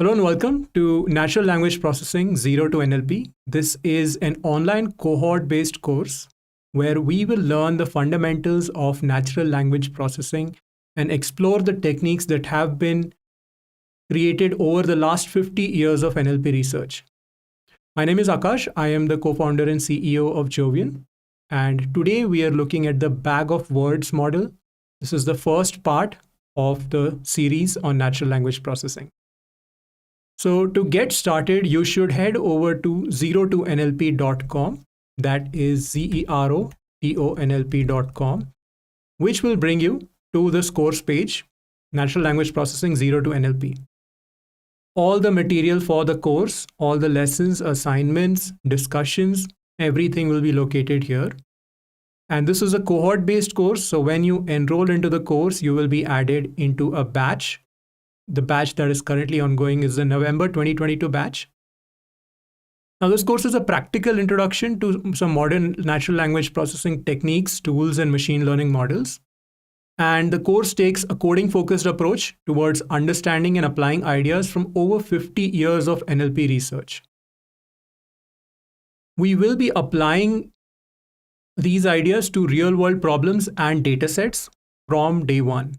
Hello and welcome to Natural Language Processing 0 to NLP. This is an online cohort based course where we will learn the fundamentals of natural language processing and explore the techniques that have been created over the last 50 years of NLP research. My name is Aakash. I am the co founder and CEO of Jovian. And today we are looking at the bag of words model. This is the first part of the series on natural language processing. So to get started, you should head over to 0 2 nlp.com. That is zerotonlp.com, which will bring you to this course page, Natural Language Processing 0 to NLP. All the material for the course, all the lessons, assignments, discussions, everything will be located here. And this is a cohort-based course. So when you enroll into the course, you will be added into a batch. The batch that is currently ongoing is the November 2022 batch. Now, this course is a practical introduction to some modern natural language processing techniques, tools, and machine learning models. And the course takes a coding-focused approach towards understanding and applying ideas from over 50 years of NLP research. We will be applying these ideas to real-world problems and datasets from day one.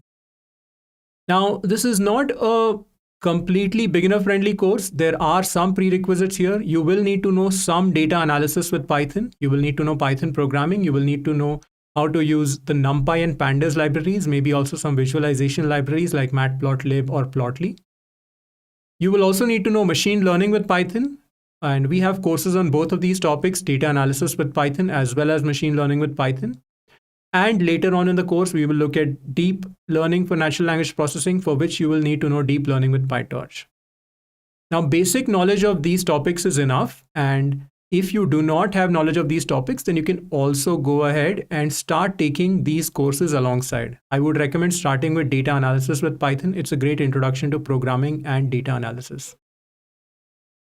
Now, this is not a completely beginner-friendly course. There are some prerequisites here. You will need to know some data analysis with Python. You will need to know Python programming. You will need to know how to use the NumPy and Pandas libraries, maybe also some visualization libraries like Matplotlib or Plotly. You will also need to know machine learning with Python. And we have courses on both of these topics, data analysis with Python as well as machine learning with Python. And later on in the course, we will look at deep learning for natural language processing, for which you will need to know deep learning with PyTorch. Now, basic knowledge of these topics is enough. And if you do not have knowledge of these topics, then you can also go ahead and start taking these courses alongside. I would recommend starting with data analysis with Python. It's a great introduction to programming and data analysis.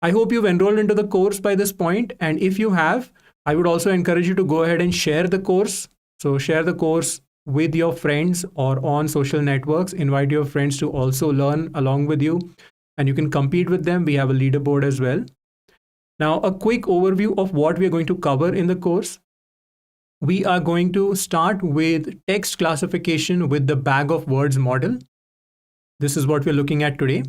I hope you've enrolled into the course by this point. And if you have, I would also encourage you to go ahead and share the course. So share the course with your friends or on social networks. Invite your friends to also learn along with you, and you can compete with them. We have a leaderboard as well. Now, a quick overview of what we are going to cover in the course. We are going to start with text classification with the bag of words model. This is what we're looking at today.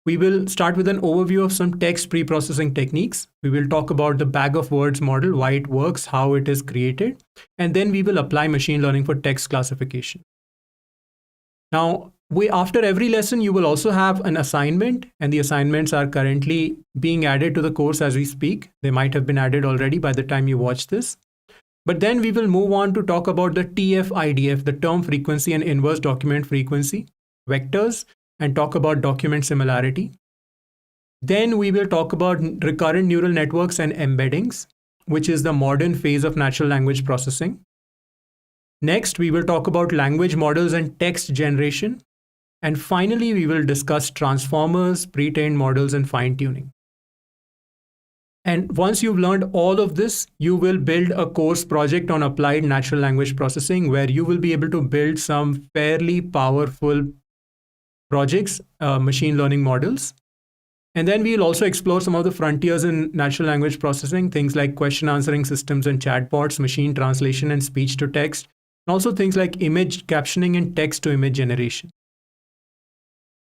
We will start with an overview of some text pre-processing techniques. We will talk about the bag of words model, why it works, how it is created, and then we will apply machine learning for text classification. Now, after every lesson, you will also have an assignment, and the assignments are currently being added to the course as we speak. They might have been added already by the time you watch this. But then we will move on to talk about the TF-IDF, the term frequency and inverse document frequency, vectors, and talk about document similarity. Then we will talk about recurrent neural networks and embeddings, which is the modern phase of natural language processing. Next, we will talk about language models and text generation. And finally, we will discuss transformers, pre-trained models, and fine-tuning. And once you've learned all of this, you will build a course project on applied natural language processing, where you will be able to build some fairly powerful projects, machine learning models. And then we'll also explore some of the frontiers in natural language processing, things like question answering systems and chatbots, machine translation and speech to text, and also things like image captioning and text to image generation.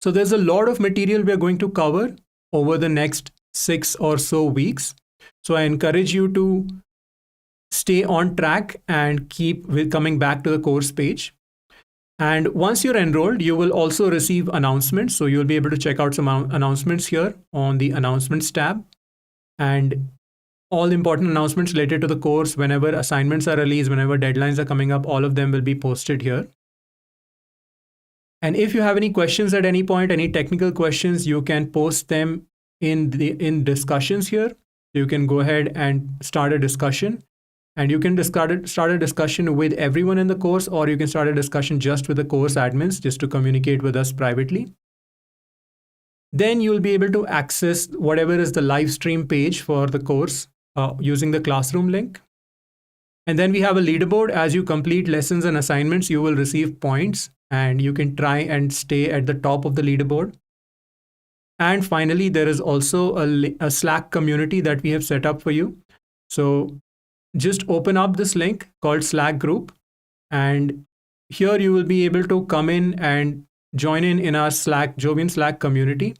So there's a lot of material we are going to cover over the next 6 or so weeks. So I encourage you to stay on track and keep coming back to the course page. And once you're enrolled, you will also receive announcements. So you'll be able to check out some announcements here on the announcements tab. And all important announcements related to the course, whenever assignments are released, whenever deadlines are coming up, all of them will be posted here. And if you have any questions at any point, any technical questions, you can post them in discussions here. You can go ahead and start a discussion. And you can start a discussion with everyone in the course, or you can start a discussion just with the course admins, just to communicate with us privately. Then you'll be able to access whatever is the live stream page for the course using the classroom link. And then we have a leaderboard. As you complete lessons and assignments, you will receive points, and you can try and stay at the top of the leaderboard. And finally, there is also a Slack community that we have set up for you. So just open up this link called Slack group, and here you will be able to come in and join in our Jovian Slack community.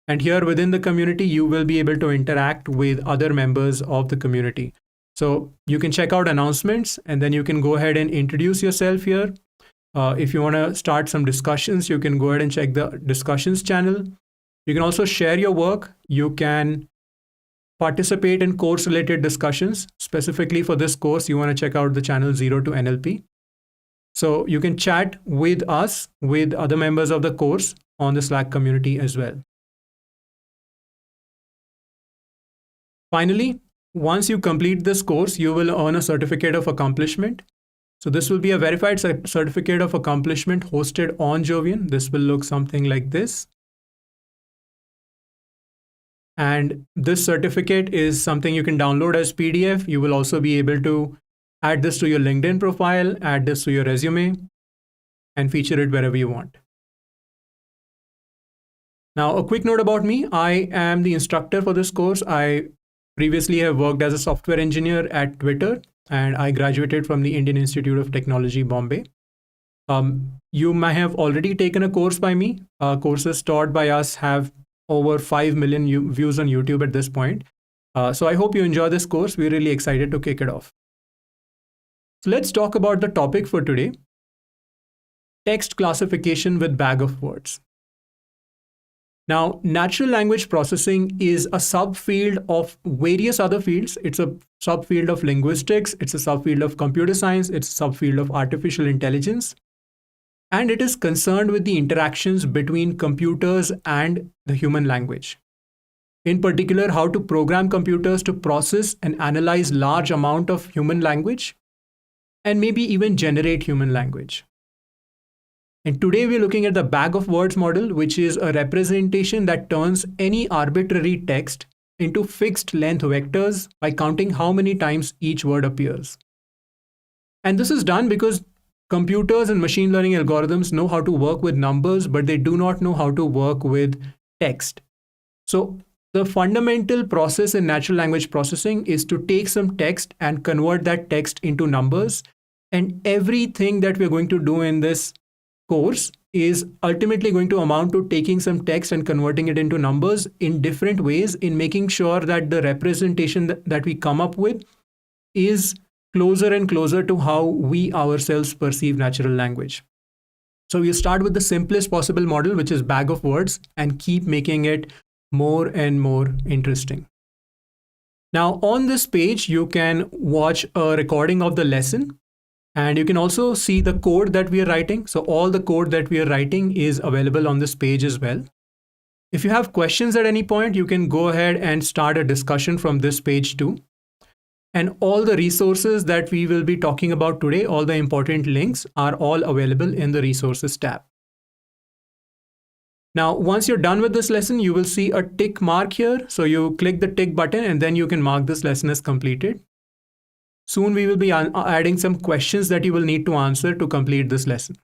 And here within the community, you will be able to interact with other members of the community. So you can check out announcements, and then you can go ahead and introduce yourself here. If you want to start some discussions, you can go ahead and check the discussions channel. You can also share your work. You can participate in course related discussions. Specifically for this course, you want to check out the channel 0 to NLP. So you can chat with us, with other members of the course on the Slack community as well. Finally, once you complete this course, you will earn a certificate of accomplishment. So this will be a verified certificate of accomplishment hosted on Jovian. This will look something like this. And this certificate is something you can download as PDF. You will also be able to add this to your LinkedIn profile, add this to your resume, and feature it wherever you want. Now, a quick note about me. I am the instructor for this course. I previously have worked as a software engineer at Twitter, and I graduated from the Indian Institute of Technology, Bombay. You may have already taken a course by me. Courses taught by us have over 5 million views on YouTube at this point. So I hope you enjoy this course. We're really excited to kick it off. So let's talk about the topic for today: text classification with bag of words. Now, natural language processing is a subfield of various other fields. It's a subfield of linguistics. It's a subfield of computer science. It's a subfield of artificial intelligence. And it is concerned with the interactions between computers and the human language. In particular, how to program computers to process and analyze large amount of human language, and maybe even generate human language. And today we're looking at the bag of words model, which is a representation that turns any arbitrary text into fixed length vectors by counting how many times each word appears. And this is done because computers and machine learning algorithms know how to work with numbers, but they do not know how to work with text. So the fundamental process in natural language processing is to take some text and convert that text into numbers. And everything that we're going to do in this course is ultimately going to amount to taking some text and converting it into numbers in different ways, in making sure that the representation that we come up with is closer and closer to how we ourselves perceive natural language. So we'll start with the simplest possible model, which is bag of words, and keep making it more and more interesting. Now, on this page, you can watch a recording of the lesson. And you can also see the code that we are writing. So all the code that we are writing is available on this page as well. If you have questions at any point, you can go ahead and start a discussion from this page too. And all the resources that we will be talking about today, all the important links, are all available in the resources tab. Now, once you're done with this lesson, you will see a tick mark here. So you click the tick button and then you can mark this lesson as completed. Soon we will be adding some questions that you will need to answer to complete this lesson.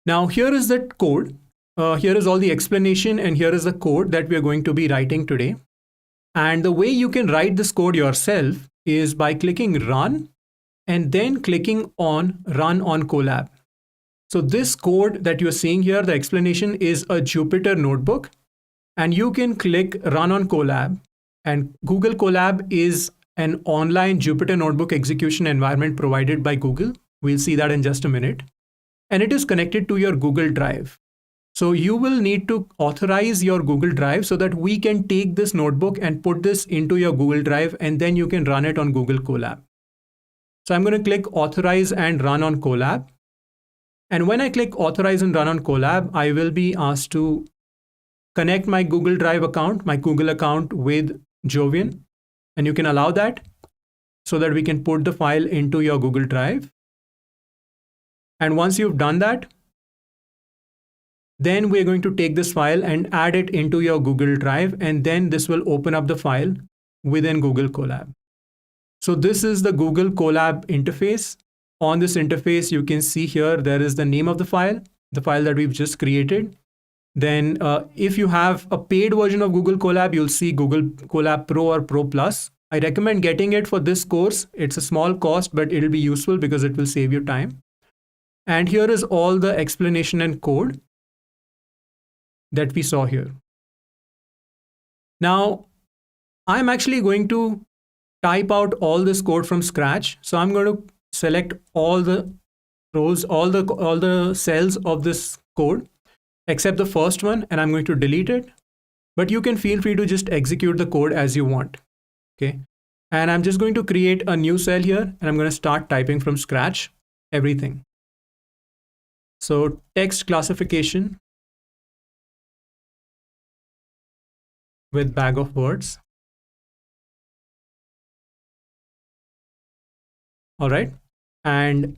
Now here is the code. Here is all the explanation, and here is the code that we are going to be writing today. And the way you can write this code yourself is by clicking Run and then clicking on Run on Colab. So this code that you're seeing here, the explanation, is a Jupyter notebook, and you can click Run on Colab. And Google Colab is an online Jupyter Notebook execution environment provided by Google. We'll see that in just a minute. And it is connected to your Google Drive. So you will need to authorize your Google Drive so that we can take this notebook and put this into your Google Drive, and then you can run it on Google Colab. So I'm going to click Authorize and Run on Colab. And when I click Authorize and Run on Colab, I will be asked to connect my Google Drive account, my Google account, with Jovian. And you can allow that so that we can put the file into your Google Drive. And once you've done that, then we're going to take this file and add it into your Google Drive, and then this will open up the file within Google Colab. So this is the Google Colab interface. On this interface, you can see here, there is the name of the file that we've just created. Then if you have a paid version of Google Colab, you'll see Google Colab Pro or Pro Plus. I recommend getting it for this course. It's a small cost, but it'll be useful because it will save you time. And here is all the explanation and code that we saw here. Now, I'm actually going to type out all this code from scratch. So I'm going to select all the rows, all the cells of this code, except the first one, and I'm going to delete it. But you can feel free to just execute the code as you want. Okay. And I'm just going to create a new cell here, and I'm going to start typing from scratch everything. So text classification with bag of words. All right. And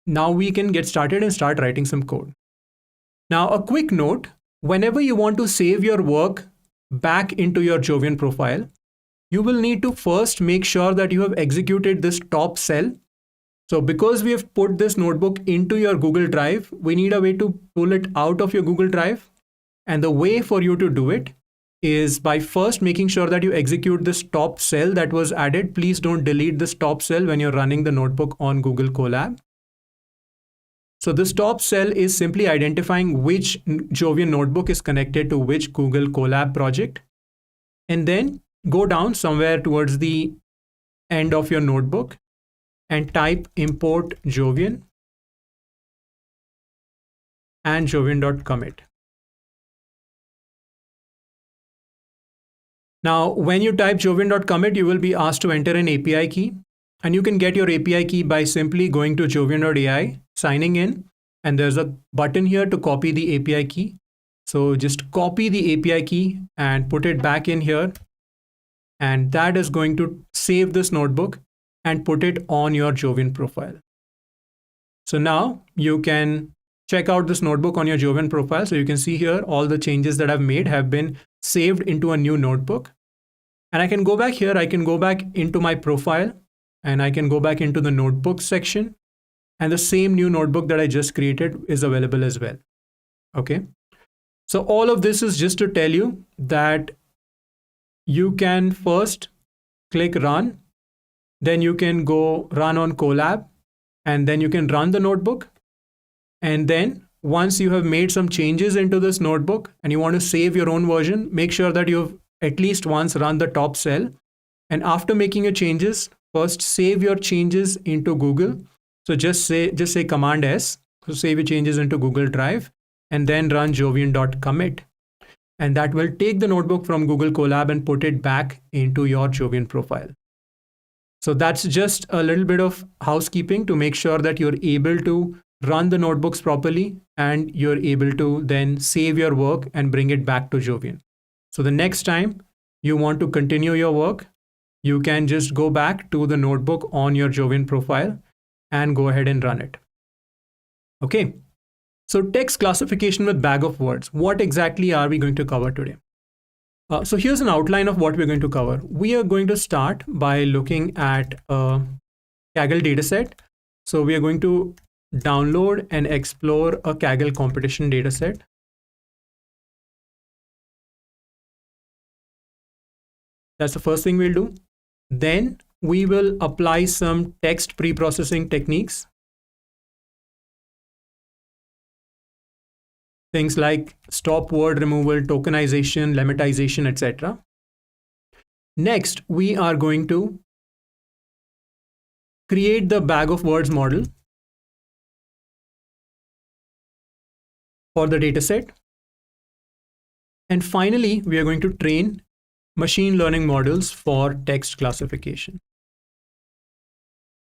now we can get started and start writing some code. Now, a quick note, whenever you want to save your work back into your Jovian profile, you will need to first make sure that you have executed this top cell. So because we have put this notebook into your Google Drive, we need a way to pull it out of your Google Drive. And the way for you to do it is by first making sure that you execute this top cell that was added. Please don't delete this top cell when you're running the notebook on Google Colab. So this top cell is simply identifying which Jovian notebook is connected to which Google Colab project. And then go down somewhere towards the end of your notebook and type import Jovian and jovian.commit. Now, when you type jovian.commit, you will be asked to enter an API key. And you can get your API key by simply going to jovian.ai, signing in, and there's a button here to copy the API key. So just copy the API key and put it back in here. And that is going to save this notebook and put it on your Jovian profile. So now you can check out this notebook on your Jovian profile. So you can see here all the changes that I've made have been saved into a new notebook. And I can go back here. I can go back into my profile and I can go back into the notebook section. And the same new notebook that I just created is available as well. Okay. So all of this is just to tell you that you can first click run, then you can go run on Colab, and then you can run the notebook. And then once you have made some changes into this notebook and you want to save your own version, make sure that you've at least once run the top cell. And after making your changes, first save your changes into Google. So just say Command S, so save your changes into Google Drive, and then run jovian.commit. And that will take the notebook from Google Colab and put it back into your Jovian profile. So that's just a little bit of housekeeping to make sure that you're able to run the notebooks properly and you're able to then save your work and bring it back to Jovian. So the next time you want to continue your work, you can just go back to the notebook on your Jovian profile and go ahead and run it. Okay. So text classification with bag of words. What exactly are we going to cover today? So here's an outline of what we're going to cover. We are going to start by looking at a Kaggle dataset. So we are going to download and explore a Kaggle competition dataset. That's the first thing we'll do. Then we will apply some text pre-processing techniques. Things like stop word removal, tokenization, lemmatization, etc. Next, we are going to create the bag of words model for the dataset. And finally, we are going to train machine learning models for text classification.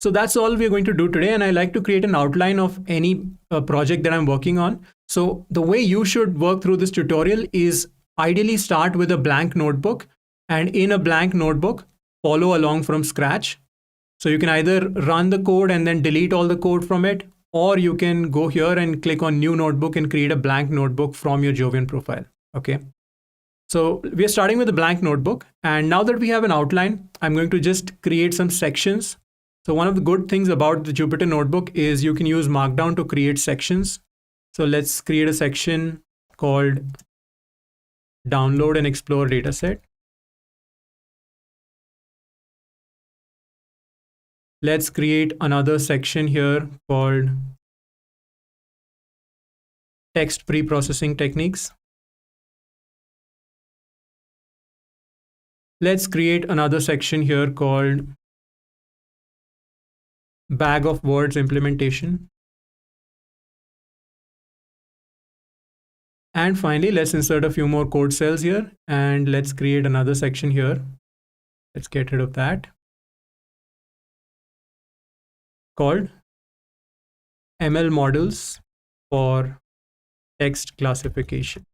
So that's all we're going to do today. And I like to create an outline of any project that I'm working on. So the way you should work through this tutorial is ideally start with a blank notebook, and in a blank notebook, follow along from scratch. So you can either run the code and then delete all the code from it, or you can go here and click on new notebook and create a blank notebook from your Jovian profile. Okay. So we are starting with a blank notebook. And now that we have an outline, I'm going to just create some sections. So one of the good things about the Jupyter Notebook is you can use Markdown to create sections. So let's create a section called download and explore dataset. Let's create another section here called text pre-processing techniques. Let's create another section here called bag of words implementation. And finally, let's insert a few more code cells here, and let's create another section here. Let's get rid of that, called ML models for text classification.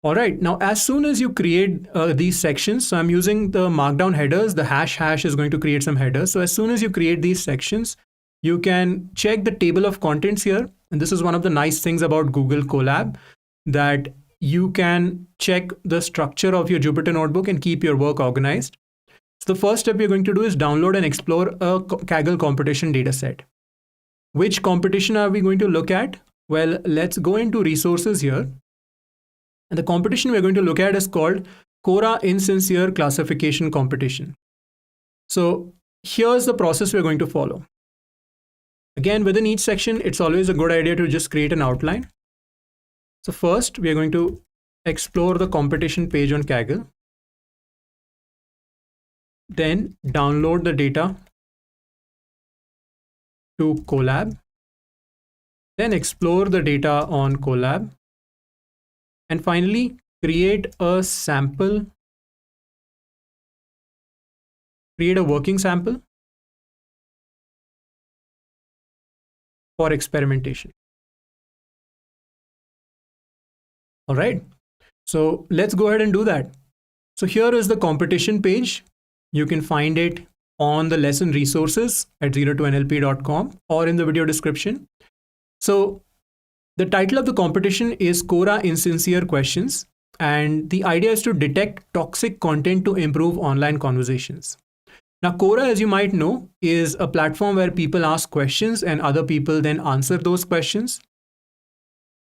All right, now as soon as you create these sections, so I'm using the markdown headers, the hash is going to create some headers. So as soon as you create these sections, you can check the table of contents here. And this is one of the nice things about Google Colab, that you can check the structure of your Jupyter notebook and keep your work organized. So the first step you're going to do is download and explore a Kaggle competition dataset. Which competition are we going to look at? Well, let's go into resources here. And the competition we're going to look at is called Quora Insincere Classification Competition. So here's the process we're going to follow. Again, within each section, it's always a good idea to just create an outline. So first, we are going to explore the competition page on Kaggle. Then download the data to Colab. Then explore the data on Colab. And finally, create a sample, create a working sample for experimentation. All right, so let's go ahead and do that. So here is the competition page. You can find it on the lesson resources at 02nlp.com or in the video description. So the title of the competition is Quora Insincere Questions, and the idea is to detect toxic content to improve online conversations. Now, Quora, as you might know, is a platform where people ask questions and other people then answer those questions.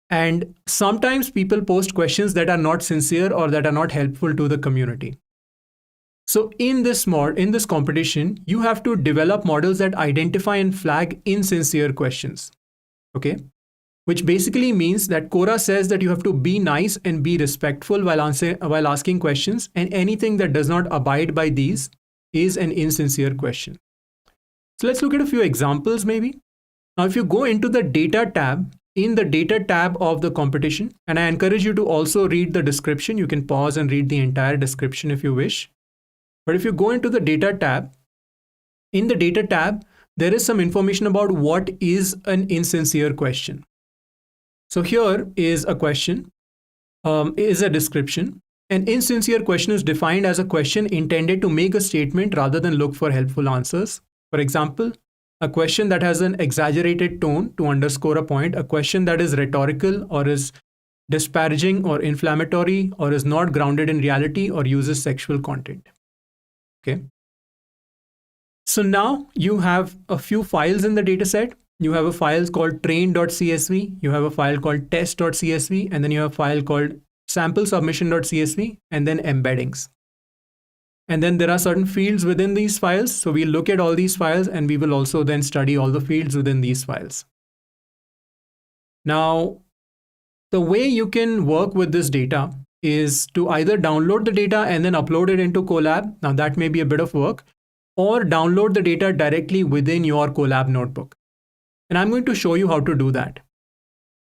And sometimes people post questions that are not sincere or that are not helpful to the community. So in this competition, you have to develop models that identify and flag insincere questions. Okay. Which basically means that Quora says that you have to be nice and be respectful while asking questions, and anything that does not abide by these is an insincere question. So let's look at a few examples maybe. Now, if you go into the data tab, in the data tab of the competition, and I encourage you to also read the description, you can pause and read the entire description if you wish. But if you go into the data tab, in the data tab, there is some information about what is an insincere question. So here is a question, is a description. An insincere question is defined as a question intended to make a statement rather than look for helpful answers. For example, a question that has an exaggerated tone to underscore a point, a question that is rhetorical or is disparaging or inflammatory or is not grounded in reality or uses sexual content. Okay. So now you have a few files in the dataset. You have a file called train.csv, you have a file called test.csv, and then you have a file called samplesubmission.csv, and then embeddings. And then there are certain fields within these files. So we'll look at all these files and we will also then study all the fields within these files. Now, the way you can work with this data is to either download the data and then upload it into Colab. Now that may be a bit of work, or download the data directly within your Colab notebook. And I'm going to show you how to do that.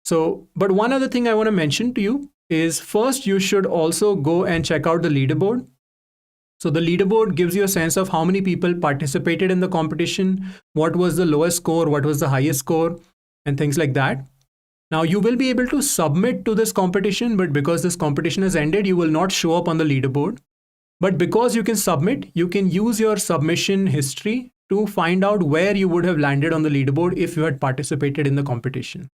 So, but one other thing I want to mention to you is first you should also go and check out the leaderboard. So the leaderboard gives you a sense of how many people participated in the competition, what was the lowest score, what was the highest score, and things like that. Now you will be able to submit to this competition, but because this competition has ended, you will not show up on the leaderboard. But because you can submit, you can use your submission history to find out where you would have landed on the leaderboard if you had participated in the competition.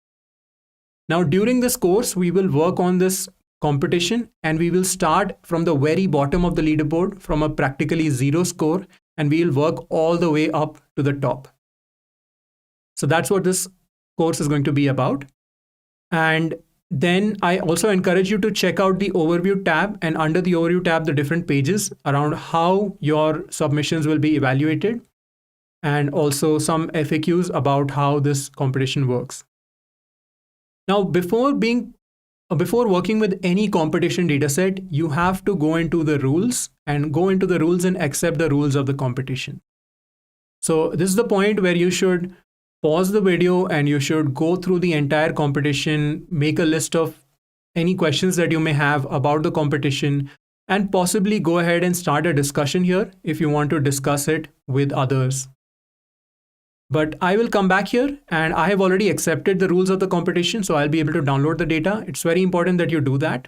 Now, during this course, we will work on this competition and we will start from the very bottom of the leaderboard from a practically 0 score, and we will work all the way up to the top. So that's what this course is going to be about. And Then I also encourage you to check out the overview tab, and under the overview tab, the different pages around how your submissions will be evaluated, and also some FAQs about how this competition works. Now, before working with any competition dataset, you have to go into the rules and accept the rules of the competition. So this is the point where you should pause the video and you should go through the entire competition, make a list of any questions that you may have about the competition, and possibly go ahead and start a discussion here if you want to discuss it with others. But I will come back here and I have already accepted the rules of the competition, so I'll be able to download the data. It's very important that you do that.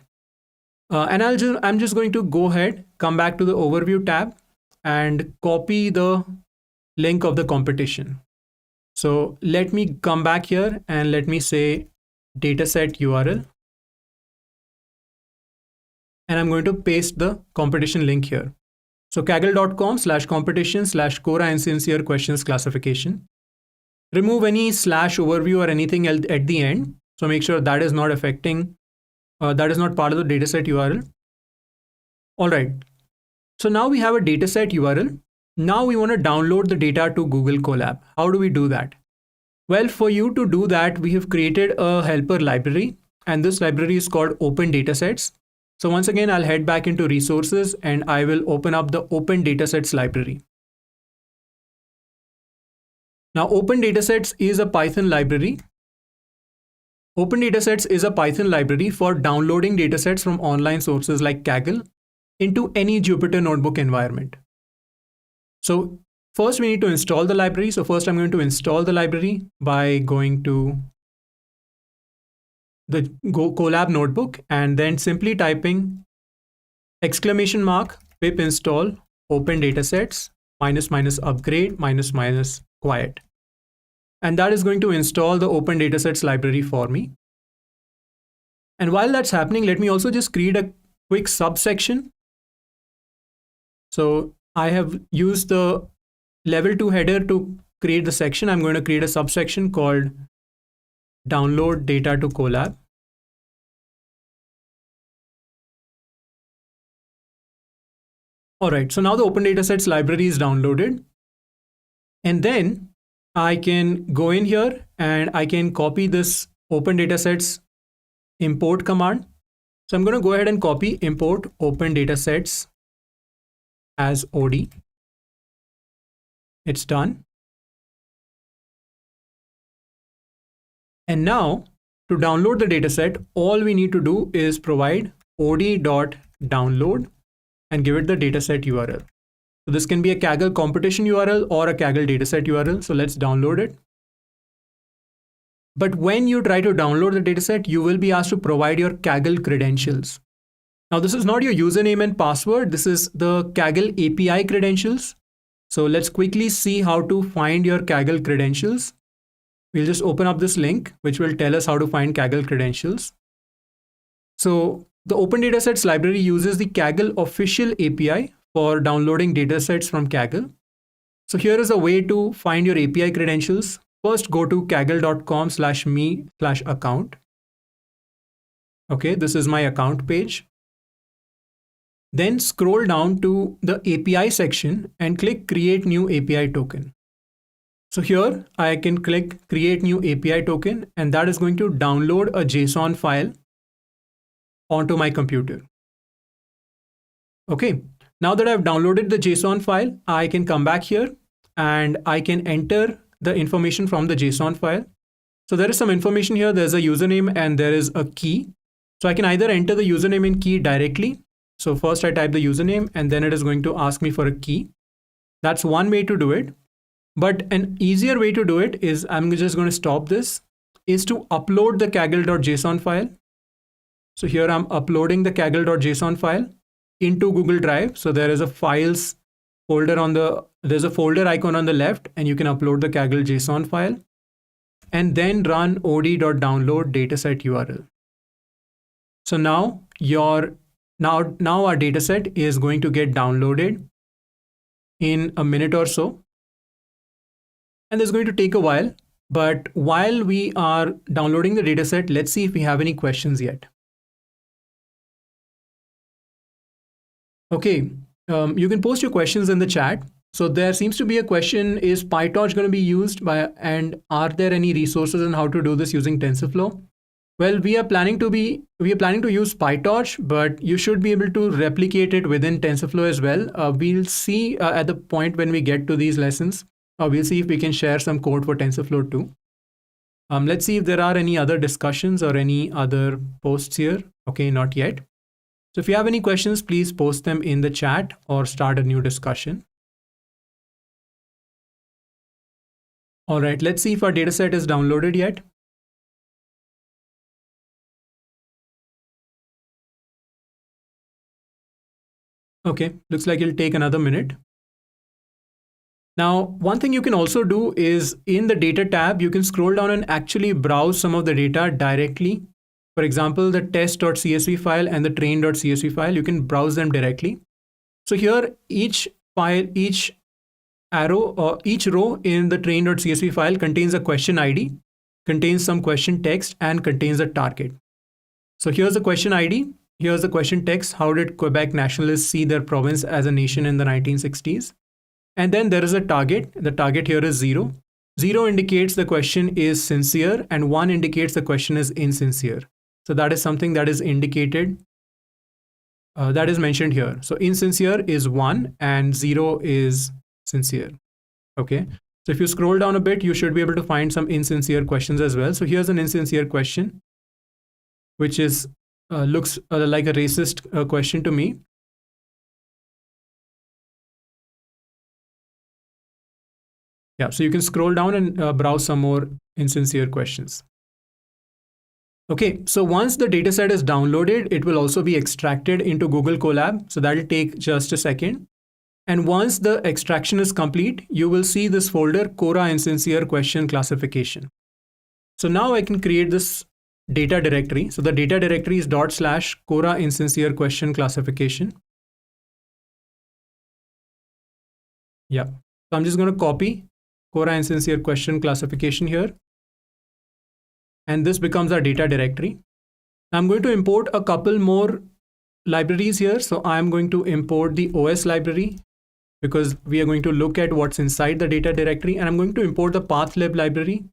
And I'm just going to go ahead, come back to the overview tab and copy the link of the competition. So let me come back here and let me say dataset URL. And I'm going to paste the competition link here. So kaggle.com/competition/Quora and sincere questions classification. Remove any /overview or anything else at the end. So make sure that is not affecting, that is not part of the dataset URL. All right. So now we have a dataset URL. Now we want to download the data to Google Colab. How do we do that? Well, for you to do that, we have created a helper library, and this library is called Open Datasets. So once again, I'll head back into resources and I will open up the Open Datasets library. Now, Open Datasets is a Python library. Open Datasets is a Python library for downloading datasets from online sources like Kaggle into any Jupyter Notebook environment. So first we need to install the library. So first I'm going to install the library by going to the Colab notebook and then simply typing !pip install open datasets --upgrade --quiet. And that is going to install the open datasets library for me. And while that's happening, let me also just create a quick subsection. So I have used the level 2 header to create the section. I'm going to create a subsection called download data to Colab. All right, so now the Open Datasets library is downloaded. And then I can go in here and I can copy this Open Datasets import command. So I'm going to go ahead and copy import Open Datasets as OD. It's done. And now to download the dataset, all we need to do is provide od.download and give it the dataset URL. So this can be a Kaggle competition URL or a Kaggle dataset URL. So let's download it. But when you try to download the dataset, you will be asked to provide your Kaggle credentials. Now this is not your username and password. This is the Kaggle API credentials. So let's quickly see how to find your Kaggle credentials. We'll just open up this link, which will tell us how to find Kaggle credentials. So the Open Datasets library uses the Kaggle official API for downloading datasets from Kaggle. So here is a way to find your API credentials. First, go to kaggle.com/me/account. Okay, this is my account page. Then scroll down to the API section and click Create New API Token. So here I can click Create New API Token, and that is going to download a JSON file onto my computer. Okay, now that I've downloaded the JSON file, I can come back here and I can enter the information from the JSON file. So there is some information here. There's a username and there is a key. So I can either enter the username and key directly. So first I type the username and then it is going to ask me for a key. That's one way to do it. But an easier way to do it is, I'm just going to stop this, is to upload the kaggle.json file. So here I'm uploading the kaggle.json file into Google Drive. So there is a files folder there's a folder icon on the left and you can upload the Kaggle JSON file and then run od.download dataset URL. So now our dataset is going to get downloaded in a minute or so. And it's going to take a while. But while we are downloading the dataset, let's see if we have any questions yet. Okay, you can post your questions in the chat. So there seems to be a question, is PyTorch going to be used by, and are there any resources on how to do this using TensorFlow? Well, we are planning to use PyTorch, but you should be able to replicate it within TensorFlow as well. We'll see at the point when we get to these lessons. We'll see if we can share some code for TensorFlow too. Let's see if there are any other discussions or any other posts here. Okay, not yet. So if you have any questions, please post them in the chat or start a new discussion. All right, let's see if our dataset is downloaded yet. Okay, looks like it'll take another minute. Now, one thing you can also do is in the data tab, you can scroll down and actually browse some of the data directly. For example, the test.csv file and the train.csv file, you can browse them directly. So here, each file, each arrow or each row in the train.csv file contains a question ID, contains some question text, and contains a target. So here's the question ID. Here's the question text. How did Quebec nationalists see their province as a nation in the 1960s? And then there is a target. The target here is 0. 0 indicates the question is sincere and 1 indicates the question is insincere. So that is something that is indicated, that is mentioned here. So insincere is 1 and 0 is sincere. Okay. So if you scroll down a bit, you should be able to find some insincere questions as well. So here's an insincere question, which is looks like a racist question to me. Yeah, so you can scroll down and browse some more insincere questions. Okay, so once the dataset is downloaded, it will also be extracted into Google Colab. So that'll take just a second. And once the extraction is complete, you will see this folder, Cora Insincere Question Classification. So now I can create this data directory. So the data directory is /Cora Insincere Question Classification. Yeah, so I'm just going to copy Cora Insincere Question Classification here. And this becomes our data directory. I'm going to import a couple more libraries here. So I'm going to import the OS library because we are going to look at what's inside the data directory. And I'm going to import the pathlib library.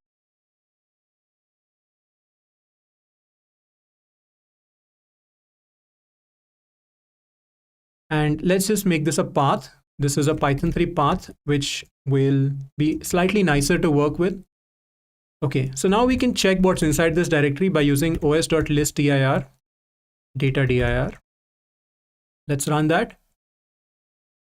And let's just make this a path. This is a Python 3 path, which will be slightly nicer to work with. Okay, so now we can check what's inside this directory by using os.listdir, data dir. Let's run that.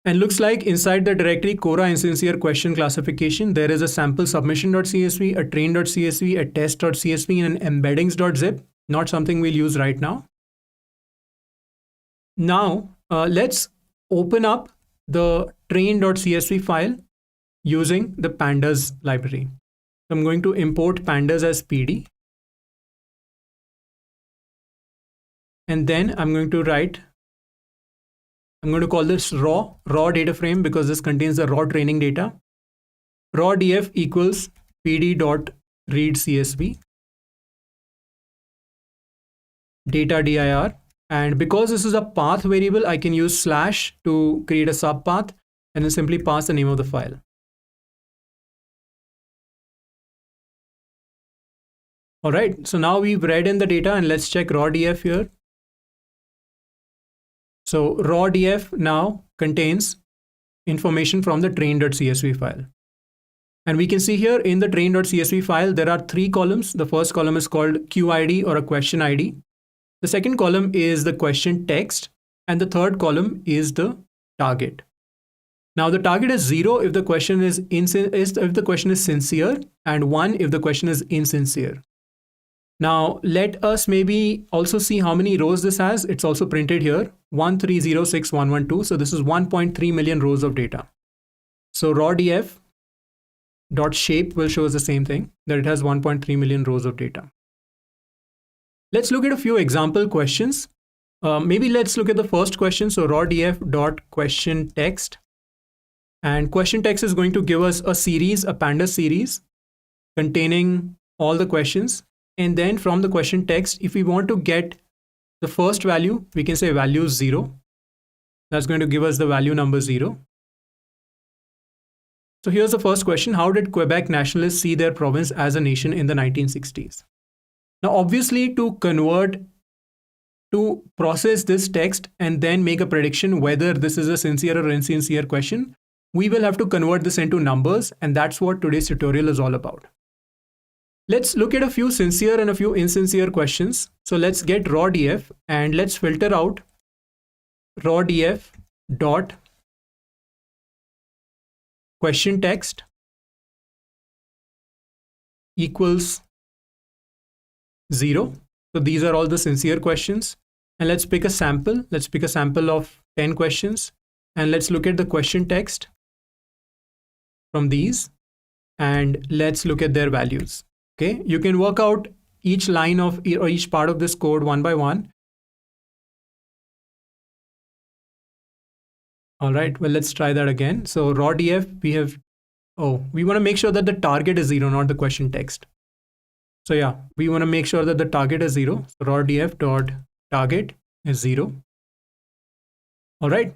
And looks like inside the directory Cora Insincere Question Classification, there is a sample submission.csv, a train.csv, a test.csv, and an embeddings.zip. Not something we'll use right now. Now, let's open up the train.csv file using the pandas library. So I'm going to import pandas as PD. And then I'm going to call this raw data frame because this contains the raw training data. Raw df equals pd.readcsv data dir. And because this is a path variable, I can use / to create a subpath and then simply pass the name of the file. All right, so now we've read in the data and let's check raw df here. So raw df now contains information from the train.csv file. And we can see here in the train.csv file, there are 3 columns. The first column is called QID or a question ID. The second column is the question text, and the third column is the target. Now the target is 0 if the question is sincere, and 1 if the question is insincere. Now let us maybe also see how many rows this has. It's also printed here, 1306112. So this is 1.3 million rows of data. So raw df dot shape will show us the same thing, that it has 1.3 million rows of data. Let's look at a few example questions. Maybe let's look at the first question. So raw df dot question text, and question text is going to give us a series, a pandas series. containing all the questions. And then from the question text, if we want to get the first value, we can say value 0. That's going to give us the value number 0. So here's the first question. How did Quebec nationalists see their province as a nation in the 1960s? Now, obviously, to process this text and then make a prediction whether this is a sincere or insincere question, we will have to convert this into numbers, and that's what today's tutorial is all about. Let's look at a few sincere and a few insincere questions. So let's get raw df and let's filter out raw df dot question text equals 0. So these are all the sincere questions. And let's pick a sample. Let's pick a sample of 10 questions. And let's look at the question text from these. And let's look at their values. Okay, you can work out each line of or each part of this code one by one. All right, well, let's try that again. So raw df, we want to make sure that the target is 0, not the question text. So yeah, we want to make sure that the target is 0. So raw df dot target is 0. All right.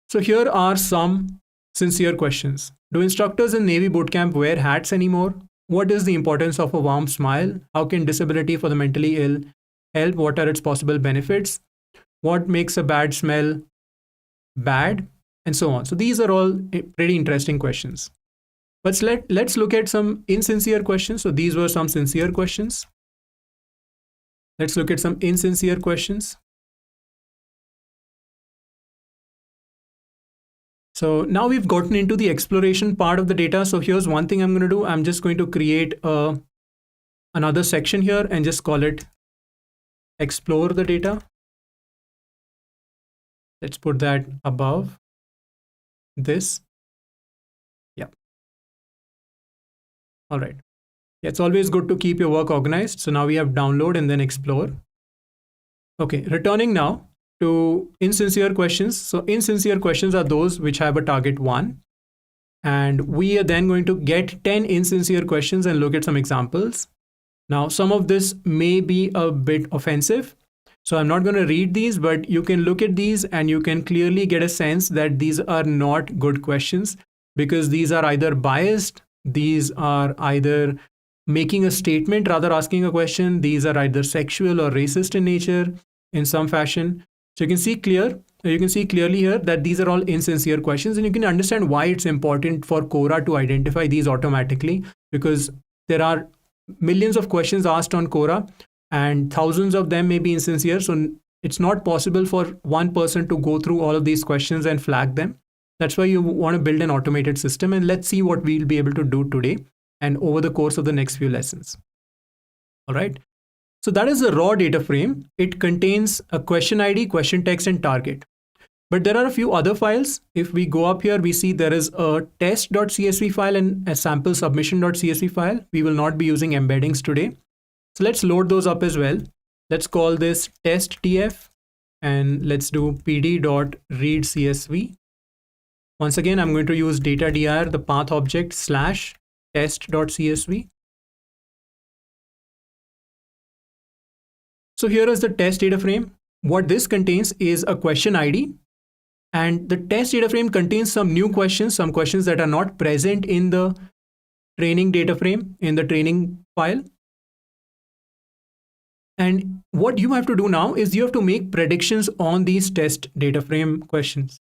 So here are some sincere questions. Do instructors in Navy bootcamp wear hats anymore? What is the importance of a warm smile? How can disability for the mentally ill help? What are its possible benefits? What makes a bad smell bad? And so on. So these are all pretty interesting questions. But let's look at some insincere questions. So these were some sincere questions. Let's look at some insincere questions. So now we've gotten into the exploration part of the data. So here's one thing I'm going to do. I'm just going to create another section here and just call it explore the data. Let's put that above this. Yeah. All right. It's always good to keep your work organized. So now we have download and then explore. Okay, returning now to insincere questions. So insincere questions are those which have a target 1. And we are then going to get 10 insincere questions and look at some examples. Now, some of this may be a bit offensive. So I'm not going to read these, but you can look at these and you can clearly get a sense that these are not good questions because these are either biased, these are either making a statement rather asking a question, these are either sexual or racist in nature in some fashion. So you can see clearly here that these are all insincere questions, and you can understand why it's important for Quora to identify these automatically, because there are millions of questions asked on Quora and thousands of them may be insincere. So it's not possible for one person to go through all of these questions and flag them. That's why you want to build an automated system, and let's see what we'll be able to do today and over the course of the next few lessons. All right. So that is the raw data frame. It contains a question ID, question text, and target. But there are a few other files. If we go up here, we see there is a test.csv file and a sample submission.csv file. We will not be using embeddings today. So let's load those up as well. Let's call this test.tf and let's do pd.readcsv. Once again, I'm going to use data.dir, the path object / test.csv. So here is the test data frame. What this contains is a question ID, and the test data frame contains some new questions, some questions that are not present in the training data frame, in the training file. And what you have to do now is you have to make predictions on these test data frame questions.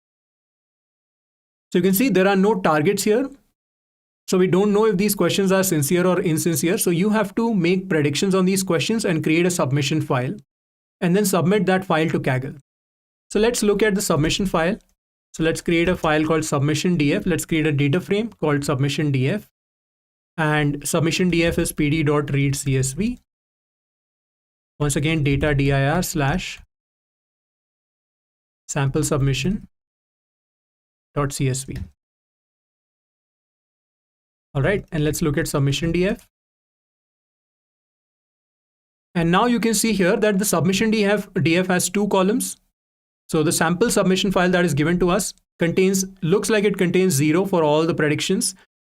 So you can see there are no targets here. So we don't know if these questions are sincere or insincere. So you have to make predictions on these questions and create a submission file and then submit that file to Kaggle. So let's look at the submission file. So let's create a file called submission.df. Let's create a data frame called submission.df, and submission.df is pd.readcsv. Once again, data.dir / sample submission.csv. All right, and let's look at submission.df. And now you can see here that the submission.df has 2 columns. So the sample submission file that is given to us looks like it contains 0 for all the predictions,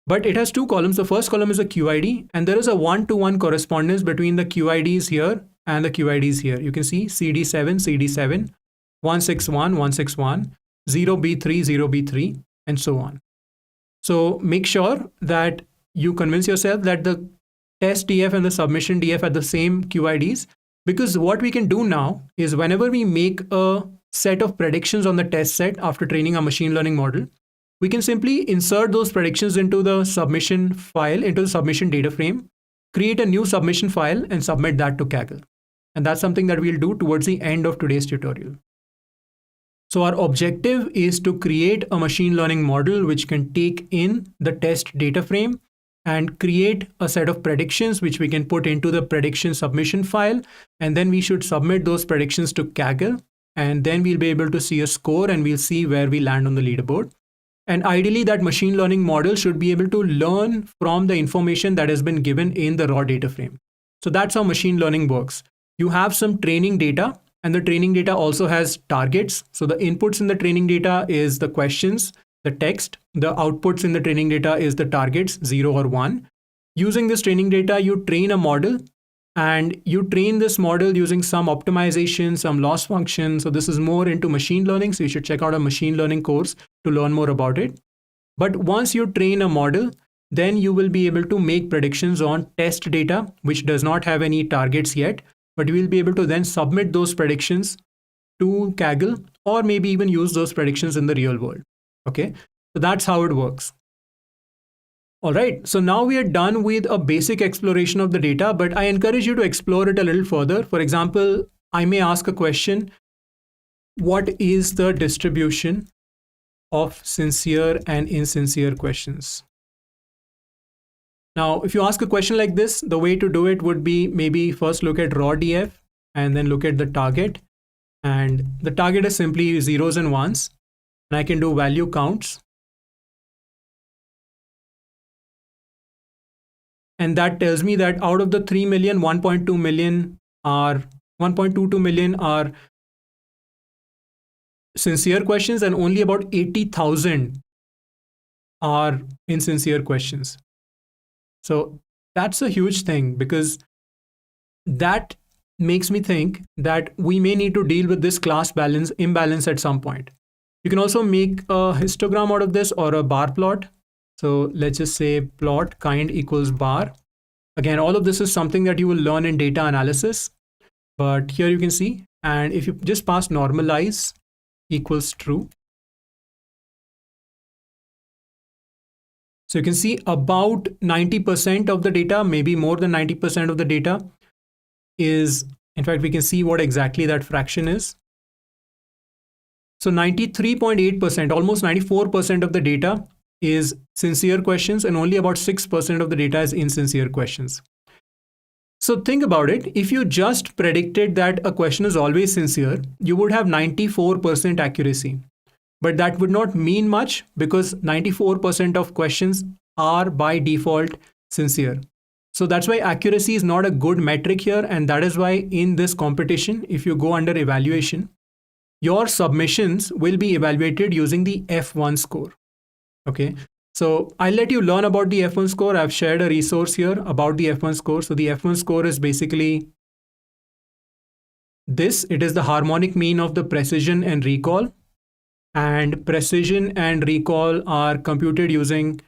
But it has two columns. The first column is a QID, and there is a one-to-one correspondence between the QIDs here and the QIDs here. You can see CD7, CD7, 161, 161, 0B3, 0B3, and so on. So make sure that you convince yourself that the test DF and the submission DF are the same QIDs, because what we can do now is whenever we make a set of predictions on the test set after training a machine learning model, we can simply insert those predictions into the submission file, into the submission data frame, create a new submission file and submit that to Kaggle. And that's something that we'll do towards the end of today's tutorial. So our objective is to create a machine learning model which can take in the test data frame and create a set of predictions which we can put into the prediction submission file. And then we should submit those predictions to Kaggle. And then we'll be able to see a score and we'll see where we land on the leaderboard. And ideally, that machine learning model should be able to learn from the information that has been given in the raw data frame. So that's how machine learning works. You have some training data, and the training data also has targets. So the inputs in the training data is the questions, the text. The outputs in the training data is the targets, 0 or 1. Using this training data, you train a model, and you train this model using some optimization, some loss function. So this is more into machine learning. So you should check out a machine learning course to learn more about it. But once you train a model, then you will be able to make predictions on test data, which does not have any targets yet, but you will be able to then submit those predictions to Kaggle, or maybe even use those predictions in the real world. Okay, so that's how it works. All right, so now we are done with a basic exploration of the data, but I encourage you to explore it a little further. For example, I may ask a question: what is the distribution of sincere and insincere questions? Now, if you ask a question like this, the way to do it would be maybe first look at raw DF and then look at the target. And the target is simply zeros and ones. And I can do value counts. And that tells me that out of the 3 million, 1.2 million are 1.22 million are sincere questions, and only about 80,000 are insincere questions. So that's a huge thing, because that makes me think that we may need to deal with this class imbalance at some point. You can also make a histogram out of this, or a bar plot. So let's just say plot kind equals bar. Again, all of this is something that you will learn in data analysis, but here you can see, and if you just pass normalize equals true. So you can see about 90% of the data, maybe more than 90% of the data is, in fact, we can see what exactly that fraction is. So 93.8%, almost 94% of the data is sincere questions, and only about 6% of the data is insincere questions. So think about it. If you just predicted that a question is always sincere, you would have 94% accuracy. But that would not mean much, because 94% of questions are by default sincere. So that's why accuracy is not a good metric here. And that is why in this competition, if you go under evaluation, your submissions will be evaluated using the F1 score. Okay, so I'll let you learn about the F1 score. I've shared a resource here about the F1 score. So the F1 score is basically this. It is the harmonic mean of the precision and recall. And precision and recall are computed using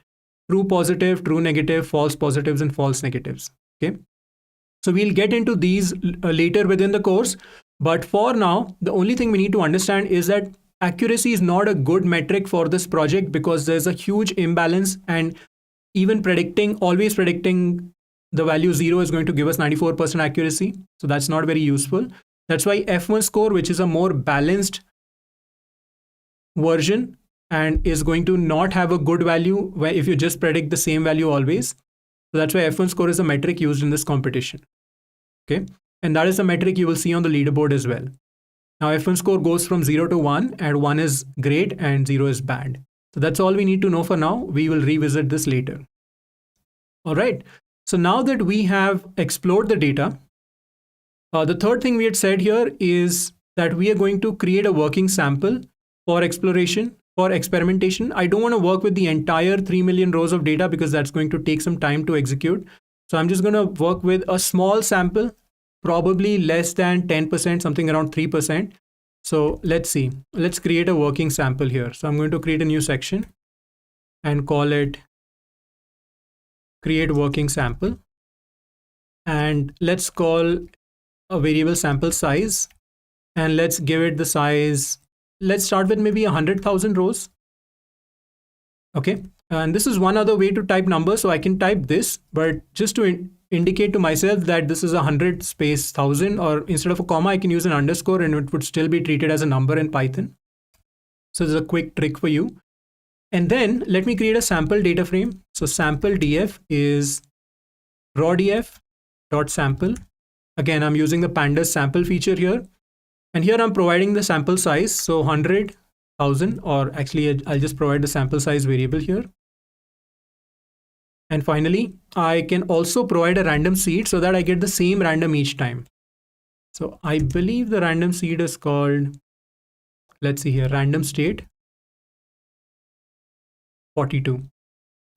true positive, true negative, false positives, and false negatives. Okay, so we'll get into these later within the course. But for now, the only thing we need to understand is that accuracy is not a good metric for this project, because there's a huge imbalance, and even always predicting the value 0 is going to give us 94% accuracy. So that's not very useful. That's why F1 score, which is a more balanced version and is going to not have a good value where if you just predict the same value always. So that's why F1 score is a metric used in this competition. Okay, and that is a metric you will see on the leaderboard as well. Now F1 score goes from 0 to 1, and 1 is great and 0 is bad. So that's all we need to know for now. We will revisit this later. All right, so now that we have explored the data, the third thing we had said here is that we are going to create a working sample for exploration for experimentation. I don't want to work with the entire 3 million rows of data because that's going to take some time to execute. So I'm just going to work with a small sample, probably less than 10%, something around 3%. So let's see. Let's create a working sample here. So I'm going to create a new section and call it create working sample. And let's call a variable sample size. And let's give it the size. Let's start with maybe 100,000 rows. Okay. And this is one other way to type numbers. So I can type this, but just to indicate to myself that this is 100 space 1000, or instead of a comma, I can use an underscore and it would still be treated as a number in Python. So there's a quick trick for you. And then let me create a sample data frame. So sample df is raw df dot sample. Again, I'm using the pandas sample feature here. And here I'm providing the sample size. So 100,000, or actually I'll just provide the sample size variable here. And finally, I can also provide a random seed so that I get the same random each time. So I believe the random seed is called, let's see here, random state 42.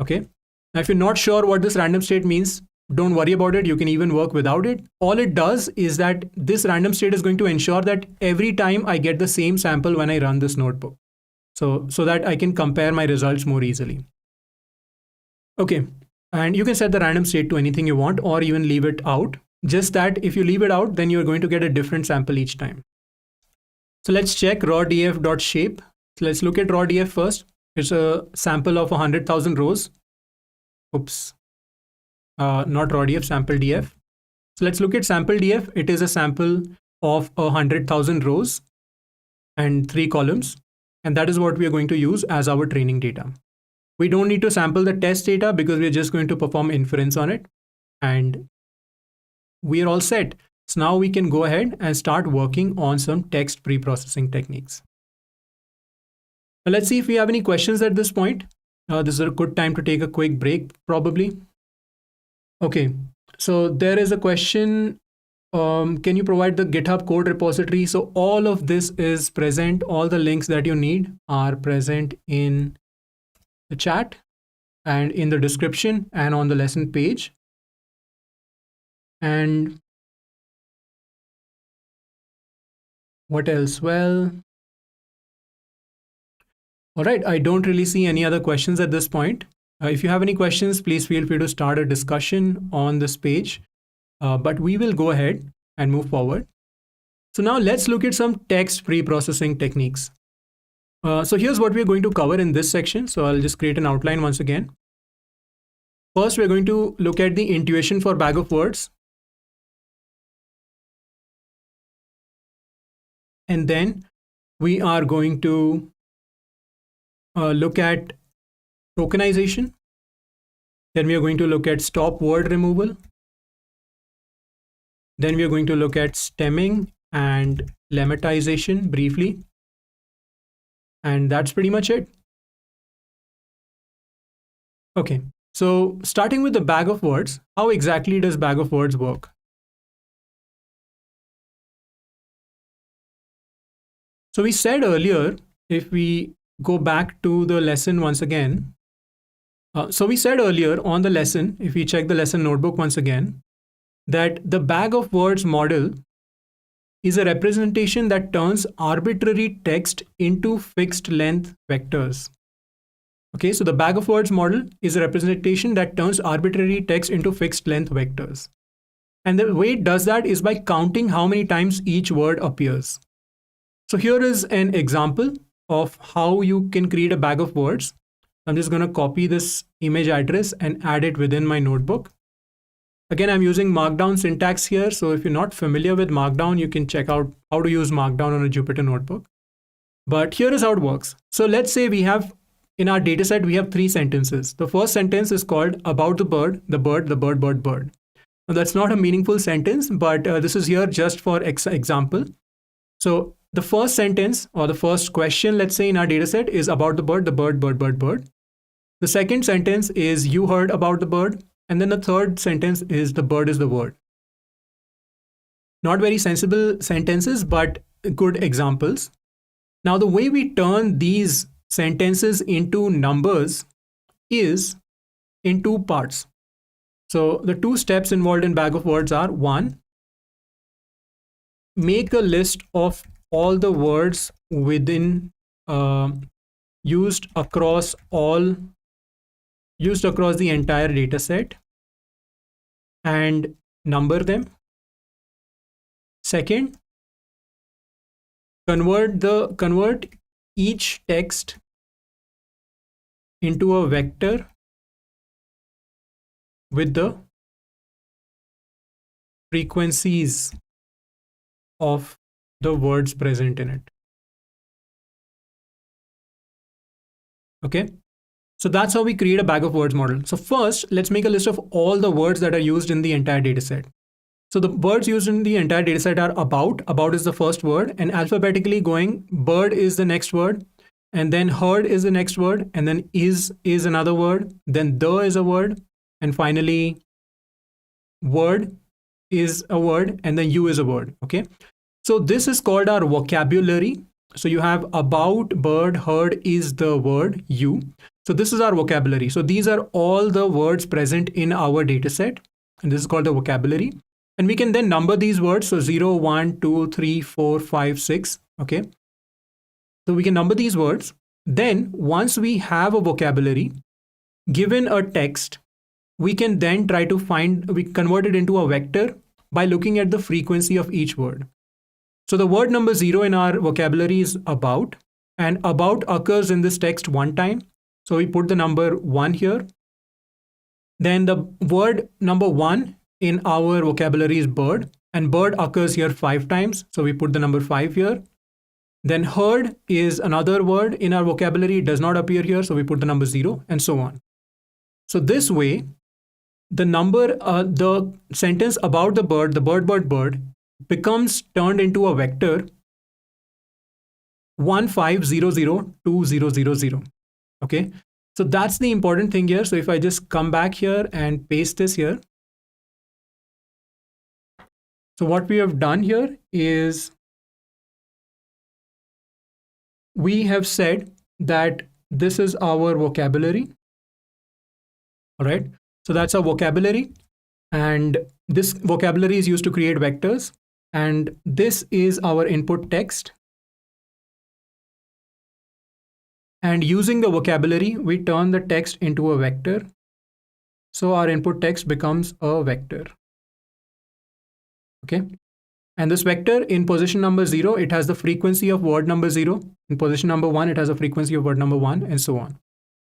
Okay. Now, if you're not sure what this random state means, don't worry about it. You can even work without it. All it does is that this random state is going to ensure that every time I get the same sample when I run this notebook. So that I can compare my results more easily. Okay. And you can set the random state to anything you want, or even leave it out. Just that if you leave it out, then you're going to get a different sample each time. So let's check rawdf.shape. So let's look at rawdf first. It's a sample of 100,000 rows. Oops. Not rawdf, sample df. So let's look at sample df. It is a sample of 100,000 rows and 3 columns. And that is what we are going to use as our training data. We don't need to sample the test data because we're just going to perform inference on it. And we are all set. So now we can go ahead and start working on some text pre-processing techniques. Now let's see if we have any questions at this point. This is a good time to take a quick break, probably. Okay, so there is a question. Can you provide the GitHub code repository? So all of this is present. All the links that you need are present in the chat and in the description and on the lesson page. And what else? Well, all right, I don't really see any other questions at this point. If you have any questions, please feel free to start a discussion on this page, but we will go ahead and move forward. So now let's look at some text pre-processing techniques. So here's what we're going to cover in this section. So I'll just create an outline once again. First, we're going to look at the intuition for bag of words. And then we are going to look at tokenization. Then we are going to look at stop word removal. Then we are going to look at stemming and lemmatization briefly. And that's pretty much it. Okay, so starting with the bag of words, how exactly does bag of words work? So we said earlier, if we go back to the lesson once again, so we said earlier on the lesson, if we check the lesson notebook once again, that the bag of words model is a representation that turns arbitrary text into fixed length vectors. Okay, so the bag of words model is a representation that turns arbitrary text into fixed length vectors. And the way it does that is by counting how many times each word appears. So here is an example of how you can create a bag of words. I'm just going to copy this image address and add it within my notebook. Again, I'm using Markdown syntax here. So if you're not familiar with Markdown, you can check out how to use Markdown on a Jupyter notebook. But here is how it works. So let's say we have, in our dataset, we have 3 sentences. The first sentence is called about the bird, the bird, the bird, bird, bird. Now that's not a meaningful sentence, but this is here just for example. So the first sentence or the first question, let's say in our dataset, is about the bird, bird, bird, bird. The second sentence is you heard about the bird. And then the third sentence is the bird is the word. Not very sensible sentences, but good examples. Now, the way we turn these sentences into numbers is in two parts. So the two steps involved in bag of words are: one, make a list of all the words within uh, used across the entire data set and number them. Second, convert each text into a vector with the frequencies of the words present in it. Okay, so that's how we create a bag of words model. So first, let's make a list of all the words that are used in the entire data set. So the words used in the entire data set are about is the first word, and alphabetically going, bird is the next word, and then heard is the next word, and then is another word, then the is a word, and finally word is a word, and then you is a word. Okay, so this is called our vocabulary. So you have about, bird, heard, is the word, you. So this is our vocabulary. So these are all the words present in our data set, and this is called the vocabulary. And we can then number these words. So 0, 1, 2, 3, 4, 5, 6. Okay. So we can number these words. Then once we have a vocabulary, given a text, we can then try to we convert it into a vector by looking at the frequency of each word. So the word number 0 in our vocabulary is about, and about occurs in this text one time. So we put the number 1 here. Then the word number 1 in our vocabulary is bird, and bird occurs here 5 times. So we put the number 5 here. Then heard is another word in our vocabulary. It does not appear here. So we put the number 0, and so on. So this way, the sentence about the bird, becomes turned into a vector 15002000. Okay. So that's the important thing here. So if I just come back here and paste this here. So what we have done here is we have said that this is our vocabulary. All right. So that's our vocabulary. And this vocabulary is used to create vectors. And this is our input text. And using the vocabulary, we turn the text into a vector. So our input text becomes a vector. Okay. And this vector in position number 0, it has the frequency of word number 0. In position number 1, it has a frequency of word number 1, and so on.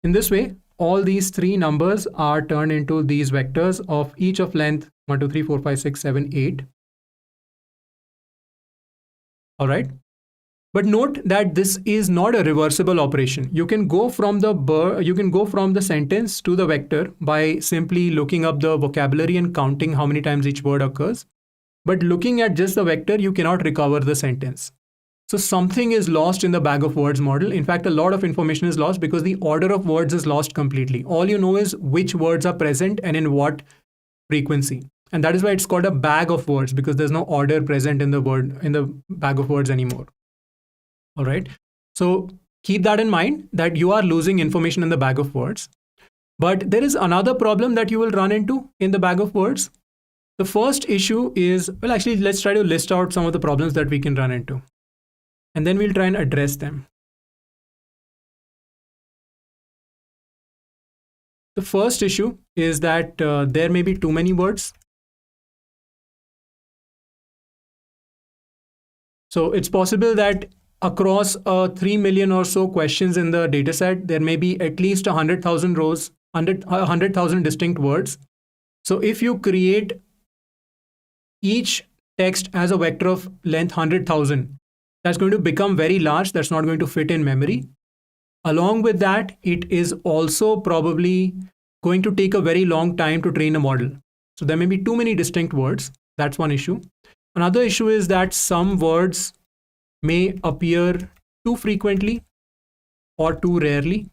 In this way, all these three numbers are turned into these vectors of each of length 1, 2, 3, 4, 5, 6, 7, 8. All right. But note that this is not a reversible operation. You can go from the sentence to the vector by simply looking up the vocabulary and counting how many times each word occurs. But looking at just the vector, you cannot recover the sentence. So something is lost in the bag of words model. In fact, a lot of information is lost because the order of words is lost completely. All you know is which words are present and in what frequency. And that is why it's called a bag of words, because there's no order present in the bag of words anymore. All right. So keep that in mind, that you are losing information in the bag of words. But there is another problem that you will run into in the bag of words. The first issue is, well, actually, let's try to list out some of the problems that we can run into. And then we'll try and address them. The first issue is that there may be too many words. So it's possible that across 3 million or so questions in the dataset, there may be at least 100,000 rows, 100,000 distinct words. So if you create each text as a vector of length 100,000, that's going to become very large. That's not going to fit in memory. Along with that, it is also probably going to take a very long time to train a model. So there may be too many distinct words. That's one issue. Another issue is that some words may appear too frequently or too rarely.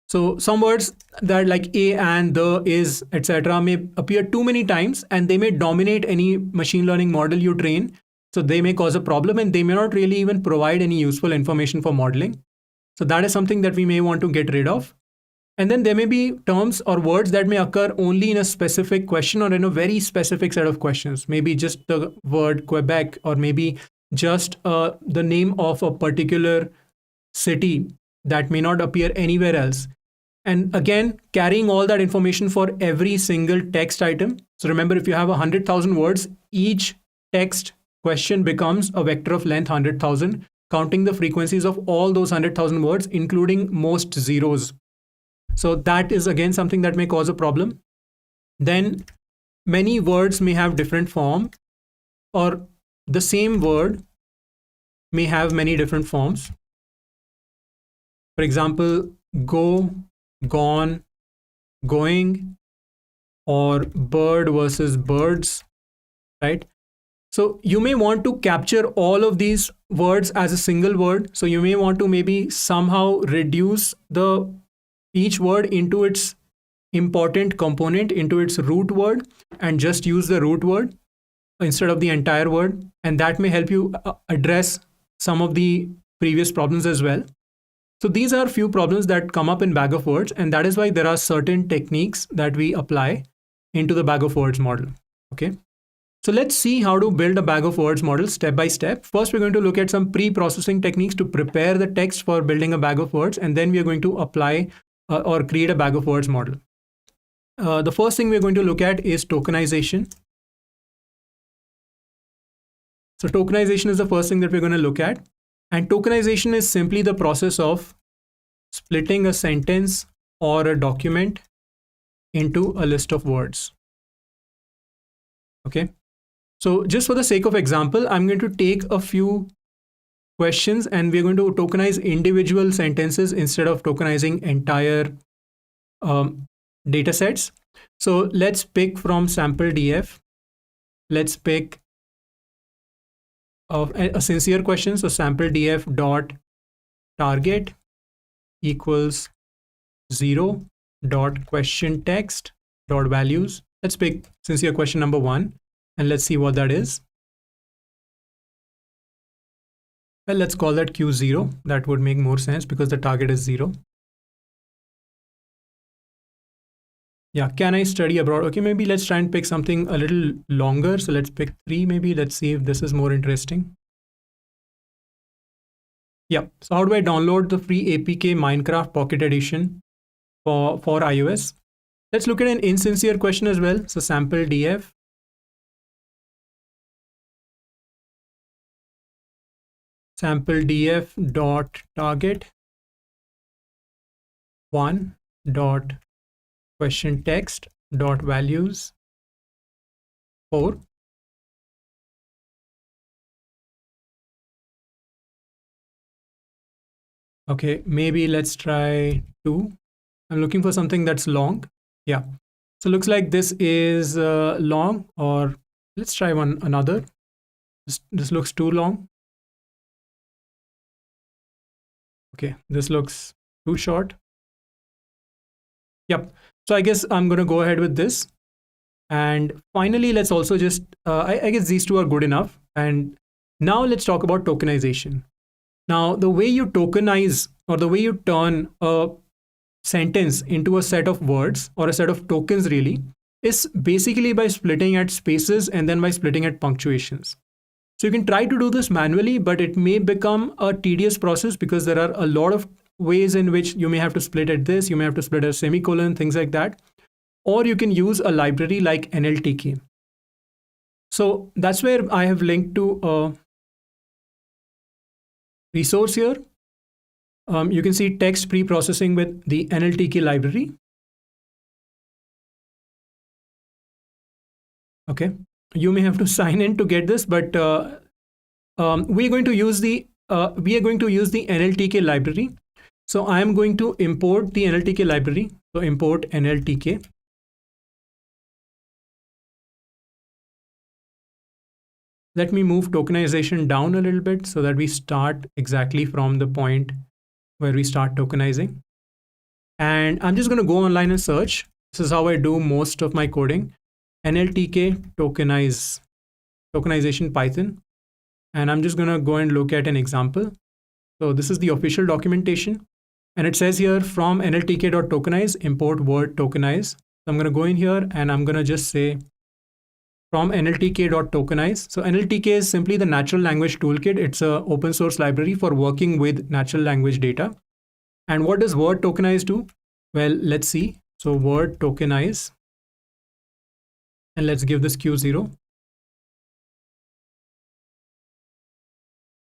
So some words that like a, and, the, is, etc. may appear too many times, and they may dominate any machine learning model you train. So they may cause a problem, and they may not really even provide any useful information for modeling. So that is something that we may want to get rid of. And then there may be terms or words that may occur only in a specific question or in a very specific set of questions. Maybe just the word Quebec, or maybe just the name of a particular city that may not appear anywhere else. And again, carrying all that information for every single text item. So remember, if you have 100,000 words, each text question becomes a vector of length 100,000, counting the frequencies of all those 100,000 words, including most zeros. So that is again something that may cause a problem. Then many words may have different form, or the same word may have many different forms. For example, go, gone, going, or bird versus birds, right? So you may want to capture all of these words as a single word. So you may want to maybe somehow reduce each word into its important component, into its root word, and just use the root word instead of the entire word. And that may help you address some of the previous problems as well. So these are few problems that come up in bag of words, and that is why there are certain techniques that we apply into the bag of words model. Okay. So let's see how to build a bag of words model step by step. First, we're going to look at some pre-processing techniques to prepare the text for building a bag of words, and then we are going to apply or create a bag of words model. The first thing we're going to look at is tokenization. So tokenization is the first thing that we're going to look at. And tokenization is simply the process of splitting a sentence or a document into a list of words. Okay. So just for the sake of example, I'm going to take a few questions and we're going to tokenize individual sentences instead of tokenizing entire data sets. So let's pick from sample DF. Let's pick a sincere question. So sample DF dot target equals 0 dot question text dot values. Let's pick sincere question number 1 and let's see what that is. Well, let's call that Q0. That would make more sense because the target is 0. Yeah, can I study abroad? Okay, maybe let's try and pick something a little longer. So let's pick 3 maybe. Let's see if this is more interesting. Yeah, so how do I download the free APK Minecraft Pocket Edition for iOS? Let's look at an insincere question as well. So sample DF. Sample DF dot target 1 dot question text dot values 4. Okay, maybe let's try 2. I'm looking for something that's long. Yeah, so looks like this is long, or let's try another. This looks too long. Okay, this looks too short. Yep. So I guess I'm going to go ahead with this. And finally, let's also just, I guess these two are good enough. And now let's talk about tokenization. Now, the way you tokenize, or the way you turn a sentence into a set of words or a set of tokens really, is basically by splitting at spaces and then by splitting at punctuations. So you can try to do this manually, but it may become a tedious process because there are a lot of ways in which you may have to split at this, you may have to split at a semicolon, things like that. Or you can use a library like NLTK. So that's where I have linked to a resource here. You can see text pre-processing with the NLTK library. Okay, you may have to sign in to get this, but we are going to use the NLTK library. So I am going to import the NLTK library. So import NLTK. Let me move tokenization down a little bit so that we start exactly from the point where we start tokenizing. And I'm just going to go online and search. This is how I do most of my coding. NLTK tokenization Python. And I'm just going to go and look at an example. So this is the official documentation. And it says here from nltk.tokenize import word tokenize. So I'm going to go in here and I'm going to just say from nltk.tokenize. So NLTK is simply the natural language toolkit. It's an open source library for working with natural language data. And what does word tokenize do? Well, let's see. So word tokenize, and let's give this Q0.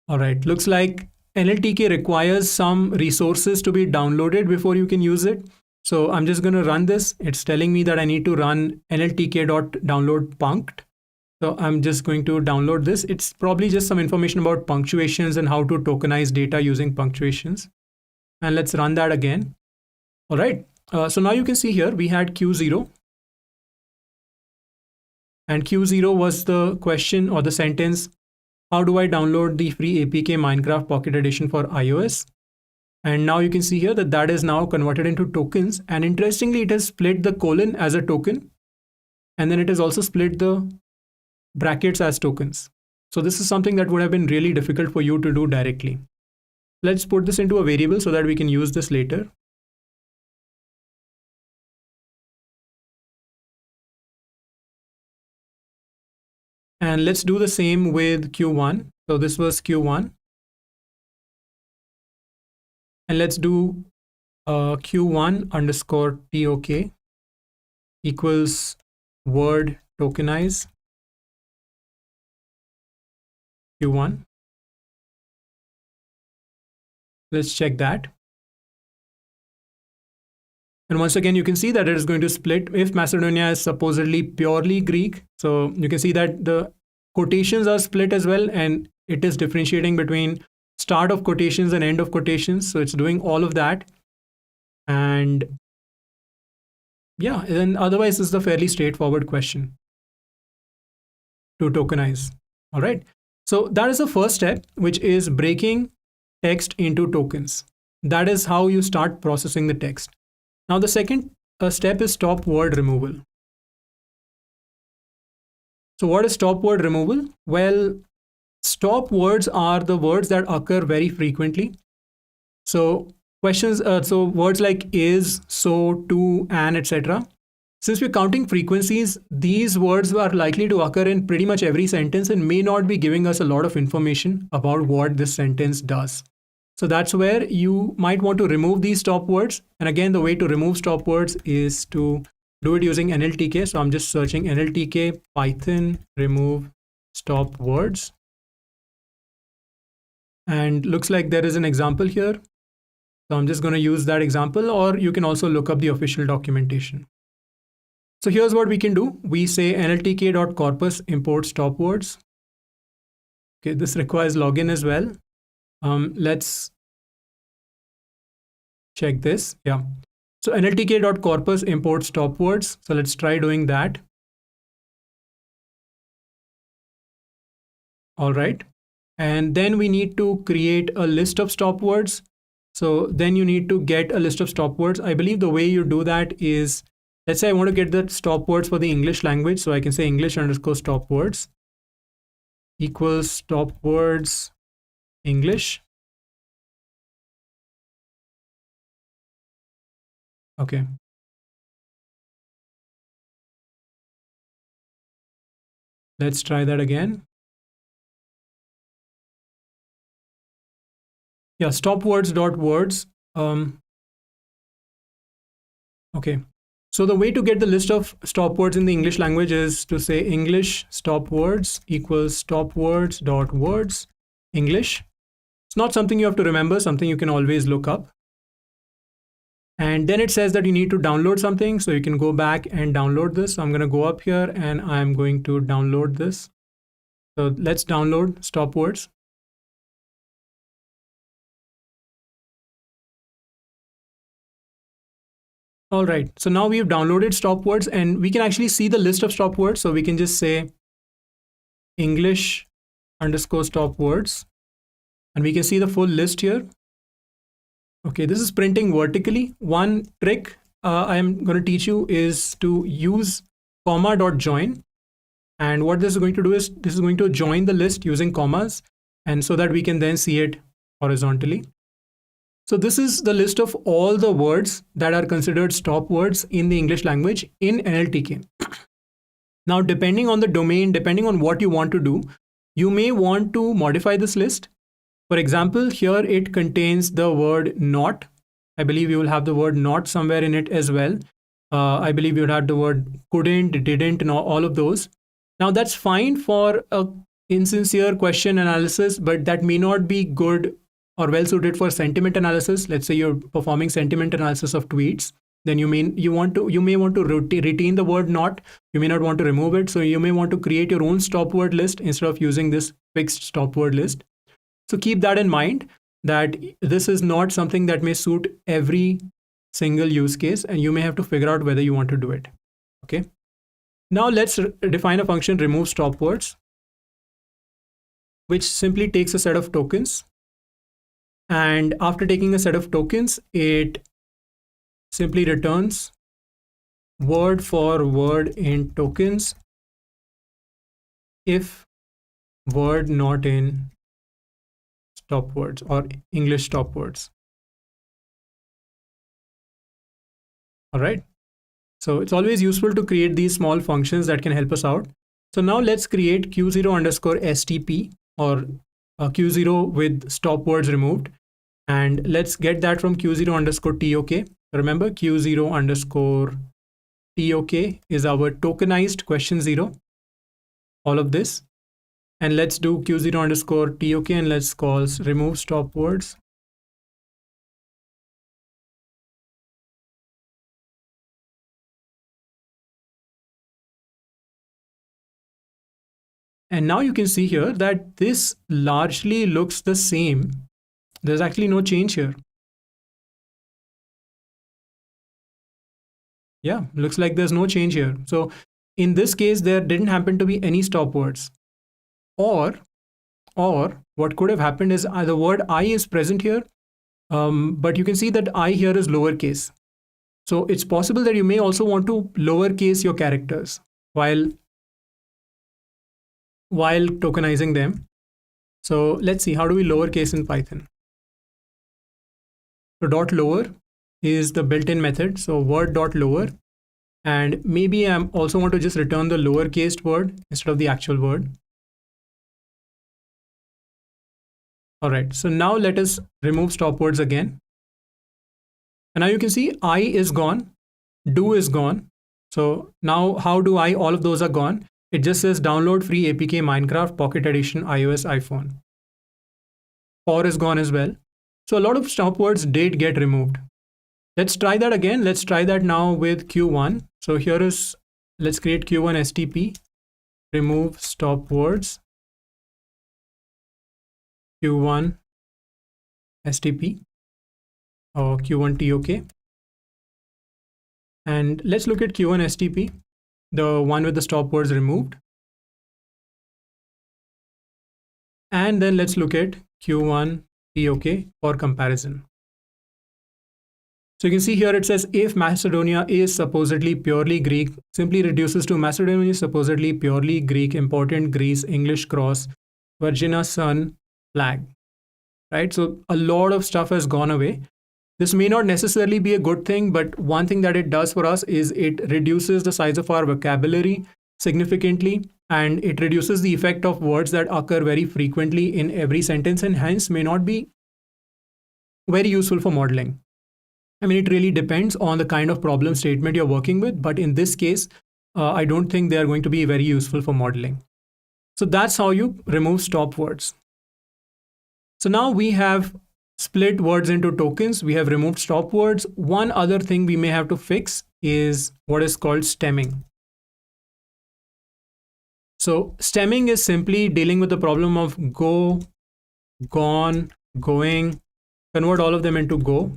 All right, looks like NLTK requires some resources to be downloaded before you can use it. So I'm just going to run this. It's telling me that I need to run nltk.download.punct. So I'm just going to download this. It's probably just some information about punctuations and how to tokenize data using punctuations. And let's run that again. All right. So now you can see here we had Q0. And Q0 was the question or the sentence, how do I download the free APK Minecraft Pocket Edition for iOS? And now you can see here that that is now converted into tokens. And interestingly, it has split the colon as a token. And then it has also split the brackets as tokens. So this is something that would have been really difficult for you to do directly. Let's put this into a variable so that we can use this later. And let's do the same with Q1. So this was Q1. And let's do Q1 underscore TOK equals word tokenize Q1. Let's check that. And once again, you can see that it is going to split if Macedonia is supposedly purely Greek. So you can see that the quotations are split as well, and it is differentiating between start of quotations and end of quotations. So it's doing all of that. And yeah, then otherwise it's a fairly straightforward question to tokenize. All right. So that is the first step, which is breaking text into tokens. That is how you start processing the text. Now the second step is stop word removal. So what is stop word removal? Well, stop words are the words that occur very frequently. So so words like is, so, to, and, etc. Since we're counting frequencies, these words are likely to occur in pretty much every sentence and may not be giving us a lot of information about what this sentence does. So that's where you might want to remove these stop words. And again, the way to remove stop words is to do it using NLTK. So I'm just searching NLTK Python remove stop words. And looks like there is an example here. So I'm just going to use that example, or you can also look up the official documentation. So here's what we can do. We say nltk.corpus import stop words. Okay, this requires login as well. Let's check this. Yeah. So nltk.corpus import stop words. So let's try doing that. All right. And then we need to create a list of stop words. So then you need to get a list of stop words. I believe the way you do that is, let's say I want to get the stop words for the English language. So I can say English underscore stop words equals stop words English. Okay. Let's try that again. Yeah, stop words dot words. Okay. So the way to get the list of stop words in the English language is to say English stop words equals stop words dot words English. It's not something you have to remember, something you can always look up. And then it says that you need to download something. So you can go back and download this. So I'm going to go up here and I'm going to download this. So let's download stop words. All right. So now we've downloaded stop words and we can actually see the list of stop words. So we can just say English underscore stop words and we can see the full list here. Okay, this is printing vertically. One trick I'm going to teach you is to use comma.join. And what this is going to do is this is going to join the list using commas, and so that we can then see it horizontally. So this is the list of all the words that are considered stop words in the English language in NLTK. Now, depending on the domain, depending on what you want to do, you may want to modify this list. For example, here it contains the word not. I believe you will have the word not somewhere in it as well. I believe you would have the word couldn't, didn't, and all of those. Now, that's fine for a insincere question analysis, but that may not be good or well suited for sentiment analysis. Let's say you're performing sentiment analysis of tweets, then you may want to retain the word not. You may not want to remove it, so you may want to create your own stop word list instead of using this fixed stop word list. So keep that in mind, that this is not something that may suit every single use case, and you may have to figure out whether you want to do it. Okay. Now let's define a function remove stop words, which simply takes a set of tokens. And after taking a set of tokens, it simply returns word for word in tokens if word not in stop words or English stop words. All right. So it's always useful to create these small functions that can help us out. So now let's create Q0 underscore STP or Q0 with stop words removed. And let's get that from Q0 underscore TOK. Remember, Q0 underscore TOK is our tokenized question 0. All of this. And let's do Q0 underscore TOK and let's call remove stop words. And now you can see here that this largely looks the same. There's actually no change here. Yeah, looks like there's no change here. So in this case, there didn't happen to be any stop words. Or what could have happened is the word I is present here, but you can see that I here is lowercase. So it's possible that you may also want to lowercase your characters while tokenizing them. So let's see, how do we lowercase in Python? So dot lower is the built-in method. So word dot lower, and maybe I also want to just return the lowercase word instead of the actual word. All right, so now let us remove stop words again. And now you can see I is gone, do is gone. So now how do I, all of those are gone. It just says download free APK Minecraft Pocket Edition iOS iPhone. For is gone as well. So a lot of stop words did get removed. Let's try that again. Let's try that now with Q1. So here is, let's create Q1 STP, remove stop words, Q1 STP or Q1 TOK. And let's look at Q1 STP, the one with the stop words removed. And then let's look at Q1 TOK for comparison. So you can see here it says if Macedonia is supposedly purely Greek, simply reduces to Macedonia is supposedly purely Greek, important Greece, English cross, Virginia sun, flag. Right? So a lot of stuff has gone away. This may not necessarily be a good thing, but one thing that it does for us is it reduces the size of our vocabulary significantly, and it reduces the effect of words that occur very frequently in every sentence and hence may not be very useful for modeling. I mean, it really depends on the kind of problem statement you're working with, but in this case, I don't think they are going to be very useful for modeling. So that's how you remove stop words. So now we have split words into tokens. We have removed stop words. One other thing we may have to fix is what is called stemming. So stemming is simply dealing with the problem of go, gone, going, convert all of them into go.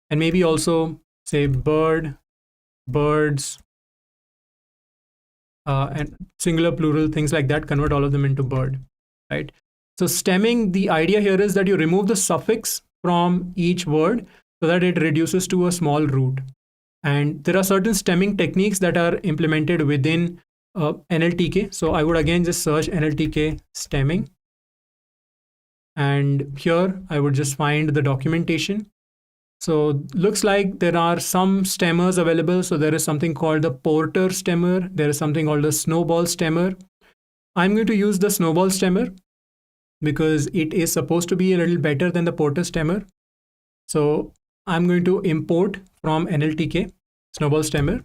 And maybe also say bird, birds, and singular, plural, things like that, convert all of them into bird, right? So stemming, the idea here is that you remove the suffix from each word so that it reduces to a small root. And there are certain stemming techniques that are implemented within NLTK. So I would again just search NLTK stemming. And here I would just find the documentation. So looks like there are some stemmers available. So there is something called the Porter stemmer. There is something called the Snowball stemmer. I'm going to use the Snowball stemmer because it is supposed to be a little better than the Porter stemmer. So I'm going to import from NLTK Snowball stemmer.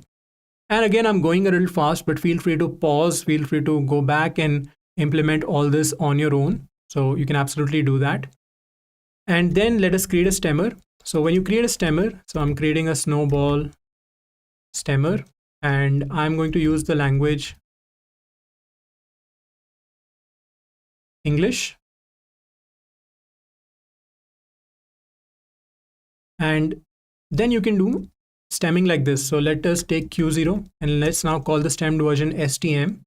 And again, I'm going a little fast, but feel free to pause, feel free to go back and implement all this on your own. So you can absolutely do that. And then let us create a stemmer. So when you create a stemmer, so I'm creating a Snowball stemmer, and I'm going to use the language English. And then you can do stemming like this. So let us take Q0 and let's now call the stemmed version stm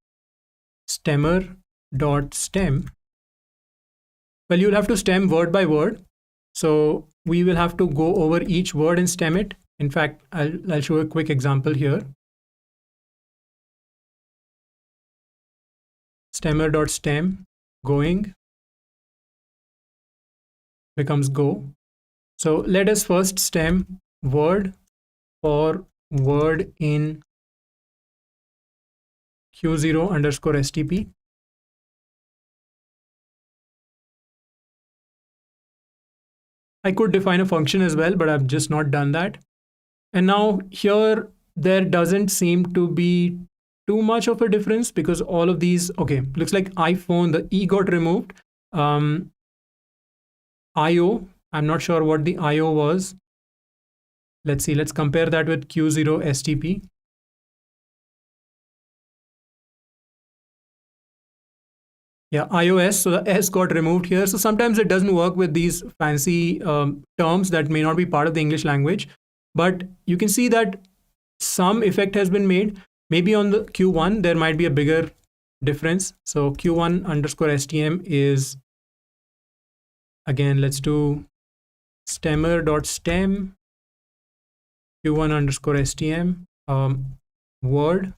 stemmer.stem. Well, you'll have to stem word by word. So we will have to go over each word and stem it. In fact, I'll show a quick example here. Stemmer.stem going becomes go. So let us first stem word for word in Q0 underscore STP. I could define a function as well, but I've just not done that. And now here, there doesn't seem to be too much of a difference because all of these, okay, looks like iPhone, the E got removed. IO, I'm not sure what the IO was. Let's see, let's compare that with Q0 STP. Yeah, iOS, so the S got removed here. So sometimes it doesn't work with these fancy terms that may not be part of the English language. But you can see that some effect has been made. Maybe on the Q1, there might be a bigger difference. So Q1 underscore STM is, again, let's do stemmer.stem Q1 underscore STM word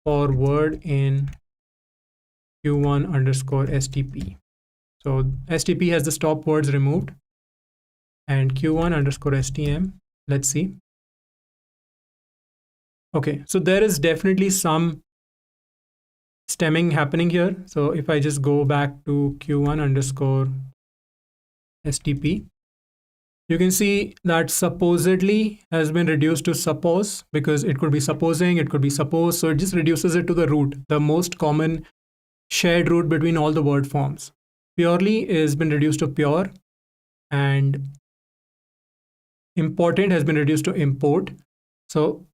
for word in Q1 underscore STP. So STP has the stop words removed and Q1 underscore STM. Let's see. Okay, so there is definitely some stemming happening here. So if I just go back to Q1 underscore STP, you can see that supposedly has been reduced to suppose because it could be supposing, it could be suppose. So it just reduces it to the root, the most common shared root between all the word forms. Purely has been reduced to pure, and important has been reduced to import. So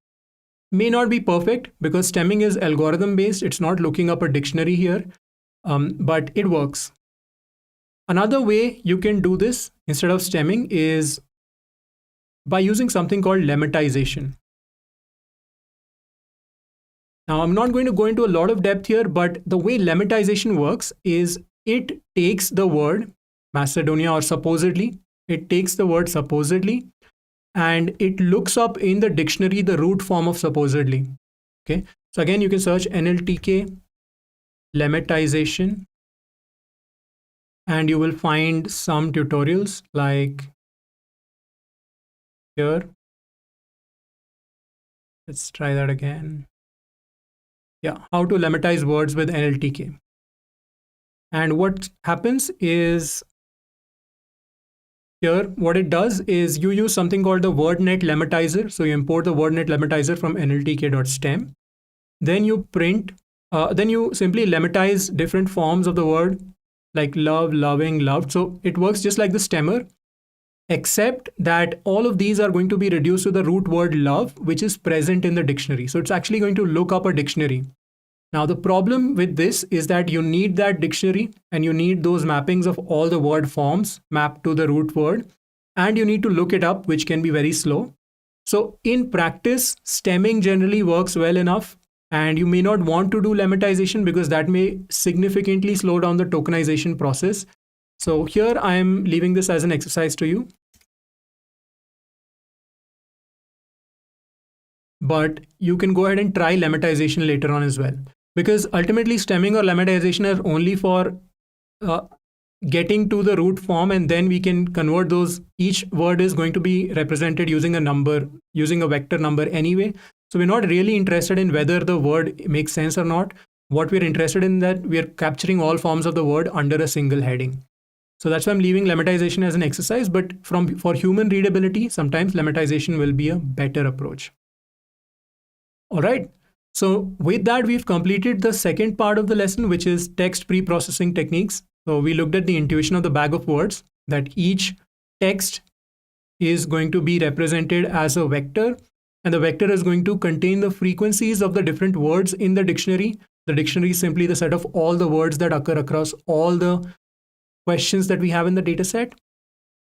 may not be perfect because stemming is algorithm based. It's not looking up a dictionary here, but it works. Another way you can do this instead of stemming is by using something called lemmatization. Now, I'm not going to go into a lot of depth here, but the way lemmatization works is it takes the word Macedonia or supposedly, it takes the word supposedly and it looks up in the dictionary the root form of supposedly. Okay, so again, you can search NLTK lemmatization and you will find some tutorials like here. Let's try that again. Yeah, how to lemmatize words with NLTK. And what happens is here, what it does is you use something called the WordNet lemmatizer. So you import the WordNet lemmatizer from nltk.stem. Then you print, then you simply lemmatize different forms of the word like love, loving, loved. So it works just like the stemmer, except that all of these are going to be reduced to the root word love, which is present in the dictionary. So it's actually going to look up a dictionary. Now, the problem with this is that you need that dictionary and you need those mappings of all the word forms mapped to the root word, and you need to look it up, which can be very slow. So in practice, stemming generally works well enough, and you may not want to do lemmatization because that may significantly slow down the tokenization process. So here I am leaving this as an exercise to you. But you can go ahead and try lemmatization later on as well. Because ultimately stemming or lemmatization are only for getting to the root form, and then we can convert those. Each word is going to be represented using a number, using a vector number anyway. So we're not really interested in whether the word makes sense or not. What we're interested in, that we are capturing all forms of the word under a single heading. So that's why I'm leaving lemmatization as an exercise, but for human readability, sometimes lemmatization will be a better approach. All right. So with that, we've completed the second part of the lesson, which is text pre-processing techniques. So we looked at the intuition of the bag of words, that each text is going to be represented as a vector, and the vector is going to contain the frequencies of the different words in the dictionary. The dictionary is simply the set of all the words that occur across all the questions that we have in the data set.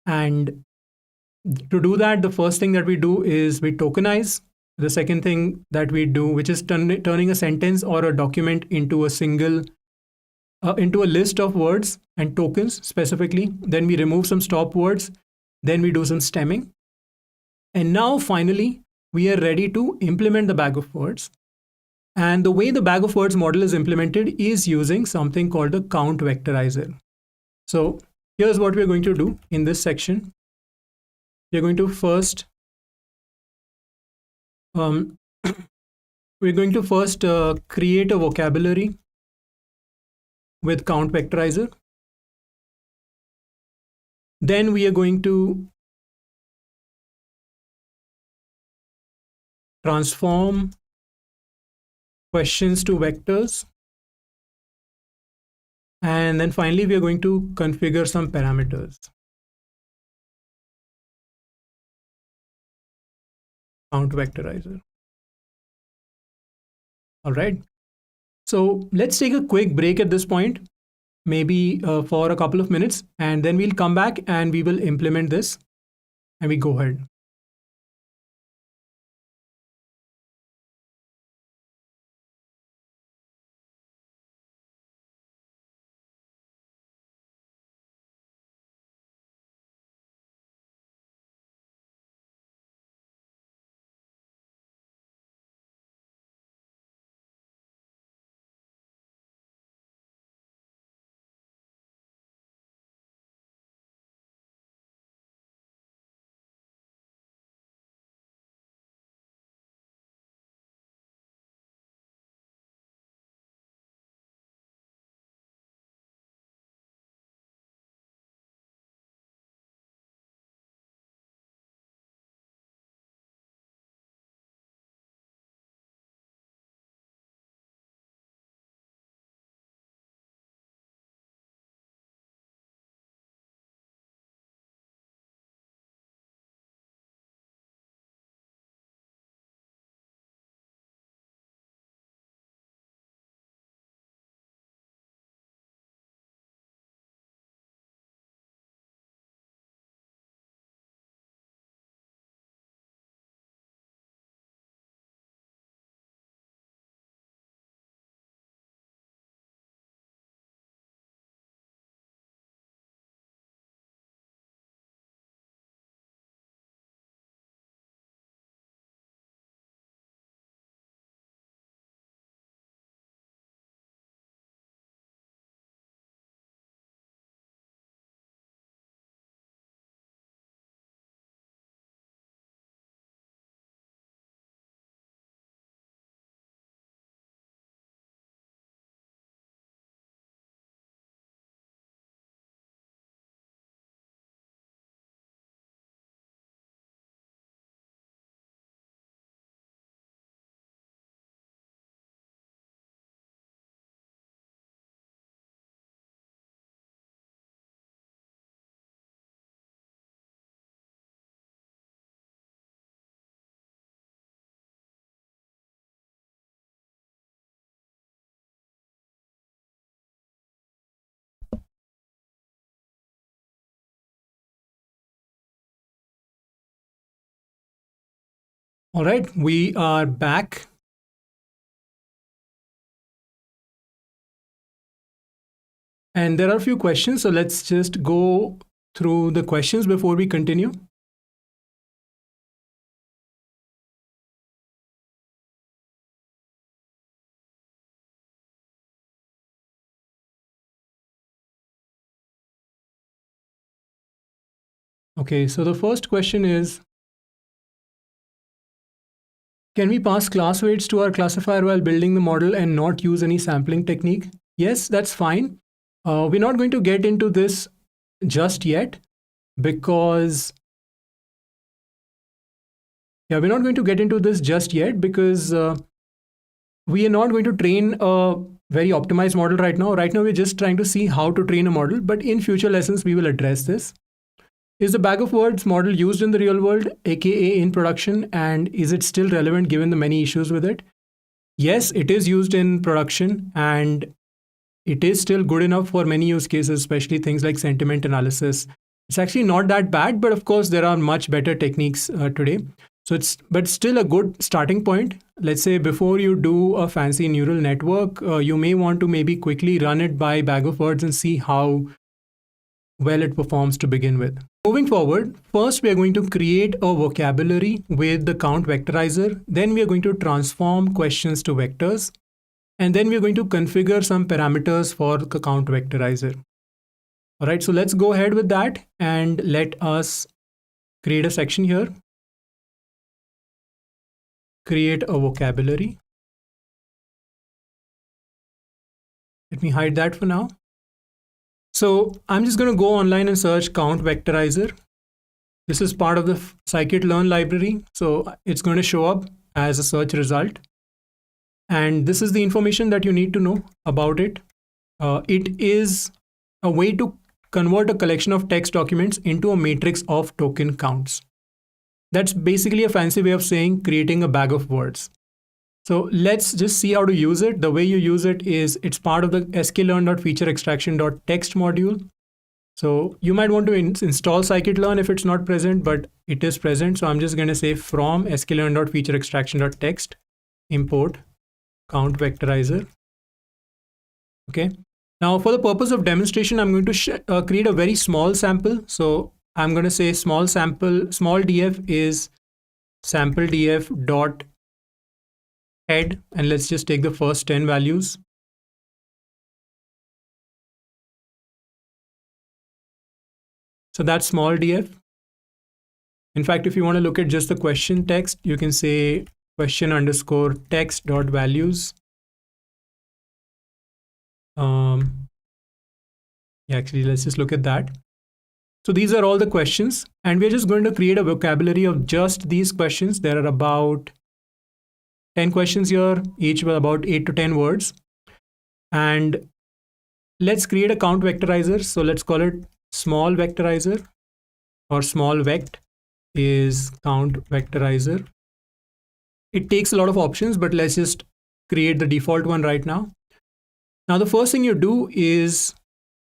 And to do that, the first thing that we do is we tokenize. The second thing that we do, which is turning a sentence or a document into a single, into a list of words and tokens specifically. Then we remove some stop words. Then we do some stemming. And now finally, we are ready to implement the bag of words. And the way the bag of words model is implemented is using something called the CountVectorizer. So here's what we're going to do in this section. We're going to first create a vocabulary with CountVectorizer. Then we are going to transform questions to vectors. And then finally, we are going to configure some parameters. CountVectorizer. All right. So let's take a quick break at this point, maybe for a couple of minutes, and then we'll come back and we will implement this, and we go ahead. All right, we are back. And there are a few questions, so let's just go through the questions before we continue. Okay, so the first question is, can we pass class weights to our classifier while building the model and not use any sampling technique? Yes, that's fine. We're not going to get into this just yet because we're not going to get into this just yet because we are not going to train a very optimized model right now. Right now, we're just trying to see how to train a model, but in future lessons, we will address this. Is the bag of words model used in the real world, aka in production, and is it still relevant given the many issues with it? Yes, it is used in production and it is still good enough for many use cases, especially things like sentiment analysis. It's actually not that bad, but of course, there are much better techniques today. So but still a good starting point. Let's say before you do a fancy neural network, you may want to maybe quickly run it by bag of words and see how well it performs to begin with. Moving forward, first we are going to create a vocabulary with the CountVectorizer. Then we are going to transform questions to vectors. And then we're going to configure some parameters for the CountVectorizer. All right, so let's go ahead with that and let us create a section here. Create a vocabulary. Let me hide that for now. So I'm just going to go online and search CountVectorizer. This is part of the scikit-learn library. So it's going to show up as a search result. And this is the information that you need to know about it. It is a way to convert a collection of text documents into a matrix of token counts. That's basically a fancy way of saying creating a bag of words. So let's just see how to use it. The way you use it is it's part of the sklearn.featureextraction.text module. So you might want to install scikit-learn if it's not present, but it is present. So I'm just going to say from sklearn.featureextraction.text import CountVectorizer. Okay. Now for the purpose of demonstration, I'm going to create a very small sample. So I'm going to say small df is sample df dot head, and let's just take the first 10 values. So that's small df. In fact, if you want to look at just the question text, you can say question underscore text dot values. Actually, let's just look at that. So these are all the questions, and we're just going to create a vocabulary of just these questions. There are about 10 questions here, each with about 8 to 10 words. And let's create a CountVectorizer. So let's call it small vectorizer, or small vect is CountVectorizer. It takes a lot of options, but let's just create the default one right now. Now, the first thing you do is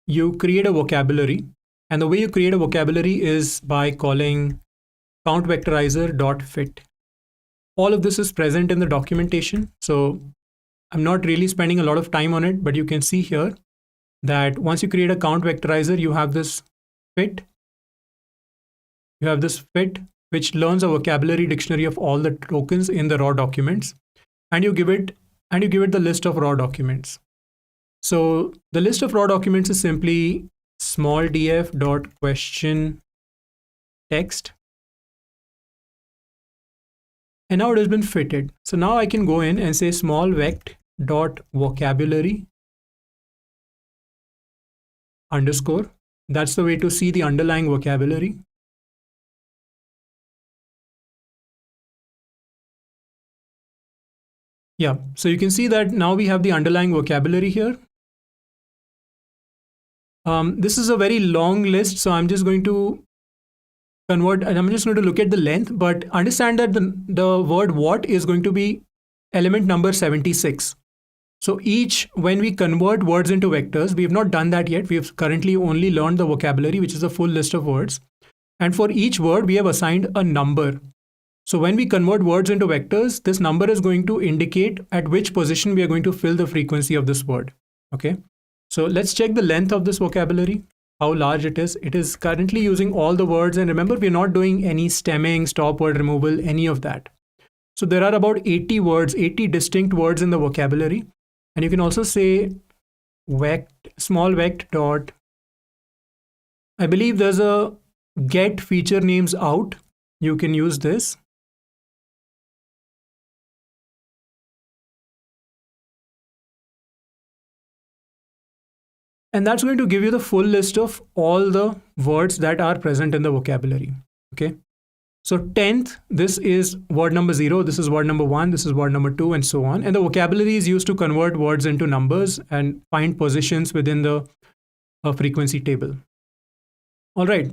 you create a vocabulary. And the way you create a vocabulary is by calling CountVectorizer.fit. All of this is present in the documentation. So I'm not really spending a lot of time on it, but you can see here that once you create a CountVectorizer, you have this fit. You have this fit, which learns a vocabulary dictionary of all the tokens in the raw documents, and you give it the list of raw documents. So the list of raw documents is simply small df dot question text, and now it has been fitted. So now I can go in and say small vect dot vocabulary underscore. That's the way to see the underlying vocabulary. Yeah, so you can see that now we have the underlying vocabulary here. This is a very long list, so I'm just going to convert, and I'm just going to look at the length, but understand that the word what is going to be element number 76. So when we convert words into vectors, we have not done that yet. We have currently only learned the vocabulary, which is a full list of words. And for each word, we have assigned a number. So when we convert words into vectors, this number is going to indicate at which position we are going to fill the frequency of this word. Okay. So let's check the length of this vocabulary, how large it is. It is currently using all the words. And remember, we're not doing any stemming, stop word removal, any of that. So there are about 80 words, 80 distinct words in the vocabulary. And you can also say small vect dot, I believe there's a get feature names out, you can use this. And that's going to give you the full list of all the words that are present in the vocabulary. Okay. So 10th, this is word number 0, this is word number 1, this is word number 2, and so on. And the vocabulary is used to convert words into numbers and find positions within the frequency table. All right.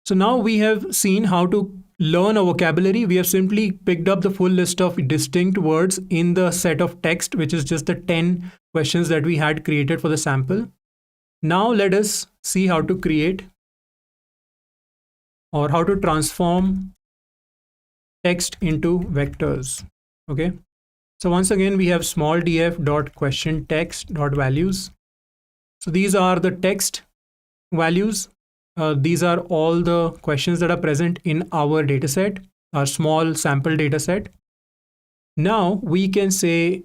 So now we have seen how to learn a vocabulary. We have simply picked up the full list of distinct words in the set of text, which is just the 10 questions that we had created for the sample. Now let us see how to create or how to transform text into vectors. Okay. So once again, we have small df dot question text dot values. So these are the text values. These are all the questions that are present in our dataset, our small sample dataset. Now we can say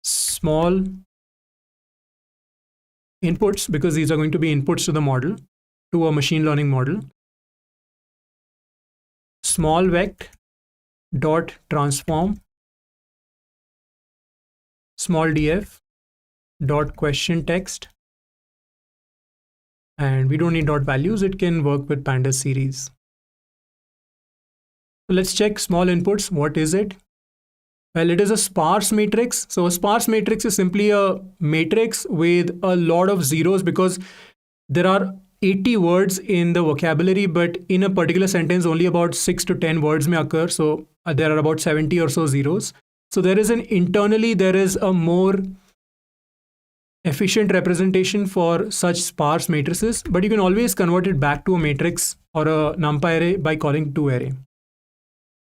small inputs, because these are going to be inputs to the model, to a machine learning model. Small vect dot transform small df dot question text, and we don't need dot values, it can work with pandas series. So let's check small inputs. What is it? Well, it is a sparse matrix. So a sparse matrix is simply a matrix with a lot of zeros, because there are 80 words in the vocabulary, but in a particular sentence only about 6 to 10 words may occur. So there are about 70 or so zeros. So there is internally there is a more efficient representation for such sparse matrices, but you can always convert it back to a matrix or a numpy array by calling toArray.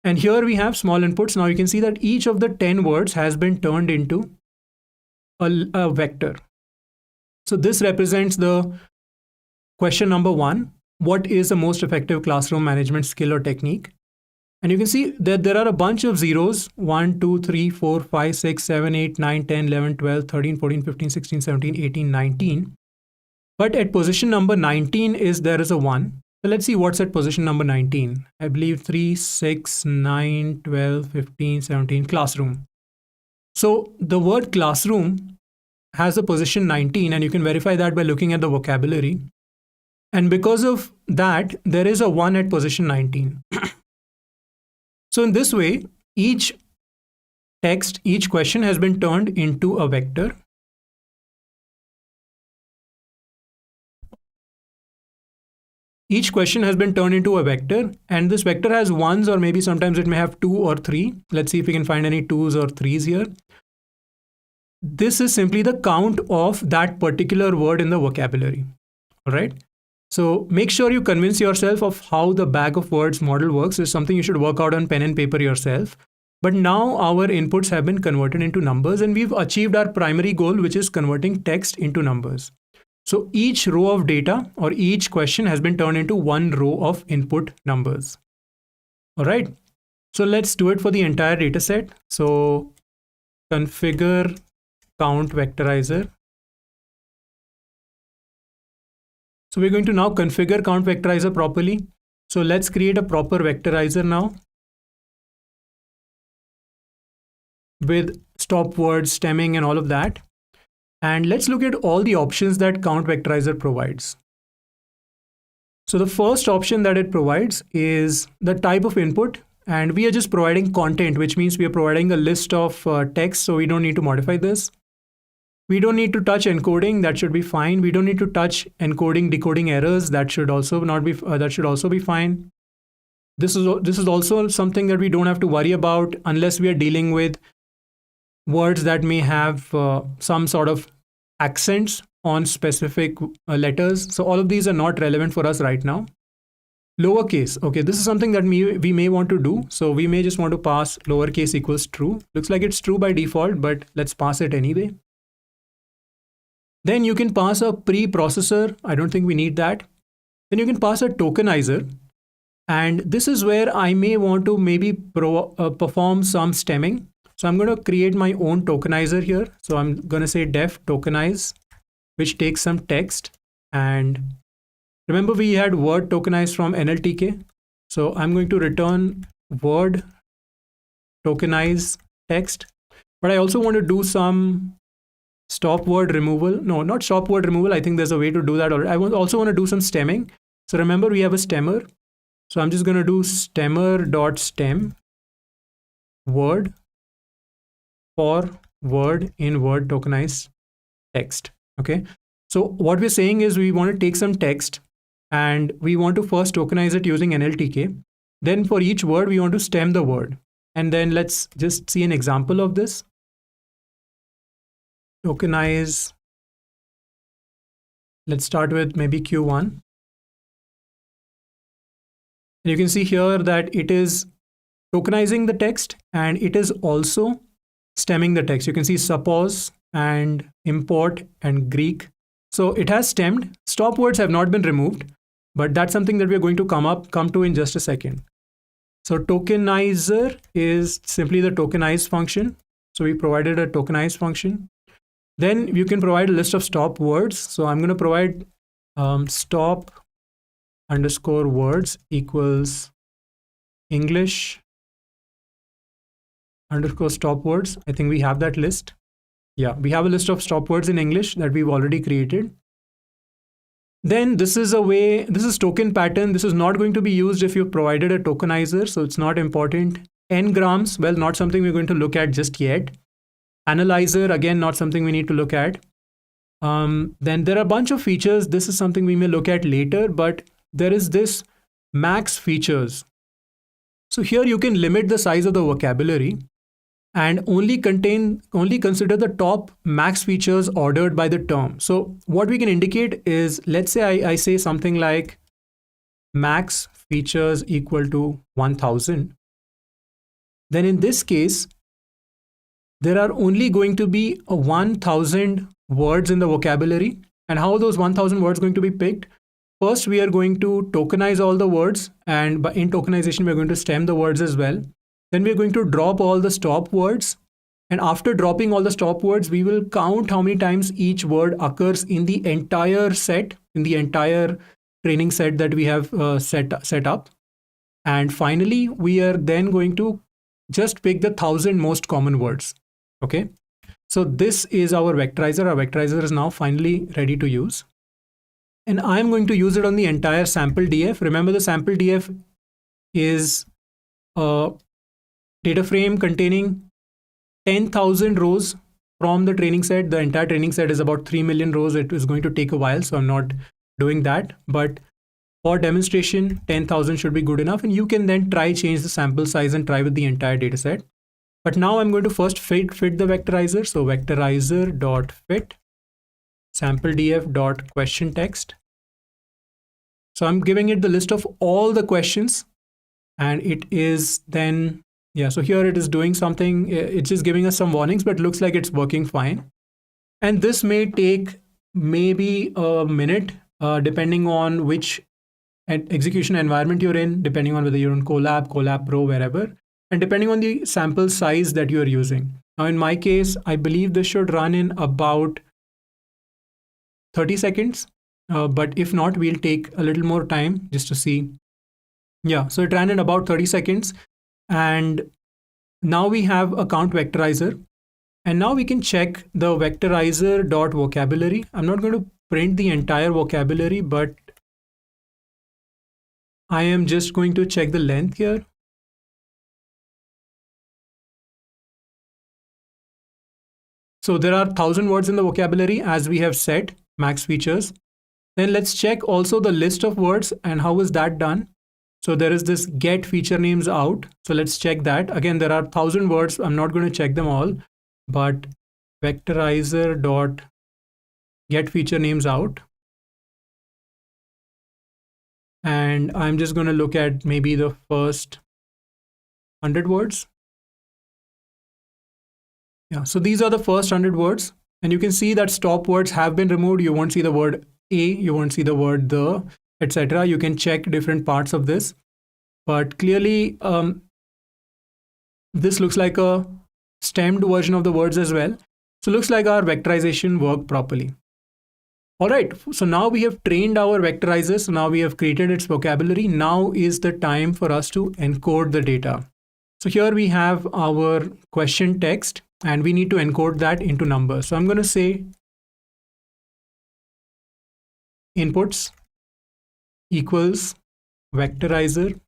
And here we have small inputs. Now you can see that each of the 10 words has been turned into a vector. So this represents the question number 1. What is the most effective classroom management skill or technique? And you can see that there are a bunch of zeros: 1, 2, 3, 4, 5, 6, 7, 8, 9, 10, 11, 12, 13, 14, 15, 16, 17, 18, 19. But at position number 19 there is a 1. So let's see what's at position number 19. I believe 3, 6, 9, 12, 15, 17, classroom. So the word classroom has a position 19, and you can verify that by looking at the vocabulary. And because of that, there is a 1 at position 19. So in this way, each text, each question has been turned into a vector. Each question has been turned into a vector, and this vector has ones, or maybe sometimes it may have 2 or 3. Let's see if we can find any 2s or 3s here. This is simply the count of that particular word in the vocabulary. All right. So make sure you convince yourself of how the bag of words model works. Is something you should work out on pen and paper yourself. But now our inputs have been converted into numbers, and we've achieved our primary goal, which is converting text into numbers. So each row of data or each question has been turned into one row of input numbers. All right. So let's do it for the entire data set. So configure CountVectorizer. So we're going to now configure CountVectorizer properly. So let's create a proper vectorizer now with stop words, stemming, and all of that. And let's look at all the options that CountVectorizer provides. So the first option that it provides is the type of input, and we are just providing content, which means we are providing a list of text, so we don't need to modify this. We don't need to touch encoding, that should be fine. We don't need to touch encoding, decoding errors, that should also be fine. This is also something that we don't have to worry about unless we are dealing with words that may have some sort of accents on specific letters. So all of these are not relevant for us right now. Lowercase, okay, this is something that we may want to do. So we may just want to pass lowercase equals true. Looks like it's true by default, but let's pass it anyway. Then you can pass a preprocessor. I don't think we need that. Then you can pass a tokenizer. And this is where I may want to maybe perform some stemming. So I'm going to create my own tokenizer here. So I'm going to say def tokenize, which takes some text, and Remember we had word tokenized from NLTK. So I'm going to return word tokenize text, but I also want to do some stop word removal. No, not stop word removal. I think there's a way to do that already. Also want to do some stemming. So remember we have a stemmer. So I'm just going to do stemmer.stem word for word in word tokenized text. Okay. So what we're saying is we want to take some text and we want to first tokenize it using NLTK. Then for each word, we want to stem the word. And then let's just see an example of this. Tokenize. Let's start with maybe Q1. And you can see here that it is tokenizing the text and it is also stemming the text. You can see suppose and import and Greek. So it has stemmed. Stop words have not been removed, but that's something that we're going to come to in just a second. So tokenizer is simply the tokenize function. So we provided a tokenize function. Then you can provide a list of stop words. So I'm going to provide stop underscore words equals English underscore stop words. I think we have that list. Yeah, we have a list of stop words in English that we've already created. Then this is token pattern. This is not going to be used if you've provided a tokenizer, so it's not important. N-grams, well, not something we're going to look at just yet. Analyzer, again, not something we need to look at. Then there are a bunch of features. This is something we may look at later, but there is this max features. So here you can limit the size of the vocabulary and only consider the top max features ordered by the term. So what we can indicate is, let's say I say something like max features equal to 1000. Then in this case, there are only going to be 1000 words in the vocabulary. And how are those 1000 words going to be picked? First, we are going to tokenize all the words, and in tokenization, we're going to stem the words as well. Then we're going to drop all the stop words. And after dropping all the stop words, we will count how many times each word occurs in the entire set, in the entire training set that we have set up. And finally, we are then going to just pick the 1000 most common words. Okay. So this is our vectorizer. Our vectorizer is now finally ready to use. And I'm going to use it on the entire sample DF. Remember, the sample DF is a data frame containing 10,000 rows from the training set. The entire training set is about 3 million rows. It is going to take a while, so I'm not doing that. But for demonstration, 10,000 should be good enough. And you can then change the sample size and try with the entire data set. But now I'm going to first fit the vectorizer. So vectorizer.fit sampledf.question text. So I'm giving it the list of all the questions, and it is then, yeah, so here it is doing something. It's just giving us some warnings, but looks like it's working fine. And this may take maybe a minute, depending on which execution environment you're in, depending on whether you're in Colab Pro, wherever, and depending on the sample size that you're using. Now, in my case, I believe this should run in about 30 seconds. But if not, we'll take a little more time just to see. Yeah, so it ran in about 30 seconds. And now we have a CountVectorizer. And now we can check the vectorizer.vocabulary. I'm not going to print the entire vocabulary, but I am just going to check the length here. So there are 1000 words in the vocabulary as we have set, max features. Then let's check also the list of words and how is that done. So there is this get feature names out. So let's check that. Again, there are 1000 words. I'm not going to check them all, but vectorizer dot get feature names out. And I'm just going to look at maybe the first 100 words. Yeah, so these are the first 100 words. And you can see that stop words have been removed. You won't see the word a, you won't see the word the, etc. You can check different parts of this, but clearly this looks like a stemmed version of the words as well. So looks like our vectorization worked properly. All right, so now we have trained our vectorizer. So now we have created its vocabulary. Now is the time for us to encode the data. So here we have our question text and we need to encode that into numbers. So I'm going to say inputs equals vectorizer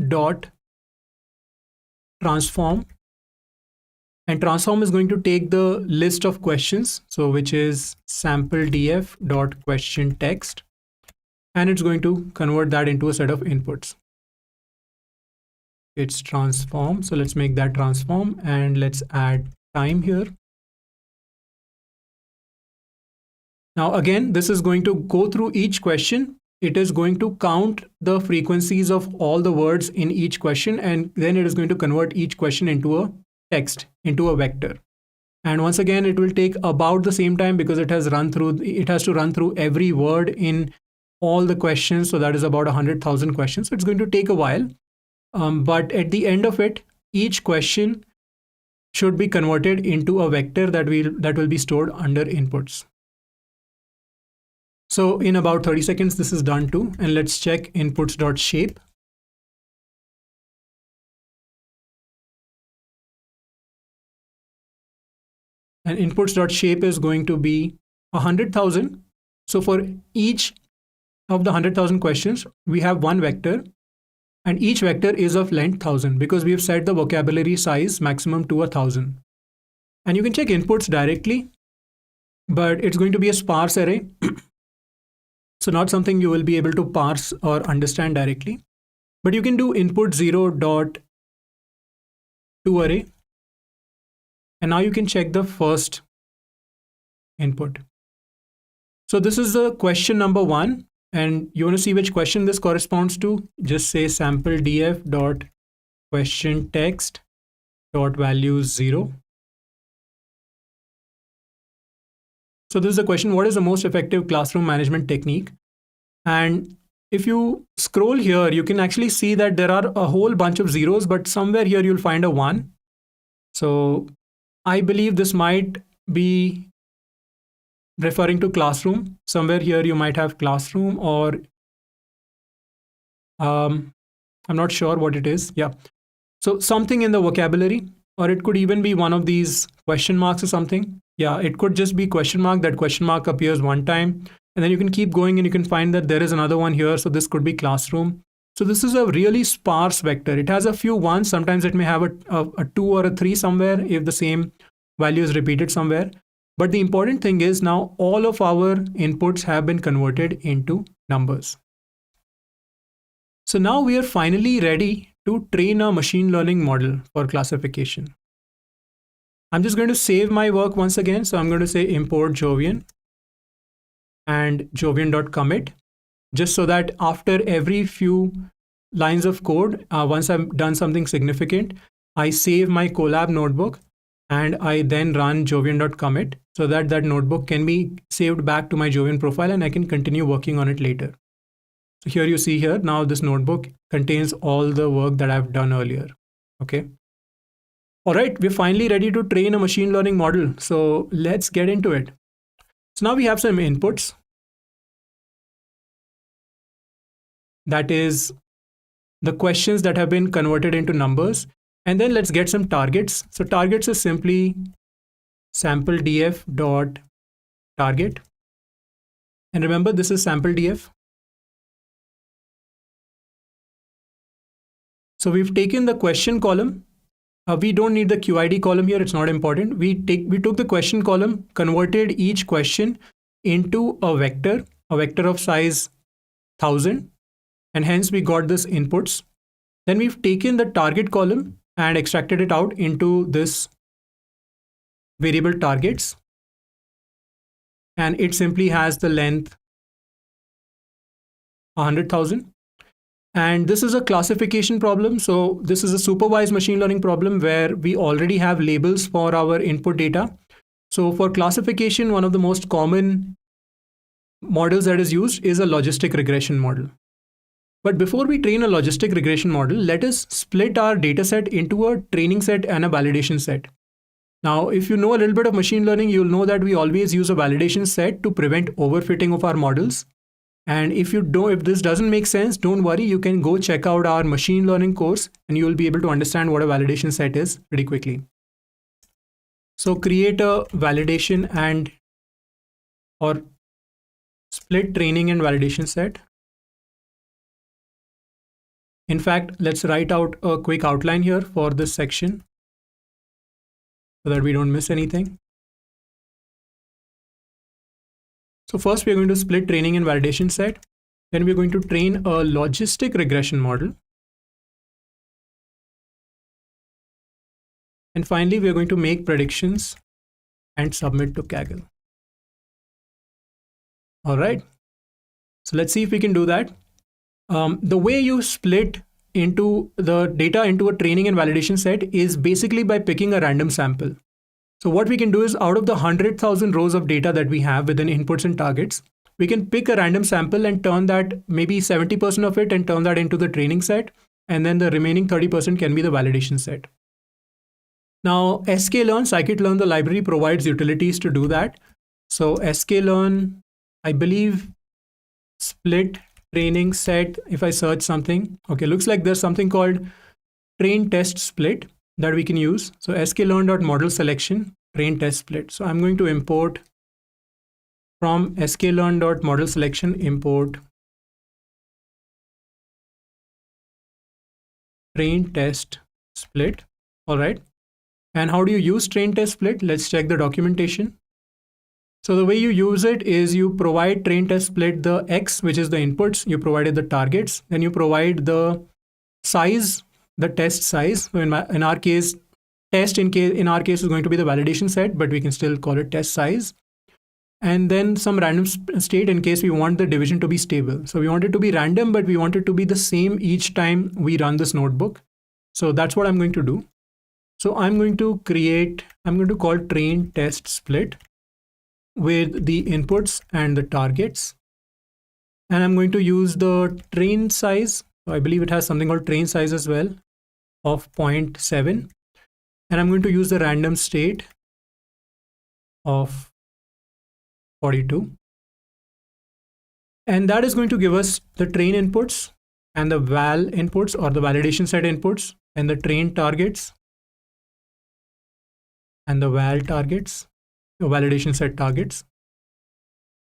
dot transform, and transform is going to take the list of questions, so which is sample df dot question text, and it's going to convert that into a set of inputs. It's transform, so let's make that transform and let's add time here. Now again, this is going to go through each question. It is going to count the frequencies of all the words in each question, and then it is going to convert each question into a text, into a vector. And once again, it will take about the same time because it has to run through every word in all the questions. So that is about 100,000 questions. So it's going to take a while. But at the end of it, each question should be converted into a vector that will be stored under inputs. So in about 30 seconds, this is done too. And let's check inputs.shape. And inputs.shape is going to be 100,000. So for each of the 100,000 questions, we have one vector, and each vector is of length 1000 because we have set the vocabulary size maximum to 1000. And you can check inputs directly, but it's going to be a sparse array. So not something you will be able to parse or understand directly, but you can do input 0 dot to array. And now you can check the first input. So this is the question number 1, and you want to see which question this corresponds to. Just say sample df dot question text dot values 0. So this is the question: what is the most effective classroom management technique? And if you scroll here, you can actually see that there are a whole bunch of zeros, but somewhere here you'll find a 1. So I believe this might be referring to classroom. Somewhere here you might have classroom, or I'm not sure what it is. Yeah. So something in the vocabulary, or it could even be one of these question marks or something. Yeah, it could just be question mark. That question mark appears one time, and then you can keep going and you can find that there is another one here. So this could be classroom. So this is a really sparse vector. It has a few ones. Sometimes it may have a 2 or a 3 somewhere if the same value is repeated somewhere. But the important thing is now all of our inputs have been converted into numbers. So now we are finally ready to train a machine learning model for classification. I'm just going to save my work once again. So I'm going to say import Jovian and jovian.commit, just so that after every few lines of code, once I've done something significant, I save my Colab notebook and I then run jovian.commit so that that notebook can be saved back to my Jovian profile and I can continue working on it later. So here you see here, now this notebook contains all the work that I've done earlier. Okay. All right, we're finally ready to train a machine learning model. So let's get into it. So now we have some inputs. That is the questions that have been converted into numbers. And then let's get some targets. So targets is simply sample df dot target. And remember, this is sample df. So we've taken the question column. We don't need the QID column here. It's not important. We took the question column, converted each question into a vector of size 1000. And hence we got this inputs. Then we've taken the target column and extracted it out into this variable targets. And it simply has the length 100,000. And this is a classification problem. So this is a supervised machine learning problem where we already have labels for our input data. So for classification, one of the most common models that is used is a logistic regression model. But before we train a logistic regression model, let us split our data set into a training set and a validation set. Now, if you know a little bit of machine learning, you'll know that we always use a validation set to prevent overfitting of our models. And if this doesn't make sense, don't worry. You can go check out our machine learning course and you'll be able to understand what a validation set is pretty quickly. So create a validation or split training and validation set. In fact, let's write out a quick outline here for this section so that we don't miss anything. So first we're going to split training and validation set. Then we're going to train a logistic regression model. And finally, we're going to make predictions and submit to Kaggle. All right. So let's see if we can do that. The way you split into the data into a training and validation set is basically by picking a random sample. So what we can do is out of the 100,000 rows of data that we have within inputs and targets, we can pick a random sample and turn that maybe 70% of it and turn that into the training set. And then the remaining 30% can be the validation set. Now, sklearn, scikit-learn, the library provides utilities to do that. So sklearn, I believe, split training set, if I search something, okay, looks like there's something called train test split that we can use. So sklearn.model selection, train test split. So I'm going to import from sklearn.model selection, import train test split. All right. And how do you use train test split? Let's check the documentation. So the way you use it is you provide train test split the X, which is the inputs, you provided the targets, then you provide the size, the test size. So in our case, in our case is going to be the validation set, but we can still call it test size. And then some random state in case we want the division to be stable. So we want it to be random, but we want it to be the same each time we run this notebook. So that's what I'm going to do. So I'm going to call train test split with the inputs and the targets. And I'm going to use the train size. So I believe it has something called train size as well of 0.7. And I'm going to use the random state of 42. And that is going to give us the train inputs and the val inputs or the validation set inputs and the train targets and the val targets, the validation set targets.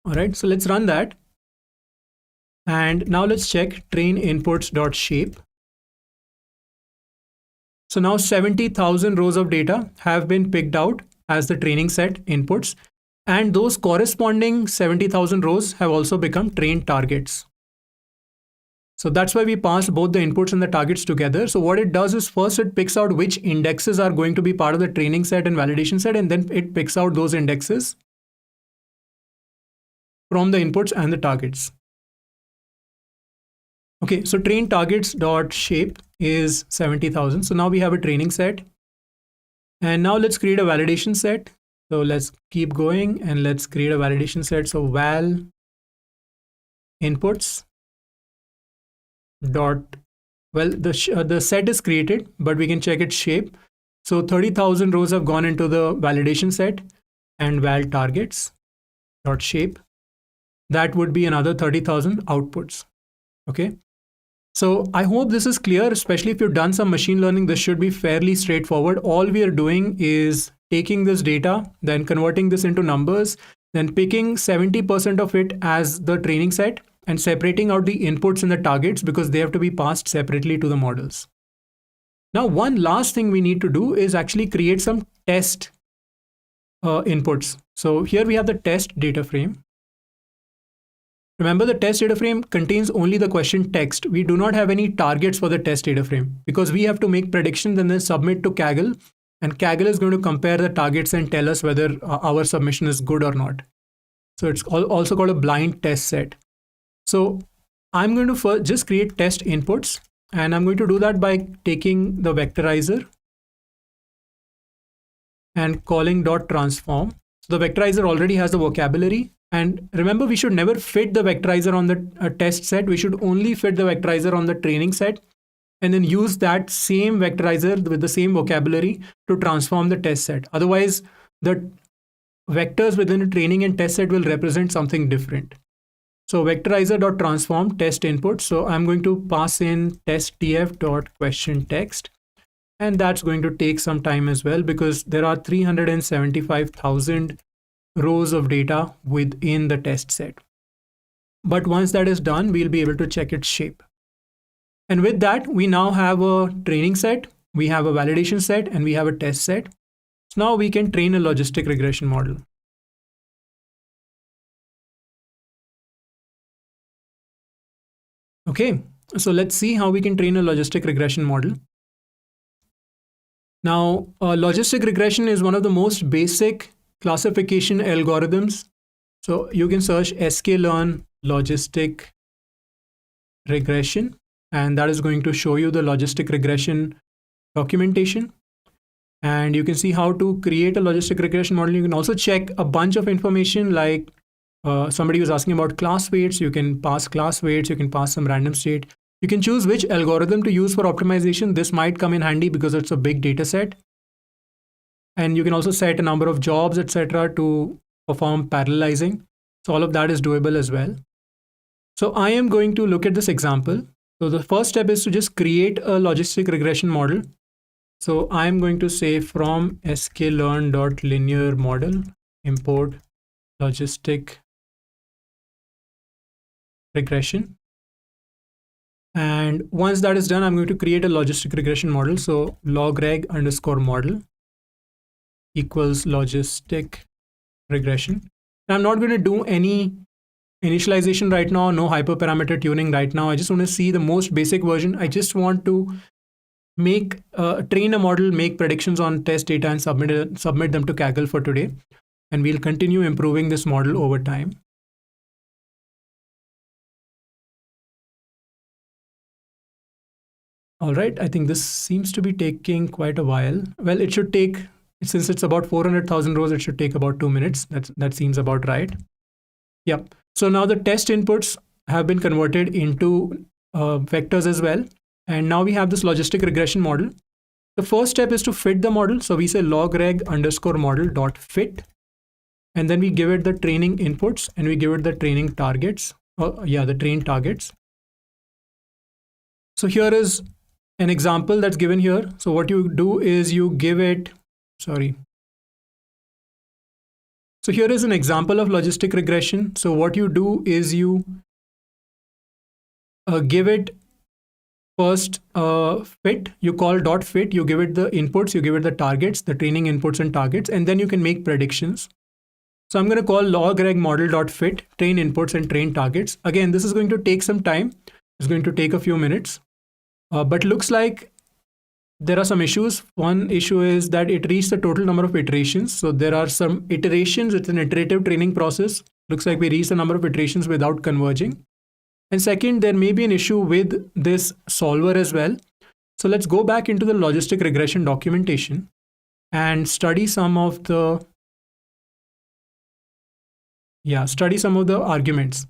All right, so let's run that. And now let's check train inputs.shape. So now 70,000 rows of data have been picked out as the training set inputs. And those corresponding 70,000 rows have also become train targets. So that's why we pass both the inputs and the targets together. So what it does is first it picks out which indexes are going to be part of the training set and validation set, and then it picks out those indexes from the inputs and the targets. Okay, so train targets.shape is 70,000. So now we have a training set. And now let's create a validation set. So let's keep going and let's create a validation set. So val inputs dot, well, the set is created, but we can check its shape. So 30,000 rows have gone into the validation set and val targets dot shape. That would be another 30,000 outputs. Okay. So I hope this is clear, especially if you've done some machine learning. This should be fairly straightforward. All we are doing is taking this data, then converting this into numbers, then picking 70% of it as the training set and separating out the inputs and the targets because they have to be passed separately to the models. Now, one last thing we need to do is actually create some test inputs. So here we have the test data frame. Remember, the test data frame contains only the question text. We do not have any targets for the test data frame because we have to make predictions and then submit to Kaggle. And Kaggle is going to compare the targets and tell us whether our submission is good or not. So it's also called a blind test set. So I'm going to first just create test inputs, and I'm going to do that by taking the vectorizer and calling .transform. So the vectorizer already has the vocabulary. And remember, we should never fit the vectorizer on the test set. We should only fit the vectorizer on the training set. and then use that same vectorizer with the same vocabulary to transform the test set. Otherwise, the vectors within the training and test set will represent something different. So vectorizer.transform test input. So I'm going to pass in testtf.question text. And that's going to take some time as well because there are 375,000 rows of data within the test set. But once that is done, we'll be able to check its shape. And with that, we now have a training set, we have a validation set, and we have a test set. So now we can train a logistic regression model. Okay, so let's see how we can train a logistic regression model. Now, logistic regression is one of the most basic classification algorithms. So you can search sklearn logistic regression, and that is going to show you the logistic regression documentation. And you can see how to create a logistic regression model. You can also check a bunch of information like somebody was asking about class weights. You can pass class weights, you can pass some random state. You can choose which algorithm to use for optimization. This might come in handy because it's a big data set. And you can also set a number of jobs, etc., to perform parallelizing. So all of that is doable as well. So I am going to look at this example. So the first step is to just create a logistic regression model. So I'm going to say from sklearn.linear model import logistic regression. And once that is done, I'm going to create a logistic regression model. So logreg underscore model equals logistic regression. And I'm not going to do any initialization right now, no hyperparameter tuning right now. I just want to see the most basic version. I just want to make train a model, make predictions on test data, and submit them to Kaggle for today. And we'll continue improving this model over time. All right, I think this seems to be taking quite a while. Well, it should take, since it's about 400,000 rows, it should take about 2 minutes. That seems about right. Yep. So now the test inputs have been converted into vectors as well. And now we have this logistic regression model. The first step is to fit the model. So we say logreg underscore model dot fit. And then we give it the training inputs and we give it the training targets. The trained targets. So here is an example that's given here. So what you do is you give it, So here is an example of logistic regression. So what you do is you give it first fit, you call dot fit, you give it the inputs, you give it the targets, the training inputs and targets, and then you can make predictions. So I'm going to call logreg model dot fit, train inputs and train targets. Again, this is going to take some time. It's going to take a few minutes, but looks like there are some issues. One issue is that it reached the total number of iterations. So there are some iterations. It's an iterative training process. Looks like we reached the number of iterations without converging. And second, there may be an issue with this solver as well. So let's go back into the logistic regression documentation and study some of the arguments.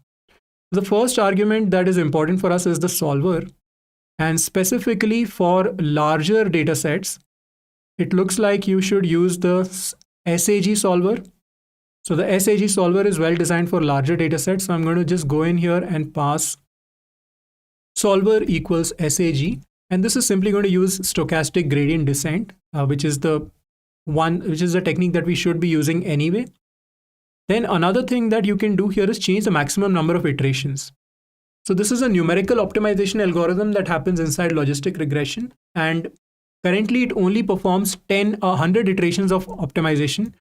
The first argument that is important for us is the solver. And specifically for larger data sets, it looks like you should use the SAG solver. So the SAG solver is well designed for larger data sets. So I'm going to just go in here and pass solver equals SAG. And this is simply going to use stochastic gradient descent, which is the technique that we should be using anyway. Then another thing that you can do here is change the maximum number of iterations. So this is a numerical optimization algorithm that happens inside logistic regression. And currently it only performs 100 iterations of optimization.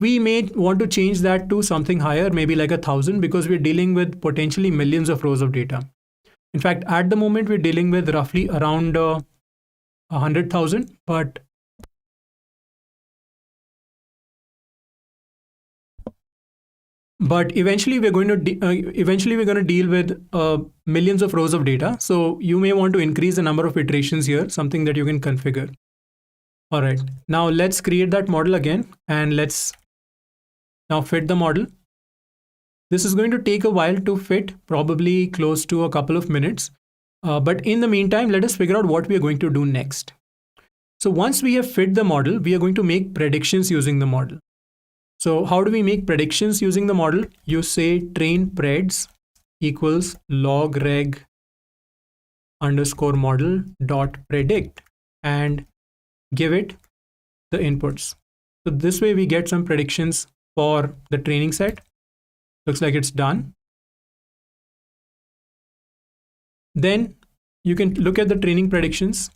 We may want to change that to something higher, maybe like 1,000, because we're dealing with potentially millions of rows of data. In fact, at the moment, we're dealing with roughly around 100,000, But eventually we're going to deal with millions of rows of data. So you may want to increase the number of iterations here, something that you can configure. All right, now let's create that model again, and let's now fit the model. This is going to take a while to fit, probably close to a couple of minutes. But in the meantime, let us figure out what we are going to do next. So once we have fit the model, we are going to make predictions using the model. So how do we make predictions using the model? You say train preds equals log reg underscore model dot predict and give it the inputs. So this way we get some predictions for the training set. Looks like it's done. Then you can look at the training predictions.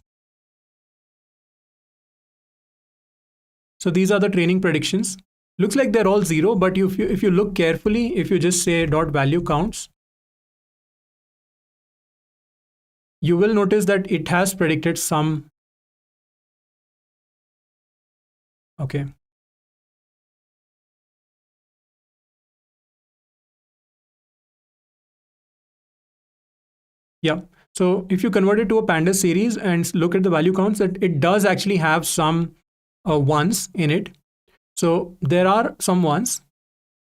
So these are the training predictions. Looks like they're all 0, but if you look carefully, if you just say dot value counts, you will notice that it has predicted some. Okay. Yeah. So if you convert it to a pandas series and look at the value counts, that it does actually have some ones in it. So there are some ones.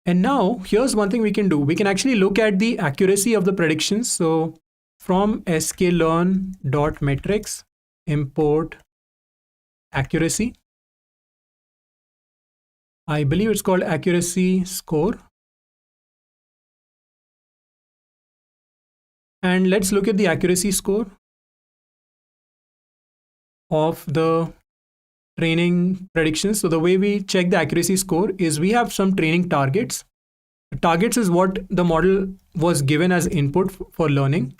And now here's one thing we can do. We can actually look at the accuracy of the predictions. So from sklearn.metrics, import accuracy. I believe it's called accuracy score. And let's look at the accuracy score of the training predictions. So the way we check the accuracy score is we have some training targets. Targets is what the model was given as input for learning.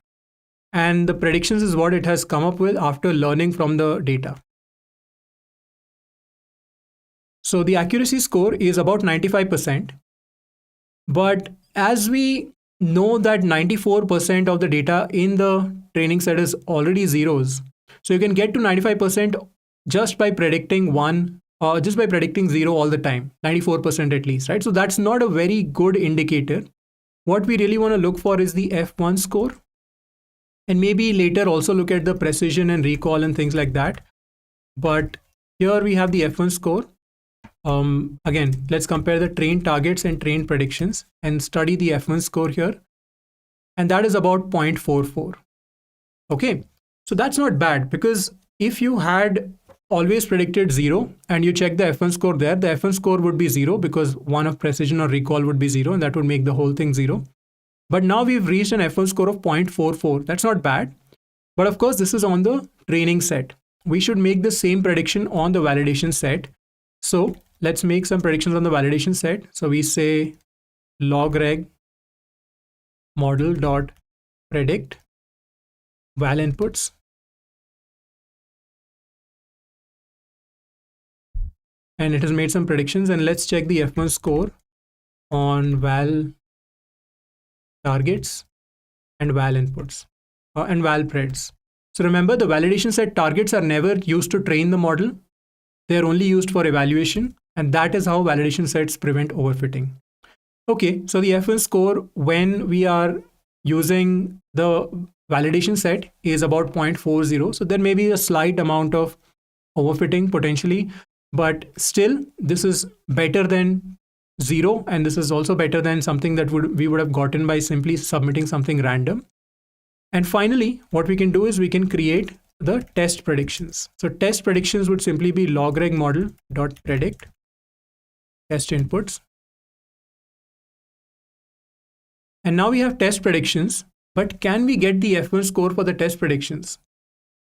And the predictions is what it has come up with after learning from the data. So the accuracy score is about 95%. But as we know that 94% of the data in the training set is already zeros. So you can get to 95% just by predicting one or just by predicting 0 all the time, 94% at least, right? So that's not a very good indicator. What we really want to look for is the F1 score. And maybe later also look at the precision and recall and things like that. But here we have the F1 score. Again, let's compare the train targets and train predictions and study the F1 score here. And that is about 0.44. Okay, so that's not bad, because if you had always predicted 0 and you check the F1 score there, the F1 score would be 0 because 1 of precision or recall would be 0, and that would make the whole thing 0. But now we've reached an F1 score of 0.44. That's not bad. But of course, this is on the training set. We should make the same prediction on the validation set. So let's make some predictions on the validation set. So we say logreg model dot predict val inputs. And it has made some predictions, and let's check the F1 score on val targets and val inputs and val preds. So remember, the validation set targets are never used to train the model. They are only used for evaluation, and that is how validation sets prevent overfitting. Okay, so the F1 score when we are using the validation set is about 0.40. So there may be a slight amount of overfitting potentially, but still this is better than 0, and this is also better than something that we would have gotten by simply submitting something random. And finally, what we can do is we can create the test predictions. So test predictions would simply be logreg model dot predict test inputs. And now we have test predictions, but can we get the F1 score for the test predictions?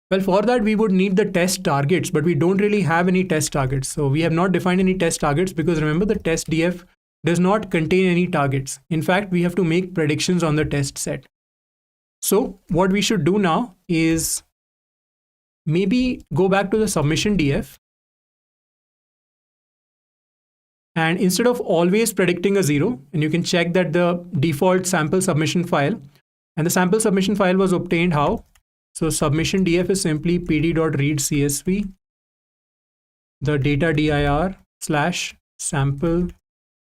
Well, for that, we would need the test targets, but we don't really have any test targets. So we have not defined any test targets because remember, the test DF does not contain any targets. In fact, we have to make predictions on the test set. So what we should do now is maybe go back to the submission DF. And instead of always predicting a 0, and you can check that the default sample submission file, and the sample submission file was obtained how? So submission DF is simply pd.read CSV, the data dir / sample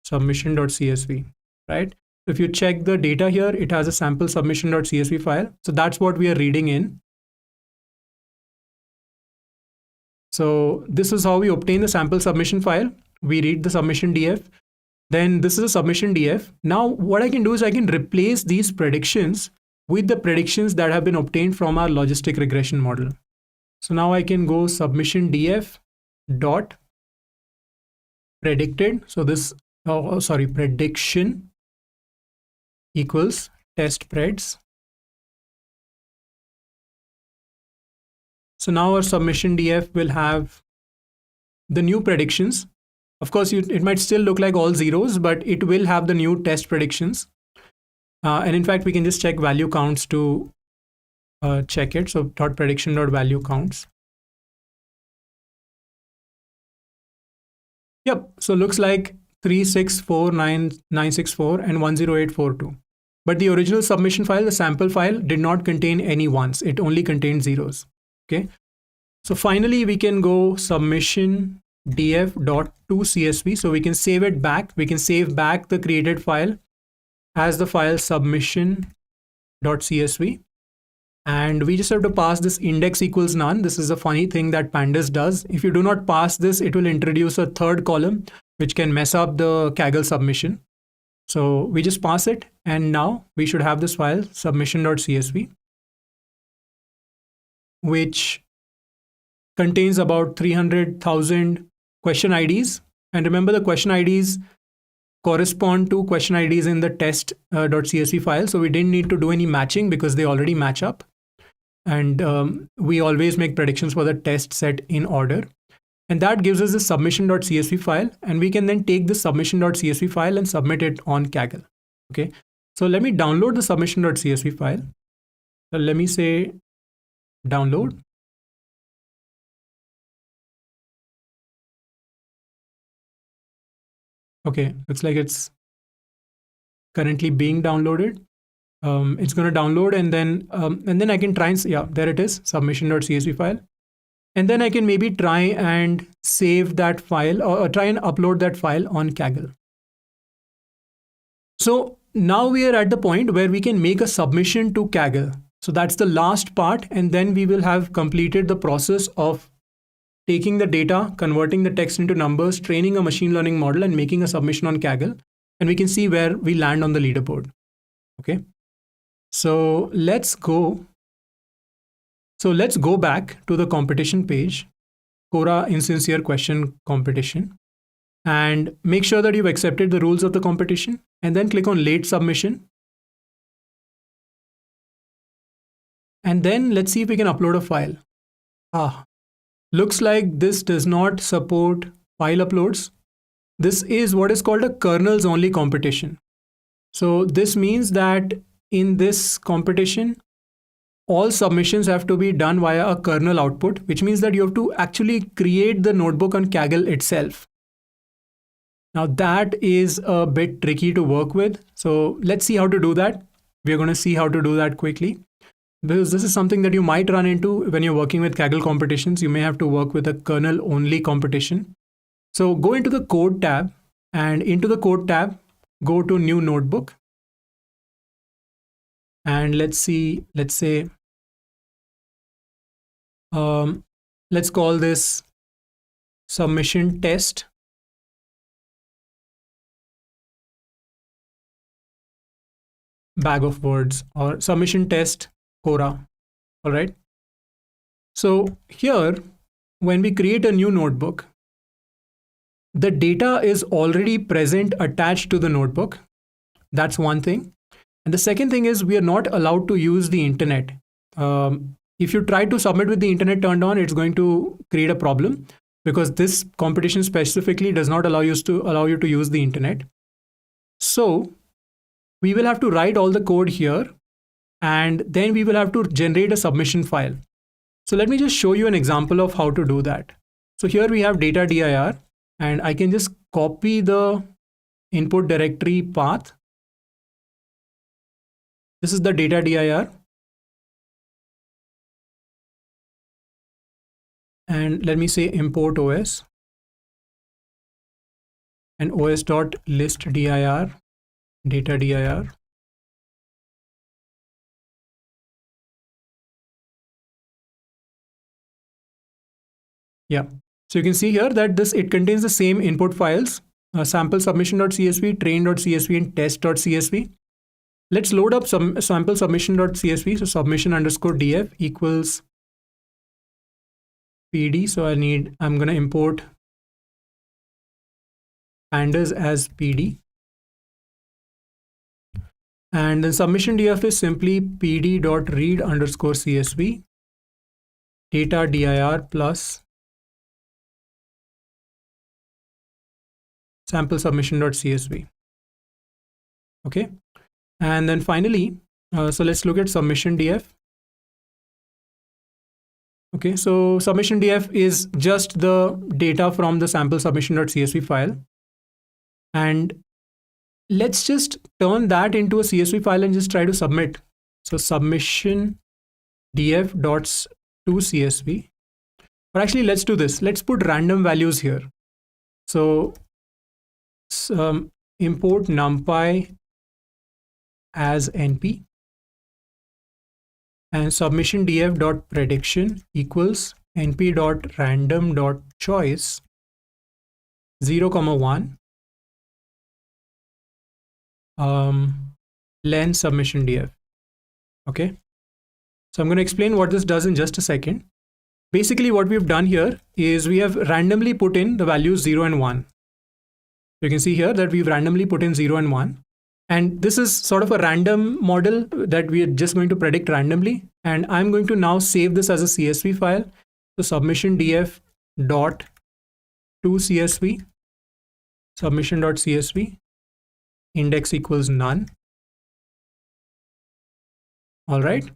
submission.csv, right? If you check the data here, it has a sample submission.csv file. So that's what we are reading in. So this is how we obtain the sample submission file. We read the submission DF. Then this is a submission DF. Now what I can do is I can replace these predictions with the predictions that have been obtained from our logistic regression model. So now I can go submission df dot predicted. So this, prediction equals test preds. So now our submission df will have the new predictions. Of course, it might still look like all zeros, but it will have the new test predictions. And in fact, we can just check value counts to check it. So dot prediction dot value counts. Yep. So looks like 3649964 and 10842. But the original submission file, the sample file, did not contain any ones. It only contained zeros. Okay. So finally, we can go submission df.toCSV. So we can save it back. We can save back the created file as the file submission.csv. And we just have to pass this index equals none. This is a funny thing that Pandas does. If you do not pass this, it will introduce a third column, which can mess up the Kaggle submission. So we just pass it. And now we should have this file submission.csv, which contains about 300,000 question IDs. And remember, the question IDs correspond to question IDs in the test.csv file. So we didn't need to do any matching because they already match up. And we always make predictions for the test set in order. And that gives us the submission.csv file. And we can then take the submission.csv file and submit it on Kaggle. Okay. So let me download the submission.csv file. So let me say download. Okay, looks like it's currently being downloaded. It's going to download, and then I can try and, yeah, there it is, submission.csv file. And then I can maybe try and save that file or try and upload that file on Kaggle. So now we are at the point where we can make a submission to Kaggle. So that's the last part. And then we will have completed the process of taking the data, converting the text into numbers, training a machine learning model, and making a submission on Kaggle. And we can see where we land on the leaderboard. Okay. So let's go back to the competition page, Quora Insincere Question Competition, and make sure that you've accepted the rules of the competition, and then click on late submission. And then let's see if we can upload a file. Looks like this does not support file uploads. This is what is called a kernels only competition. So this means that in this competition, all submissions have to be done via a kernel output, which means that you have to actually create the notebook on Kaggle itself. Now that is a bit tricky to work with. So let's see how to do that. We're going to see how to do that quickly, because this is something that you might run into when you're working with Kaggle competitions. You may have to work with a kernel only competition. So go into the code tab, and into the code tab, go to new notebook. And let's say, let's call this submission test. Bag of words, or submission test Quora. All right. So here, when we create a new notebook, the data is already present attached to the notebook. That's one thing. And the second thing is we are not allowed to use the internet. If you try to submit with the internet turned on, it's going to create a problem, because this competition specifically does not allow you to use the internet. So we will have to write all the code here, and then we will have to generate a submission file. So let me just show you an example of how to do that. So here we have data dir, and I can just copy the input directory path. This is the data dir. And let me say import OS, and os.list dir, data dir. Yeah. So you can see here that it contains the same input files, sample submission.csv, train.csv, and test.csv. let's load up some sample submission.csv. So submission underscore df equals pd. So I'm going to import pandas as pd. And then submission df is simply pd.read underscore csv data dir plus sample submission.csv. Okay. And then finally, so let's look at submission df. Okay, so submission df is just the data from the sample submission.csv file. And let's just turn that into a CSV file and just try to submit. So submission df dots to CSV. But actually, let's do this. Let's put random values here. So import numpy as np and submission df dot prediction equals np dot random dot choice 0,1 len submission df. Okay, so I'm going to explain what this does in just a second. Basically, what we've done here is we have randomly put in the values 0 and 1. You can see here that we've randomly put in 0 and 1. And this is sort of a random model that we are just going to predict randomly. And I'm going to now save this as a CSV file. So submission df dot to CSV, submission.csv, index equals none. All right.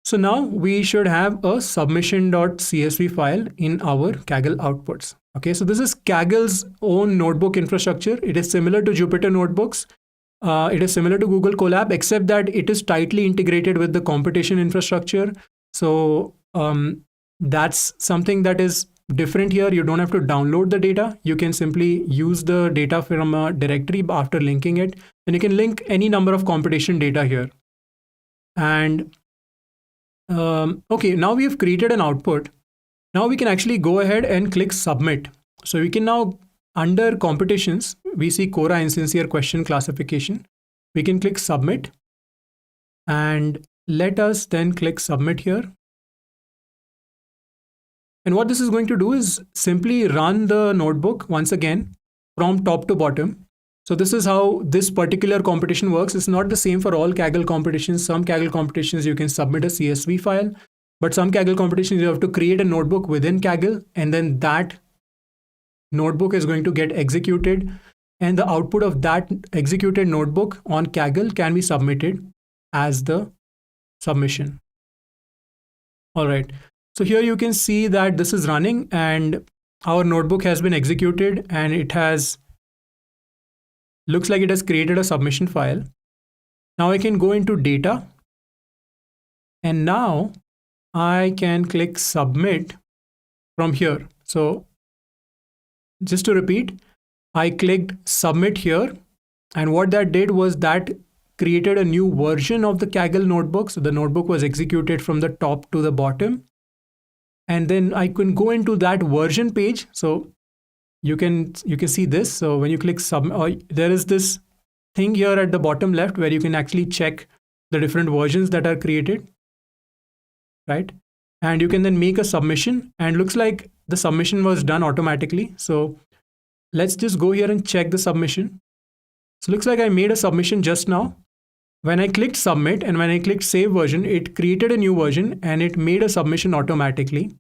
So now we should have a submission.csv file in our Kaggle outputs. Okay, so this is Kaggle's own notebook infrastructure. It is similar to Jupyter Notebooks. It is similar to Google Colab, except that it is tightly integrated with the competition infrastructure. So that's something that is different here. You don't have to download the data. You can simply use the data from a directory after linking it. And you can link any number of competition data here. And okay, now we have created an output. Now we can actually go ahead and click submit. So we can now, under competitions, we see Quora insincere question classification. We can click submit and let us then click submit here. And what this is going to do is simply run the notebook once again from top to bottom. So this is how this particular competition works. It's not the same for all Kaggle competitions. Some Kaggle competitions you can submit a CSV file, but some Kaggle competitions you have to create a notebook within Kaggle, and then that notebook is going to get executed, and the output of that executed notebook on Kaggle can be submitted as the submission. All right. So here you can see that this is running and our notebook has been executed, and it has looks like it has created a submission file. Now I can go into data, and now I can click submit from here. So just to repeat, I clicked submit here, and what that did was that created a new version of the Kaggle notebook. So the notebook was executed from the top to the bottom, and then I can go into that version page. So you can see this. So when you click submit, there is this thing here at the bottom left where you can actually check the different versions that are created, right? And you can then make a submission, and looks like the submission was done automatically. So let's just go here and check the submission. So looks like I made a submission just now. When I clicked submit and when I clicked save version, it created a new version and it made a submission automatically.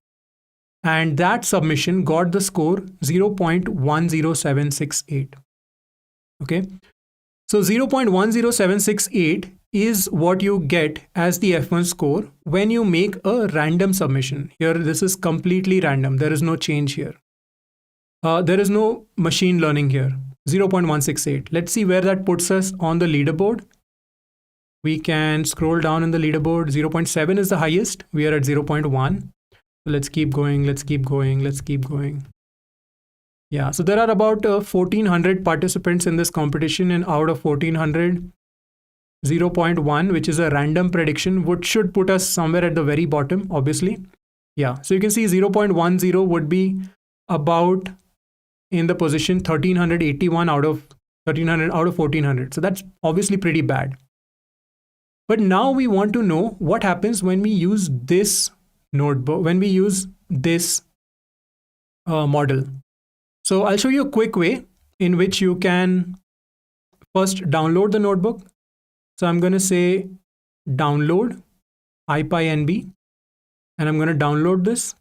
And that submission got the score 0.10768. Okay. So 0.10768 is what you get as the F1 score when you make a random submission. Here, this is completely random. There is no change here. There is no machine learning here. 0.168. Let's see where that puts us on the leaderboard. We can scroll down in the leaderboard. 0.7 is the highest. We are at 0.1. Let's keep going. Let's keep going. Let's keep going. Yeah, so there are about 1400 participants in this competition, and out of 1400, 0.1, which is a random prediction, should put us somewhere at the very bottom, obviously. Yeah, so you can see 0.10 would be about in the position 1381 out of 1400. So that's obviously pretty bad. But now we want to know what happens when we use this notebook, when we use this model. So I'll show you a quick way in which you can first download the notebook. So I'm going to say download IPyNB, and I'm going to download this.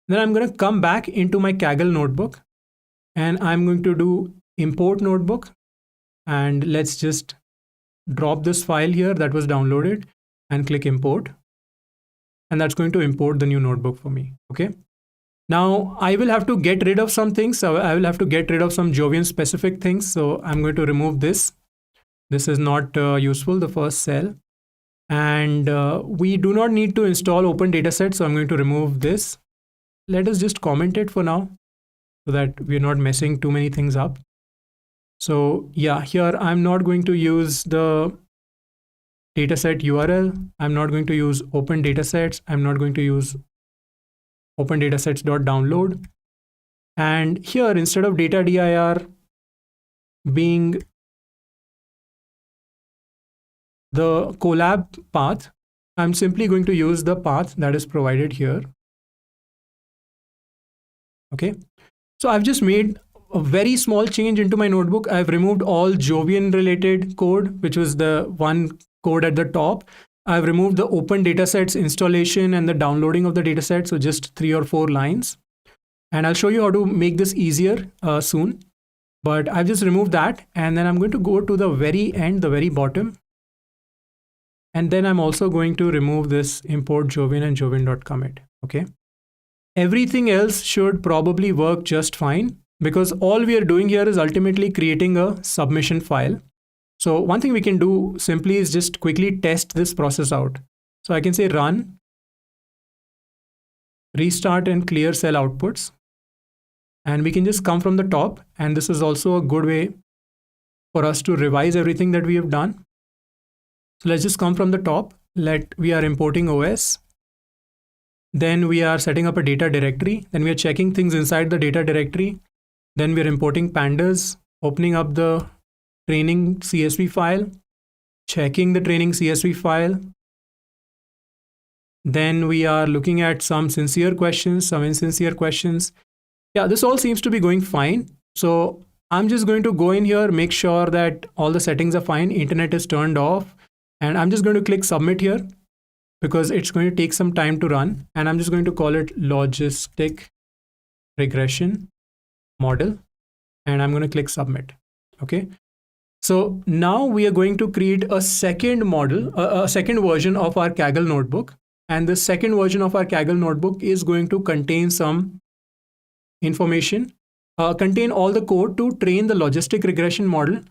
Then I'm going to come back into my Kaggle notebook, and I'm going to do import notebook. And let's just drop this file here that was downloaded and click import. And that's going to import the new notebook for me. Okay. Now I will have to get rid of some things. So I will have to get rid of some Jovian specific things. So I'm going to remove this. This is not useful, the first cell. And we do not need to install open dataset. So I'm going to remove this. Let us just comment it for now so that we're not messing too many things up. So yeah, here I'm not going to use the dataset URL. I'm not going to use open datasets. I'm not going to use open datasets.download. And here, instead of data dir being the Colab path, I'm simply going to use the path that is provided here. Okay. So I've just made a very small change into my notebook. I've removed all Jovian related code, which was the one code at the top. I've removed the open datasets installation and the downloading of the dataset. So just 3 or 4 lines. And I'll show you how to make this easier soon. But I've just removed that. And then I'm going to go to the very end, the very bottom. And then I'm also going to remove this import Jovian and Jovian.commit. Okay. Everything else should probably work just fine, because all we are doing here is ultimately creating a submission file. So one thing we can do simply is just quickly test this process out. So I can say run, restart and clear cell outputs. And we can just come from the top. And this is also a good way for us to revise everything that we have done. So let's just come from the top. We are importing OS. Then we are setting up a data directory. Then we are checking things inside the data directory. Then we are importing pandas, opening up the training CSV file, checking the training CSV file. Then we are looking at some sincere questions, some insincere questions. Yeah, this all seems to be going fine. So I'm just going to go in here, make sure that all the settings are fine. Internet is turned off. And I'm just going to click submit here, because it's going to take some time to run. And I'm just going to call it logistic regression model. And I'm going to click submit. Okay. So now we are going to create a second model, a second version of our Kaggle notebook. And the second version of our Kaggle notebook is going to contain some information, contain all the code to train the logistic regression model,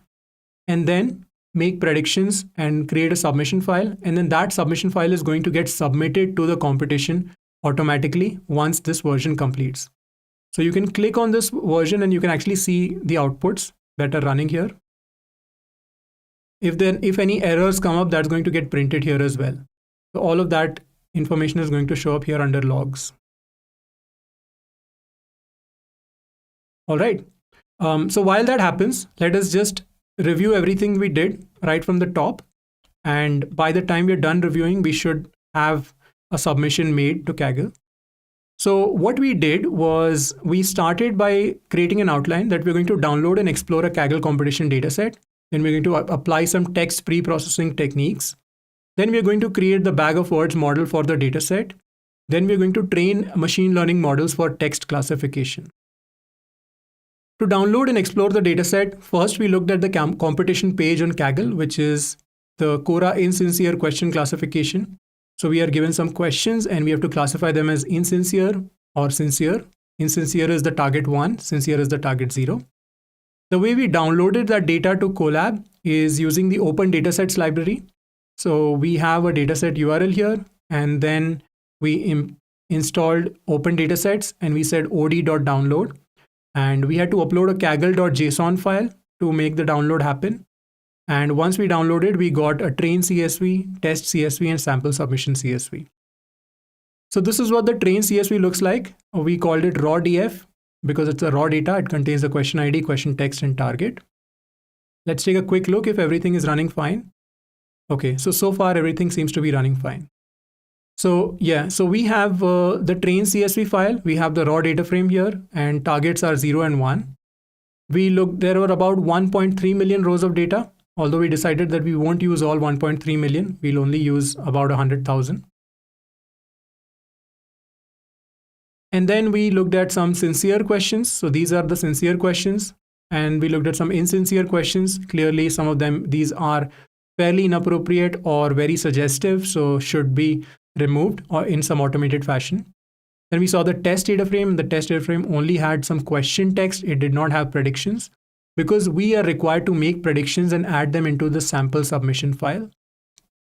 and then make predictions and create a submission file. And then that submission file is going to get submitted to the competition automatically once this version completes. So you can click on this version and you can actually see the outputs that are running here. If any errors come up, that's going to get printed here as well. So all of that information is going to show up here under logs. All right. So while that happens, let us just review everything we did right from the top. And by the time we're done reviewing, we should have a submission made to Kaggle. So what we did was we started by creating an outline that we're going to download and explore a Kaggle competition dataset. Then we're going to apply some text pre-processing techniques. Then we're going to create the bag of words model for the dataset. Then we're going to train machine learning models for text classification. To download and explore the dataset, first we looked at the competition page on Kaggle, which is the Cora insincere question classification. So we are given some questions and we have to classify them as insincere or sincere. Insincere is the target 1, sincere is the target 0. The way we downloaded that data to Colab is using the open datasets library. So we have a dataset URL here, and then we installed open datasets and we said od.download. And we had to upload a kaggle.json file to make the download happen. And once we downloaded, we got a train CSV, test CSV, and sample submission CSV. So this is what the train CSV looks like. We called it raw DF because it's a raw data. It contains the question ID, question text, and target. Let's take a quick look if everything is running fine. Okay, so far everything seems to be running fine. So yeah, so we have the train CSV file, we have the raw data frame here, and targets are 0 and 1. We looked, there were about 1.3 million rows of data, although we decided that we won't use all 1.3 million, we'll only use about 100,000. And then we looked at some sincere questions. So these are the sincere questions. And we looked at some insincere questions. Clearly, some of them, these are fairly inappropriate or very suggestive, so should be removed or in some automated fashion. Then we saw the test data frame. The test data frame only had some question text. It did not have predictions because we are required to make predictions and add them into the sample submission file.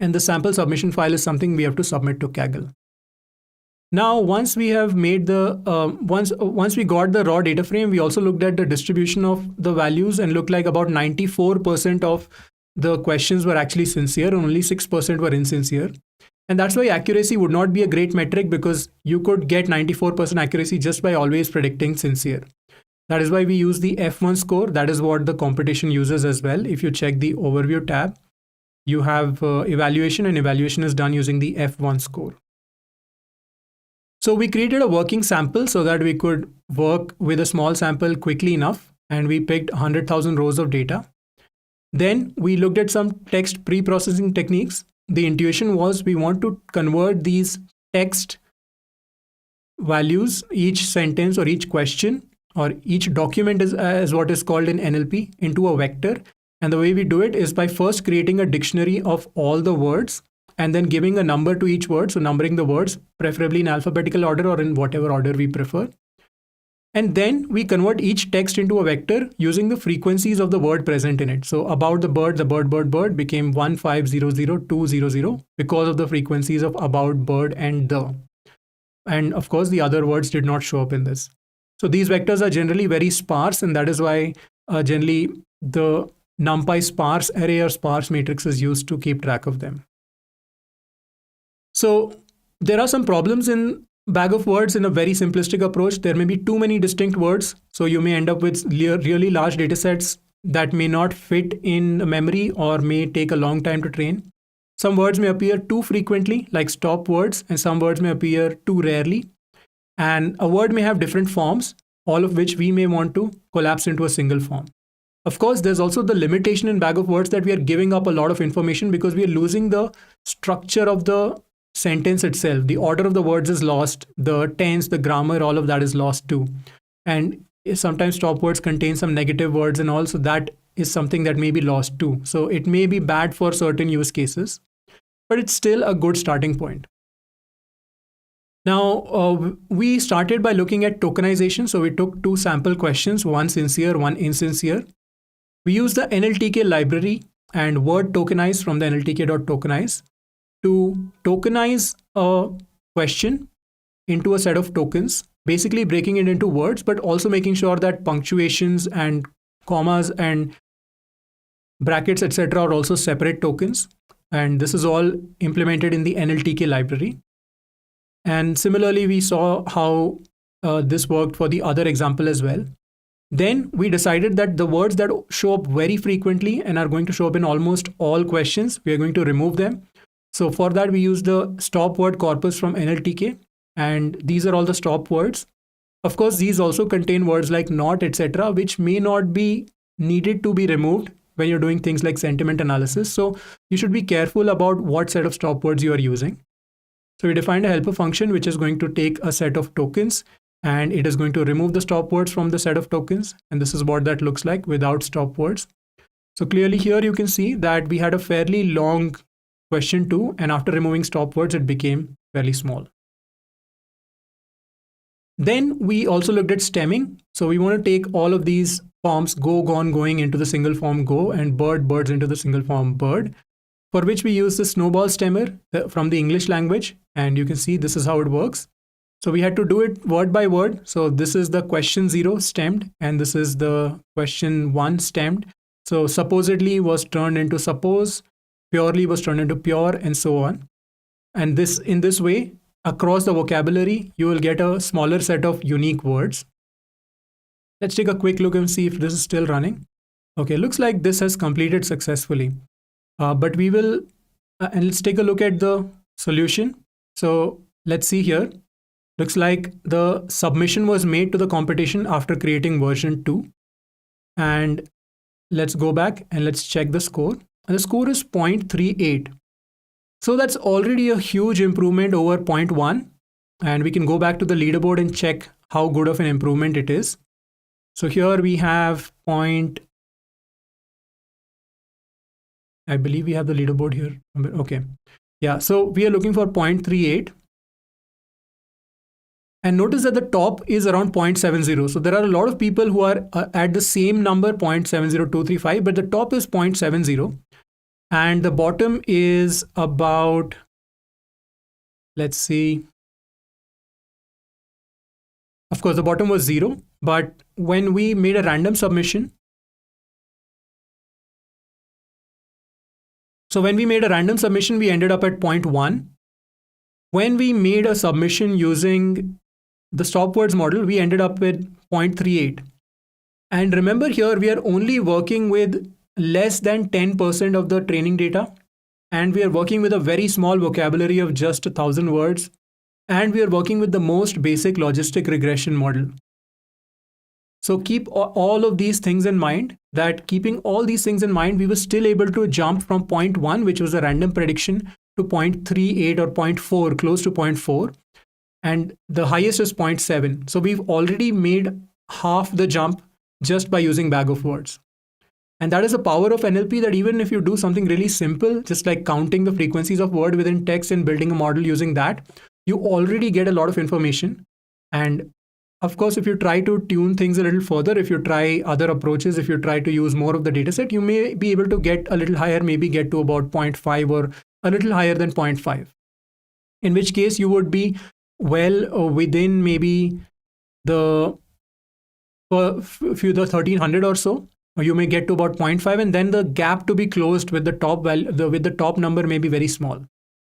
And the sample submission file is something we have to submit to Kaggle. Now, once we have made the, once we got the raw data frame, we also looked at the distribution of the values and looked like about 94% of the questions were actually sincere and only 6% were insincere. And that's why accuracy would not be a great metric because you could get 94% accuracy just by always predicting sincere. That is why we use the F1 score. That is what the competition uses as well. If you check the overview tab, you have evaluation, and evaluation is done using the F1 score. So we created a working sample so that we could work with a small sample quickly enough, and we picked 100,000 rows of data. Then we looked at some text pre-processing techniques. The intuition was we want to convert these text values, each sentence or each question or each document is as what is called in NLP, into a vector. And the way we do it is by first creating a dictionary of all the words and then giving a number to each word. So numbering the words, preferably in alphabetical order or in whatever order we prefer. And then we convert each text into a vector using the frequencies of the word present in it. So about the bird became 1500200 because of the frequencies of about, bird, and the. And of course, the other words did not show up in this. So these vectors are generally very sparse, and that is why generally the NumPy sparse array or sparse matrix is used to keep track of them. So there are some problems in bag of words in a very simplistic approach. There may be too many distinct words. So you may end up with really large data sets that may not fit in memory or may take a long time to train. Some words may appear too frequently, like stop words, and some words may appear too rarely. And a word may have different forms, all of which we may want to collapse into a single form. Of course, there's also the limitation in bag of words that we are giving up a lot of information because we are losing the structure of the sentence itself. The order of the words is lost, the tense, the grammar, all of that is lost too. And sometimes stop words contain some negative words, and also that is something that may be lost too. So it may be bad for certain use cases, but it's still a good starting point. Now, we started by looking at tokenization. So we took two sample questions, one sincere, one insincere. We used the NLTK library and word tokenize from the nltk.tokenize to tokenize a question into a set of tokens, basically breaking it into words, but also making sure that punctuations and commas and brackets, etc., are also separate tokens. And this is all implemented in the NLTK library. And similarly, we saw how this worked for the other example as well. Then we decided that the words that show up very frequently and are going to show up in almost all questions, we are going to remove them. So for that, we use the stop word corpus from NLTK, and these are all the stop words. Of course, these also contain words like not, etc., which may not be needed to be removed when you're doing things like sentiment analysis. So you should be careful about what set of stop words you are using. So we defined a helper function, which is going to take a set of tokens, and it is going to remove the stop words from the set of tokens. And this is what that looks like without stop words. So clearly here you can see that we had a fairly long question 2, and after removing stop words, it became fairly small. Then we also looked at stemming. So we want to take all of these forms, go, gone, going, into the single form go, and bird, birds into the single form bird, for which we use the snowball stemmer from the English language. And you can see this is how it works. So we had to do it word by word. So this is the question 0 stemmed, and this is the question 1 stemmed. So supposedly was turned into suppose, purely was turned into pure, and so on. And this, in this way, across the vocabulary, you will get a smaller set of unique words. Let's take a quick look and see if this is still running. Okay, looks like this has completed successfully. But we will And let's take a look at the solution. So let's see here. Looks like the submission was made to the competition after creating version 2. And let's go back and let's check the score. And the score is 0.38. So that's already a huge improvement over 0.1. And we can go back to the leaderboard and check how good of an improvement it is. So here we have I believe we have the leaderboard here. Okay. Yeah, so we are looking for 0.38. And notice that the top is around 0.70. So there are a lot of people who are at the same number, 0.70235, but the top is 0.70. And the bottom is about, let's see. Of course, the bottom was 0. But when we made a random submission, we ended up at 0.1. When we made a submission using the stopwords model, we ended up with 0.38. And remember here, we are only working with less than 10% of the training data. And we are working with a very small vocabulary of just 1,000 words. And we are working with the most basic logistic regression model. So keep all of these things in mind, that keeping all these things in mind, we were still able to jump from 0.1, which was a random prediction, to 0.38 or 0.4, close to 0.4. And the highest is 0.7. So we've already made half the jump just by using bag of words. And that is the power of NLP, that even if you do something really simple, just like counting the frequencies of word within text and building a model using that, you already get a lot of information. And of course, if you try to tune things a little further, if you try other approaches, if you try to use more of the dataset, you may be able to get a little higher, maybe get to about 0.5 or a little higher than 0.5. In which case you would be well within maybe the 1300 or so. Or you may get to about 0.5, and then the gap to be closed with the top value, with the top number may be very small.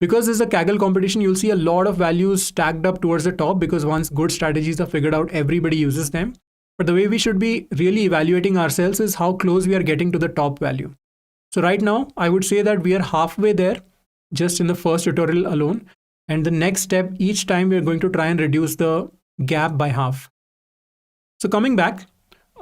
Because this is a Kaggle competition, you'll see a lot of values stacked up towards the top, because once good strategies are figured out, everybody uses them. But the way we should be really evaluating ourselves is how close we are getting to the top value. So right now, I would say that we are halfway there, just in the first tutorial alone. And the next step, each time we are going to try and reduce the gap by half. So coming back,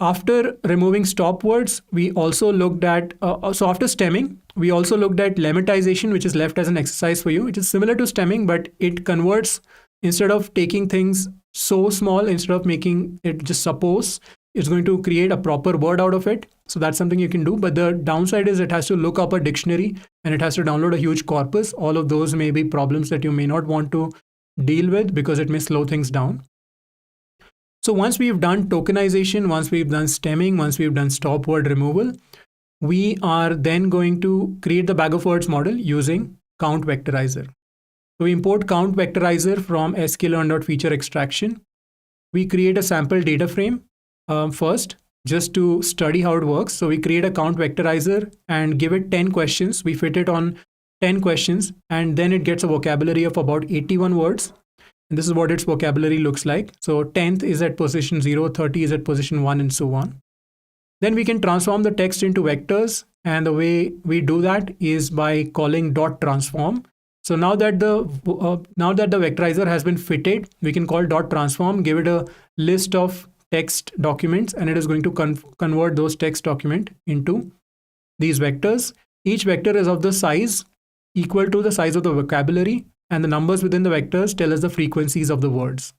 after removing stop words, we also looked at, so after stemming, we also looked at lemmatization, which is left as an exercise for you, which is similar to stemming, but it converts, instead of taking things so small, instead of making it just suppose, it's going to create a proper word out of it. So that's something you can do. But the downside is it has to look up a dictionary and it has to download a huge corpus. All of those may be problems that you may not want to deal with because it may slow things down. So once we've done tokenization, once we've done stemming, once we've done stop word removal, we are then going to create the bag of words model using CountVectorizer. So we import CountVectorizer from sklearn.feature extraction. We create a sample data frame first, just to study how it works. So we create a CountVectorizer and give it 10 questions. We fit it on 10 questions, and then it gets a vocabulary of about 81 words. And this is what its vocabulary looks like. So 10th is at position 0, 30 is at position 1, and so on. Then we can transform the text into vectors. And the way we do that is by calling .transform. So now that the vectorizer has been fitted, we can call .transform, give it a list of text documents, and it is going to convert those text document into these vectors. Each vector is of the size equal to the size of the vocabulary, and the numbers within the vectors tell us the frequencies of the words.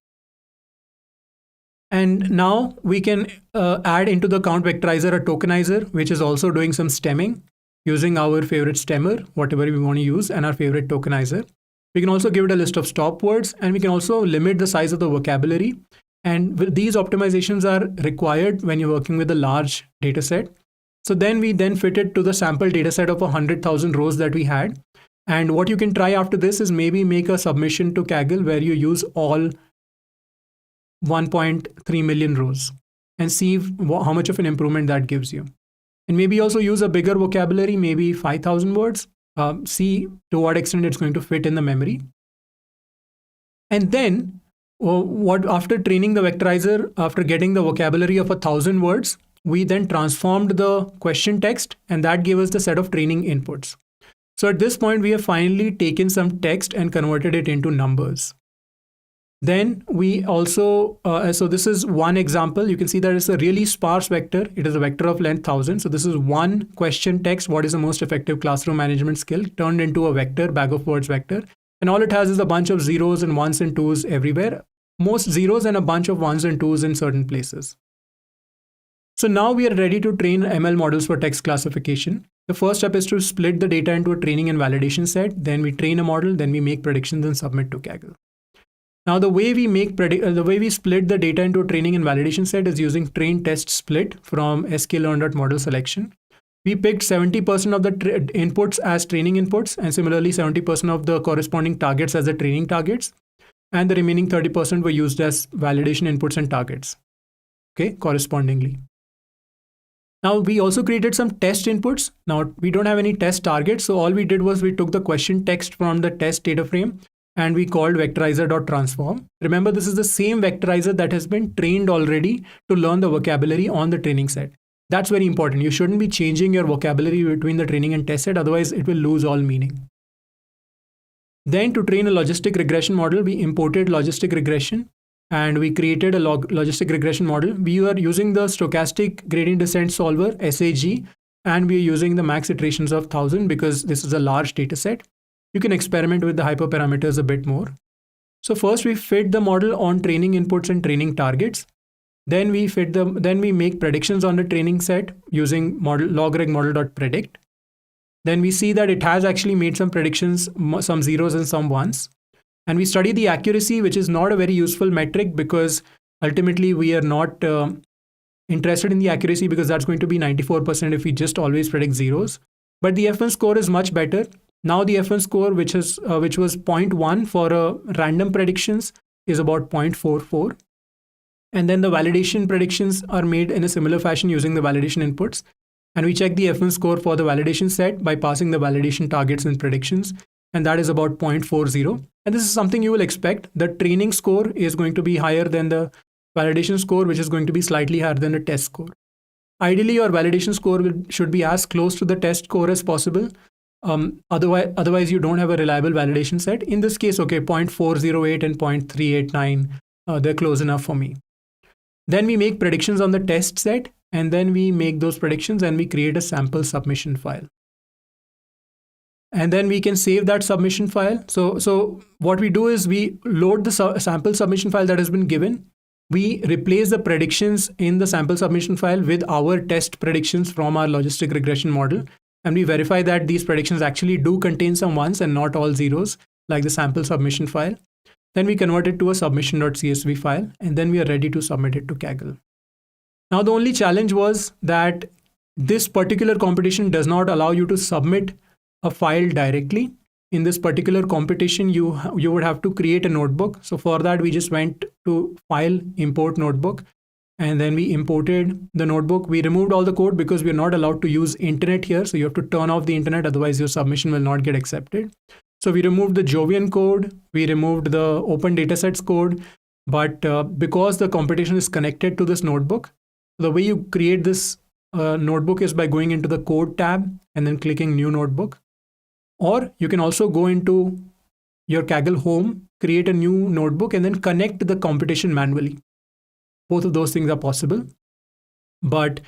And now we can add into the CountVectorizer a tokenizer, which is also doing some stemming using our favorite stemmer, whatever we want to use, and our favorite tokenizer. We can also give it a list of stop words, and we can also limit the size of the vocabulary. And these optimizations are required when you're working with a large data set. So then we fit it to the sample data set of 100,000 rows that we had. And what you can try after this is maybe make a submission to Kaggle where you use all 1.3 million rows and see how much of an improvement that gives you. And maybe also use a bigger vocabulary, maybe 5,000 words. See to what extent it's going to fit in the memory. And then after training the vectorizer, after getting the vocabulary of 1,000 words, we then transformed the question text, and that gave us the set of training inputs. So at this point, we have finally taken some text and converted it into numbers. Then we also, so this is one example. You can see that it's a really sparse vector. It is a vector of length 1000. So this is one question text. What is the most effective classroom management skill? Turned into a vector, bag of words vector. And all it has is a bunch of zeros and ones and twos everywhere. Most zeros and a bunch of ones and twos in certain places. So now we are ready to train ML models for text classification. The first step is to split the data into a training and validation set. Then we train a model, then we make predictions and submit to Kaggle. Now the way we split the data into a training and validation set is using train test split from sklearn.model selection. We picked 70% of the inputs as training inputs, and similarly 70% of the corresponding targets as the training targets, and the remaining 30% were used as validation inputs and targets, okay, correspondingly. Now we also created some test inputs. Now we don't have any test targets, so all we did was we took the question text from the test data frame and we called vectorizer.transform. Remember, this is the same vectorizer that has been trained already to learn the vocabulary on the training set. That's very important. You shouldn't be changing your vocabulary between the training and test set, otherwise it will lose all meaning. Then to train a logistic regression model, we imported logistic regression and we created a logistic regression model. We are using the stochastic gradient descent solver, SAG, and we are using the max iterations of 1000 because this is a large data set. You can experiment with the hyperparameters a bit more. So first we fit the model on training inputs and training targets. Then we make predictions on the training set using logreg model.predict. Then we see that it has actually made some predictions, some zeros and some ones. And we study the accuracy, which is not a very useful metric because ultimately we are not interested in the accuracy because that's going to be 94% if we just always predict zeros. But the F1 score is much better. Now the F1 score, which was 0.1 for random predictions, is about 0.44. And then the validation predictions are made in a similar fashion using the validation inputs. And we check the F1 score for the validation set by passing the validation targets and predictions. And that is about 0.40. And this is something you will expect. The training score is going to be higher than the validation score, which is going to be slightly higher than the test score. Ideally, your validation score should be as close to the test score as possible. Otherwise, you don't have a reliable validation set. In this case, okay, 0.408 and 0.389, they're close enough for me. Then we make predictions on the test set, and then we make those predictions and we create a sample submission file. And then we can save that submission file. So what we do is we load the sample submission file that has been given. We replace the predictions in the sample submission file with our test predictions from our logistic regression model. And we verify that these predictions actually do contain some ones and not all zeros, like the sample submission file. Then we convert it to a submission.csv file, and then we are ready to submit it to Kaggle. Now, the only challenge was that this particular competition does not allow you to submit a file directly. In this particular competition, you would have to create a notebook. So for that, we just went to File, Import Notebook, and then we imported the notebook. We removed all the code because we're not allowed to use internet here. So you have to turn off the internet, otherwise your submission will not get accepted. So we removed the Jovian code, we removed the open datasets code, but because the competition is connected to this notebook, the way you create this notebook is by going into the code tab and then clicking new notebook. Or you can also go into your Kaggle home, create a new notebook, and then connect the competition manually. Both of those things are possible. But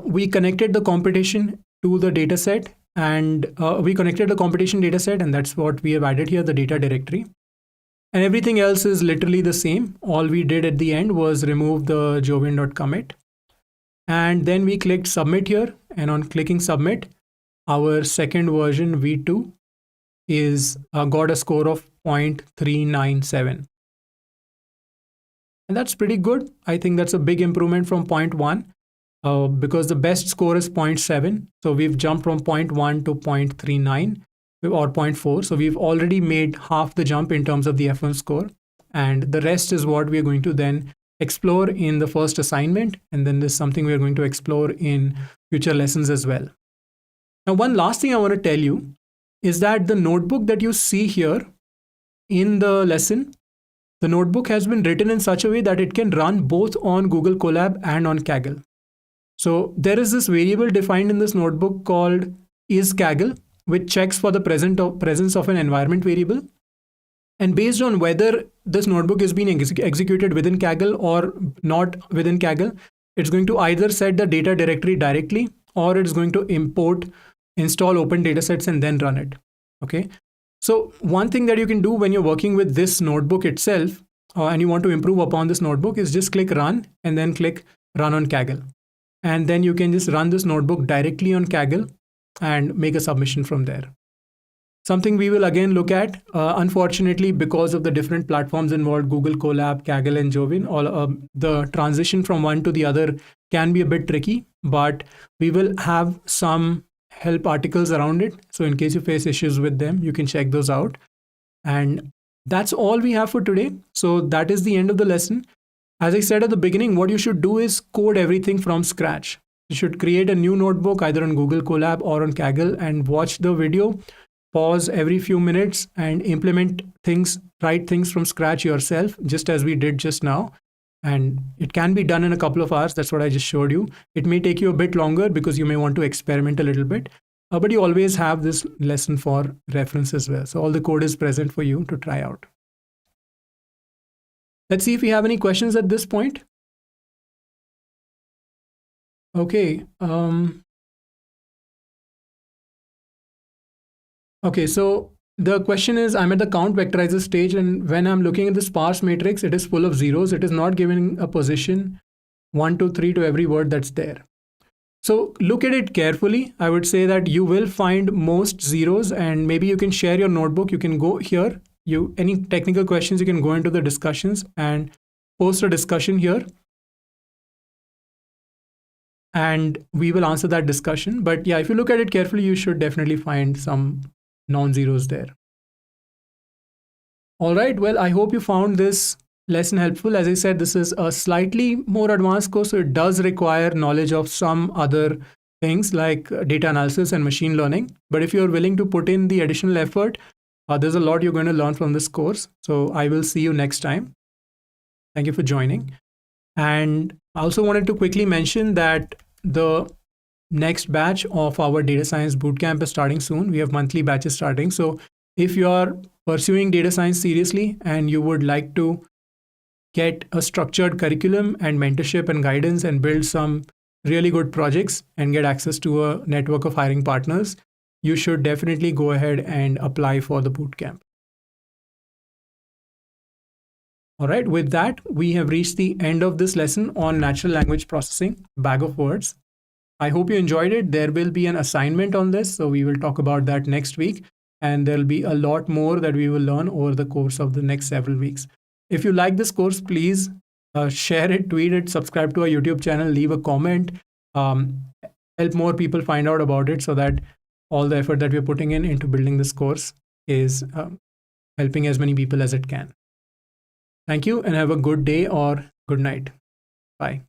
we connected the competition to the dataset, and we connected the competition dataset, and that's what we have added here, the data directory. And everything else is literally the same. All we did at the end was remove the jovian.commit. And then we clicked submit here, and on clicking submit, our second version v2 is got a score of 0.397. And that's pretty good. I think that's a big improvement from 0.1 because the best score is 0.7. So we've jumped from 0.1 to 0.39 or 0.4. So we've already made half the jump in terms of the F1 score. And the rest is what we're going to then explore in the first assignment. And then there's something we're going to explore in future lessons as well. Now, one last thing I want to tell you is that the notebook that you see here in the lesson, the notebook has been written in such a way that it can run both on Google Colab and on Kaggle. So there is this variable defined in this notebook called isKaggle, which checks for the presence of an environment variable. And based on whether this notebook is being executed within Kaggle or not within Kaggle, it's going to either set the data directory directly, or it's going to import, install open datasets, and then run it. Okay. So one thing that you can do when you're working with this notebook itself, and you want to improve upon this notebook, is just click run and then click run on Kaggle. And then you can just run this notebook directly on Kaggle and make a submission from there. Something we will again look at, unfortunately, because of the different platforms involved, Google Colab, Kaggle, and Jovian, the transition from one to the other can be a bit tricky, but we will have some help articles around it. So in case you face issues with them, you can check those out. And that's all we have for today. So that is the end of the lesson. As I said at the beginning, what you should do is code everything from scratch. You should create a new notebook either on Google Colab or on Kaggle and watch the video, pause every few minutes and implement things, write things from scratch yourself, just as we did just now. And it can be done in a couple of hours. That's what I just showed you. It may take you a bit longer because you may want to experiment a little bit, but you always have this lesson for reference as well. So all the code is present for you to try out. Let's see if we have any questions at this point. Okay. Okay, so the question is, I'm at the CountVectorizer stage, and when I'm looking at the sparse matrix, it is full of zeros. It is not giving a position 1, 2, 3 to every word that's there. So look at it carefully. I would say that you will find most zeros, and maybe you can share your notebook. You can go here. Any technical questions, you can go into the discussions and post a discussion here. And we will answer that discussion. But yeah, if you look at it carefully, you should definitely find some non-zeros there. All right, well, I hope you found this lesson helpful. As I said, this is a slightly more advanced course, so it does require knowledge of some other things like data analysis and machine learning. But if you're willing to put in the additional effort, there's a lot you're going to learn from this course. So I will see you next time. Thank you for joining. And I also wanted to quickly mention that the next batch of our data science bootcamp is starting soon. We have monthly batches starting. So if you are pursuing data science seriously and you would like to get a structured curriculum and mentorship and guidance and build some really good projects and get access to a network of hiring partners, you should definitely go ahead and apply for the bootcamp. All right, with that, we have reached the end of this lesson on natural language processing, bag of words. I hope you enjoyed it. There will be an assignment on this, so we will talk about that next week. And there'll be a lot more that we will learn over the course of the next several weeks. If you like this course, please share it, tweet it, subscribe to our YouTube channel, leave a comment, help more people find out about it so that all the effort that we're putting into building this course is helping as many people as it can. Thank you and have a good day or good night. Bye.